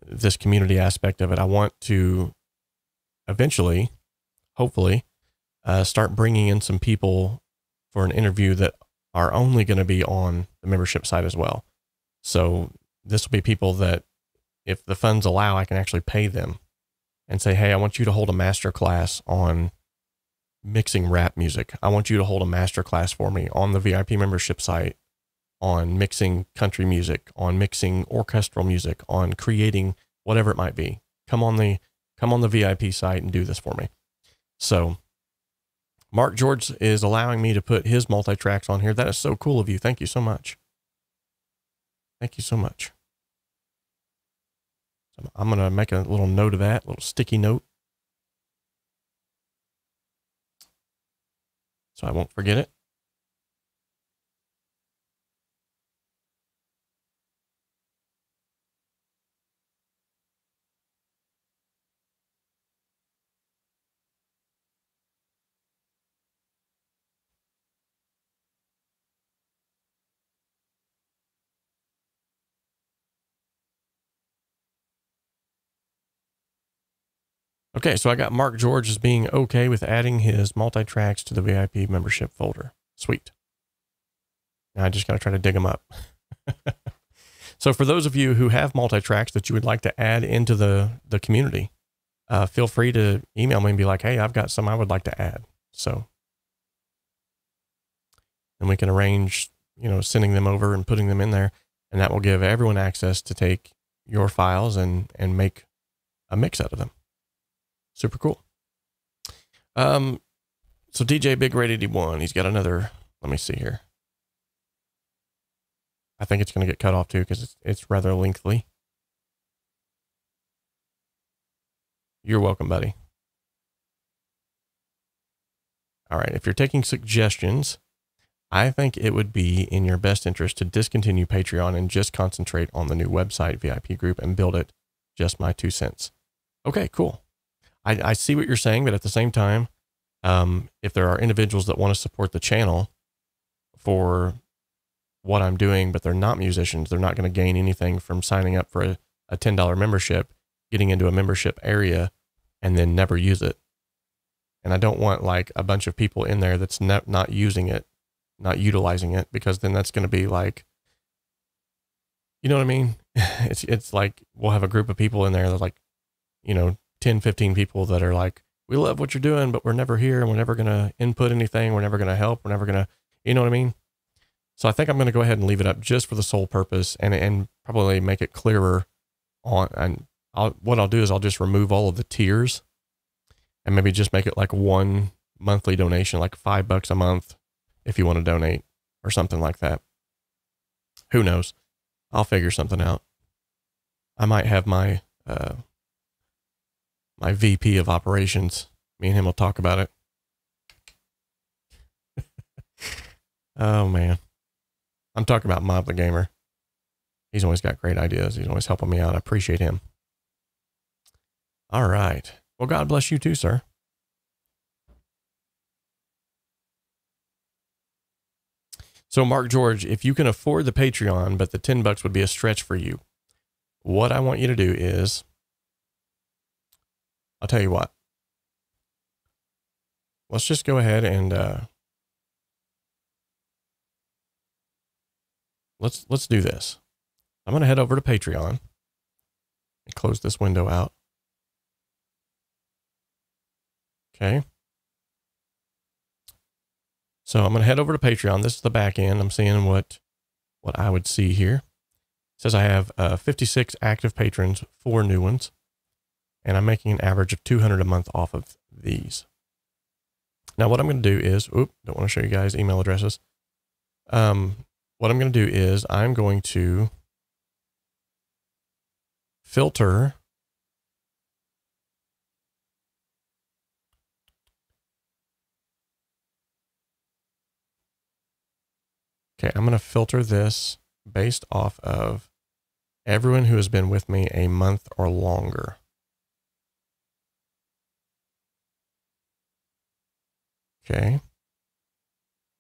this community aspect of it. I want to eventually, hopefully, start bringing in some people for an interview that are only going to be on the membership side as well. So this will be people that, if the funds allow, I can actually pay them and say, hey, I want you to hold a master class on mixing rap music. I want you to hold a master class for me on the VIP membership site on mixing country music, on mixing orchestral music, on creating whatever it might be. Come on the VIP site and do this for me. So Mark George is allowing me to put his multi-tracks on here. That is so cool of you. Thank you so much. Thank you so much. So I'm going to make a little note of that, a little sticky note, so I won't forget it. Okay, so I got Mark George as being okay with adding his multi-tracks to the VIP membership folder. Sweet. Now I just got to try to dig them up. So for those of you who have multi-tracks that you would like to add into the community, feel free to email me and be like, hey, I've got some I would like to add. So, and we can arrange, you know, sending them over and putting them in there, and that will give everyone access to take your files and make a mix out of them. Super cool. So DJ Big Red 81, he's got another, let me see here. I think it's going to get cut off too, because it's rather lengthy. You're welcome, buddy. All right. If you're taking suggestions, I think it would be in your best interest to discontinue Patreon and just concentrate on the new website VIP group and build it. Just my 2 cents. Okay, cool. I see what you're saying, but at the same time, if there are individuals that want to support the channel for what I'm doing, but they're not musicians, they're not going to gain anything from signing up for a $10 membership, getting into a membership area, and then never use it. And I don't want like a bunch of people in there that's not using it, not utilizing it, because then that's going to be like, you know what I mean? It's like, we'll have a group of people in there that like, you know, 10, 15 people that are like, we love what you're doing, but we're never here and we're never going to input anything. We're never going to help. We're never going to, you know what I mean? So I think I'm going to go ahead and leave it up just for the sole purpose and probably make it clearer on, and what I'll do is I'll just remove all of the tiers and maybe just make it like one monthly donation, like $5 a month if you want to donate or something like that. Who knows? I'll figure something out. I might have my, my VP of operations, me and him will talk about it. Oh man. I'm talking about Mob the Gamer. He's always got great ideas. He's always helping me out. I appreciate him. All right. Well, God bless you too, sir. So Mark George, if you can afford the Patreon, but the $10 would be a stretch for you, what I want you to do is, I'll tell you what, let's just go ahead and, let's do this. I'm going to head over to Patreon and close this window out. Okay. So I'm going to head over to Patreon. This is the back end. I'm seeing what I would see here. It says I have 56 active patrons, 4 new ones, and I'm making an average of $200 a month off of these. Now what I'm going to do is, don't want to show you guys email addresses. What I'm going to do is I'm going to filter Okay, I'm going to filter this based off of everyone who has been with me a month or longer. Okay.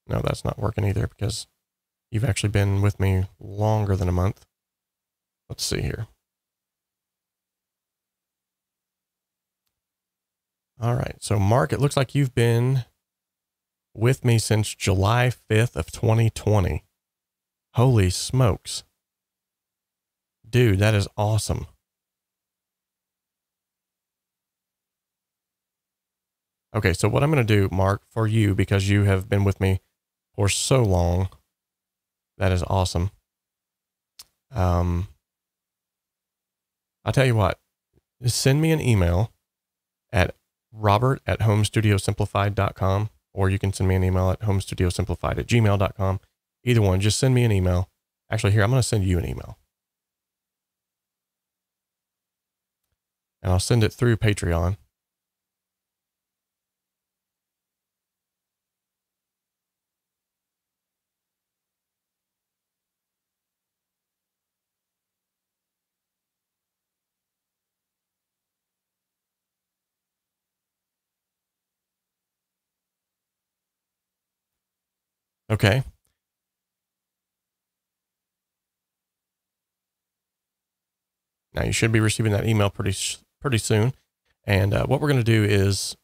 No, that's not working either because you've actually been with me longer than a month. Let's see here. All right. So Mark, it looks like you've been with me since July 5th of 2020. Holy smokes. Dude, that is awesome. Okay, so what I'm going to do, Mark, for you, because you have been with me for so long, that is awesome. I'll tell you what, just send me an email at robert@homestudiossimplified.com, or you can send me an email at homestudiossimplified@gmail.com. Either one, just send me an email. Actually, here, I'm going to send you an email. and I'll send it through Patreon. Okay. Now you should be receiving that email pretty soon. And what we're going to do is,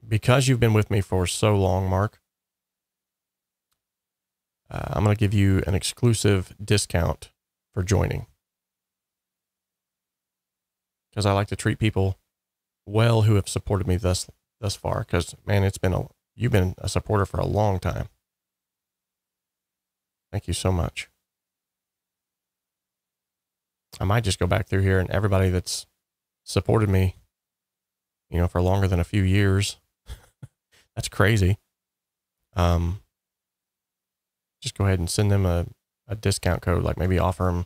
because you've been with me for so long, Mark, I'm going to give you an exclusive discount for joining. Because I like to treat people well who have supported me thus far. Because, man, you've been a supporter for a long time. Thank you so much. I might just go back through here and everybody that's supported me, you know, for longer than a few years. That's crazy. Just go ahead and send them a discount code, like maybe offer them,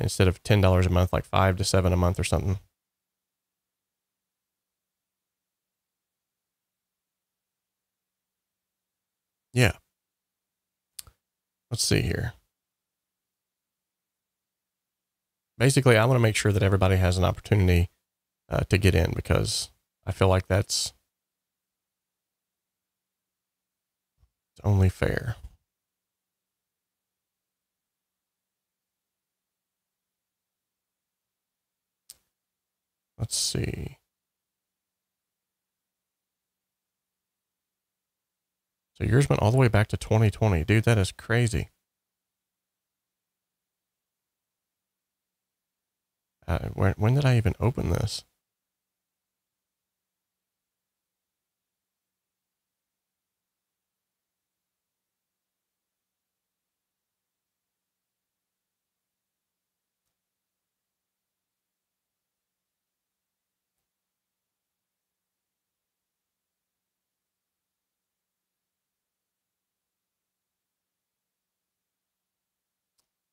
instead of $10 a month, like $5 to $7 a month or something. Yeah. Let's see here. Basically, I want to make sure that everybody has an opportunity to get in, because I feel like it's only fair. Let's see. So yours went all the way back to 2020. Dude, that is crazy. When did I even open this?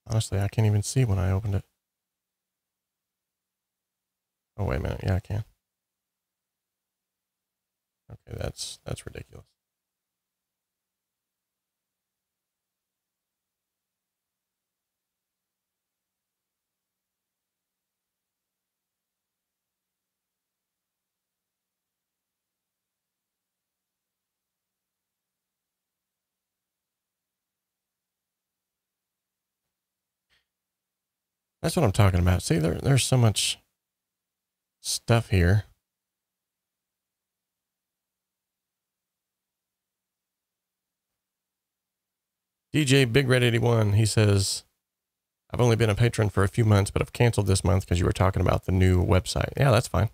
Honestly, I can't even see when I opened it. Oh, wait a minute. Yeah, I can. Okay, that's ridiculous. That's what I'm talking about. See, there's so much stuff here. DJ Big Red 81, he says, I've only been a patron for a few months, but I've canceled this month because you were talking about the new website. Yeah, that's fine.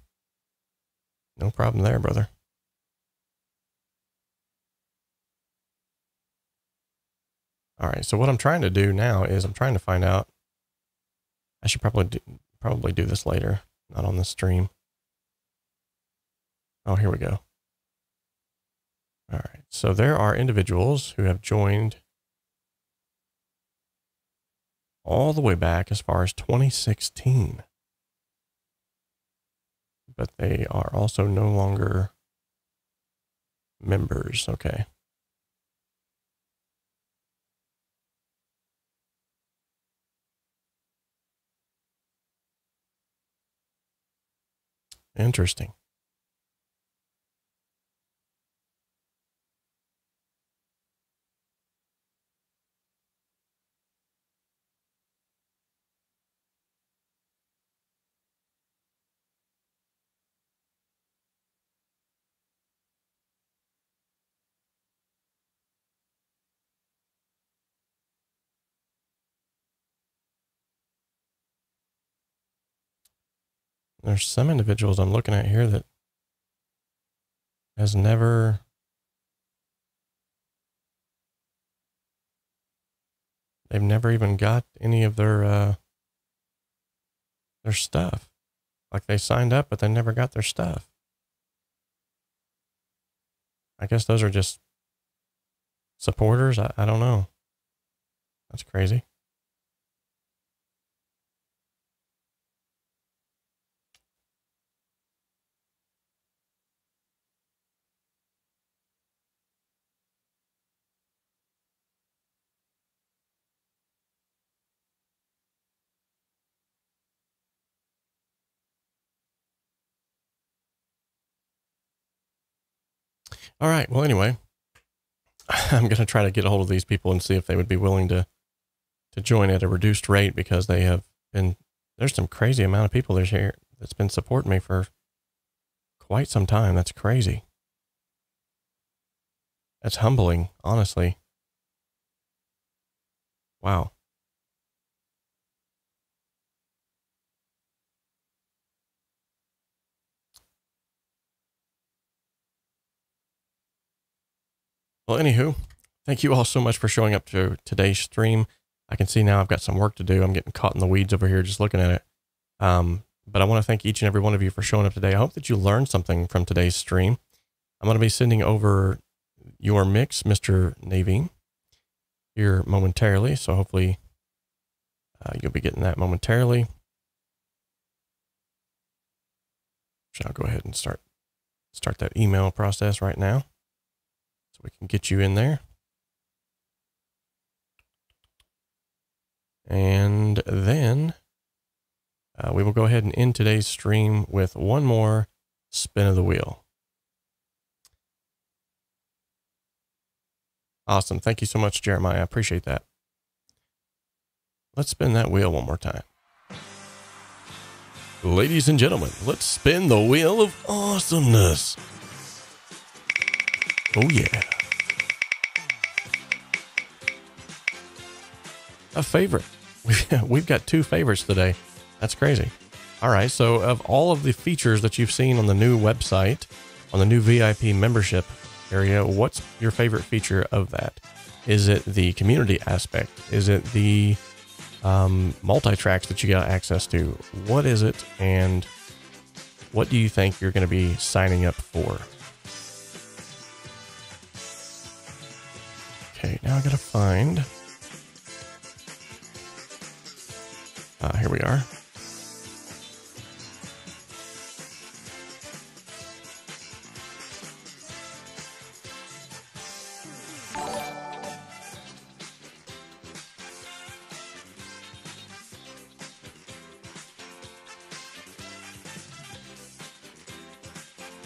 No problem there, brother. All right, so what I'm trying to do now is I'm trying to find out. I should probably do this later, not on the stream. Oh, here we go. All right, so there are individuals who have joined all the way back as far as 2016. But they are also no longer members. Okay. Interesting. There's some individuals I'm looking at here that they've never even got any of their stuff. Like they signed up, but they never got their stuff. I guess those are just supporters. I don't know. That's crazy. All right. Well, anyway, I'm going to try to get a hold of these people and see if they would be willing to join at a reduced rate, because they have been, there's some crazy amount of people there's here that's been supporting me for quite some time. That's crazy. That's humbling, honestly. Wow. Well, anywho, thank you all so much for showing up to today's stream. I can see now I've got some work to do. I'm getting caught in the weeds over here just looking at it. But I want to thank each and every one of you for showing up today. I hope that you learned something from today's stream. I'm going to be sending over your mix, Mr. 𝗍𝗵𝗲, here momentarily. So hopefully you'll be getting that momentarily. So I'll go ahead and start that email process right now, so we can get you in there. And then we will go ahead and end today's stream with one more spin of the wheel. Awesome. Thank you so much, Jeremiah. I appreciate that. Let's spin that wheel one more time. Ladies and gentlemen, let's spin the wheel of awesomeness. Oh, yeah. A favorite. We've got 2 favorites today. That's crazy. All right. So of all of the features that you've seen on the new website, on the new VIP membership area, what's your favorite feature of that? Is it the community aspect? Is it the multi-tracks that you got access to? What is it? And what do you think you're going to be signing up for? Okay. Now I got to find... here we are.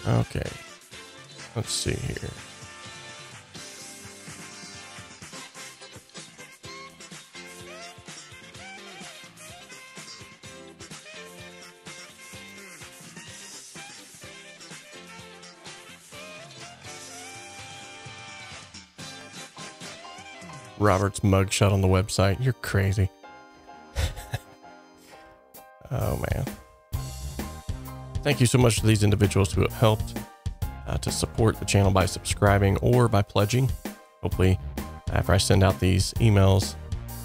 Okay. Let's see here. Robert's mugshot on the website. You're crazy. Oh, man. Thank you so much to these individuals who have helped to support the channel by subscribing or by pledging. Hopefully, after I send out these emails,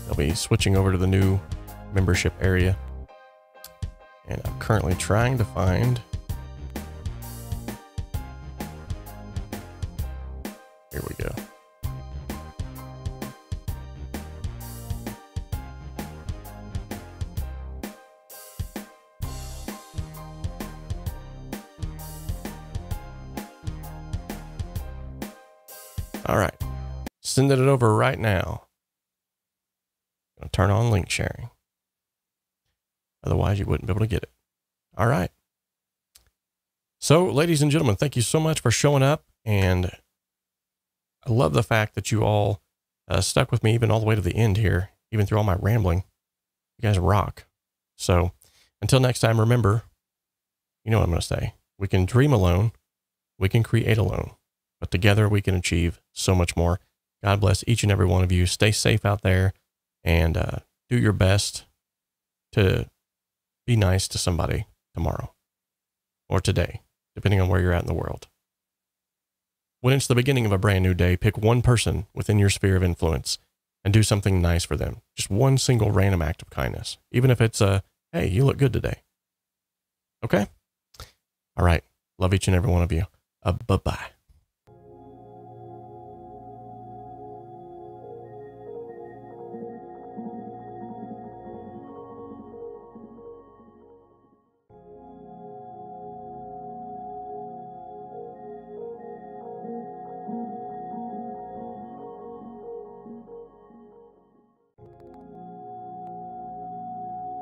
they'll be switching over to the new membership area. And I'm currently trying to find... Here we go. All right, sending it over right now. I'm going to turn on link sharing. Otherwise, you wouldn't be able to get it. All right. So, ladies and gentlemen, thank you so much for showing up. And I love the fact that you all stuck with me even all the way to the end here, even through all my rambling. You guys rock. So, until next time, remember, you know what I'm going to say. We can dream alone. We can create alone. But together we can achieve so much more. God bless each and every one of you. Stay safe out there, and do your best to be nice to somebody tomorrow or today, depending on where you're at in the world. When it's the beginning of a brand new day, pick one person within your sphere of influence and do something nice for them. Just one single random act of kindness, even if it's hey, you look good today. Okay? All right. Love each and every one of you. Bye-bye.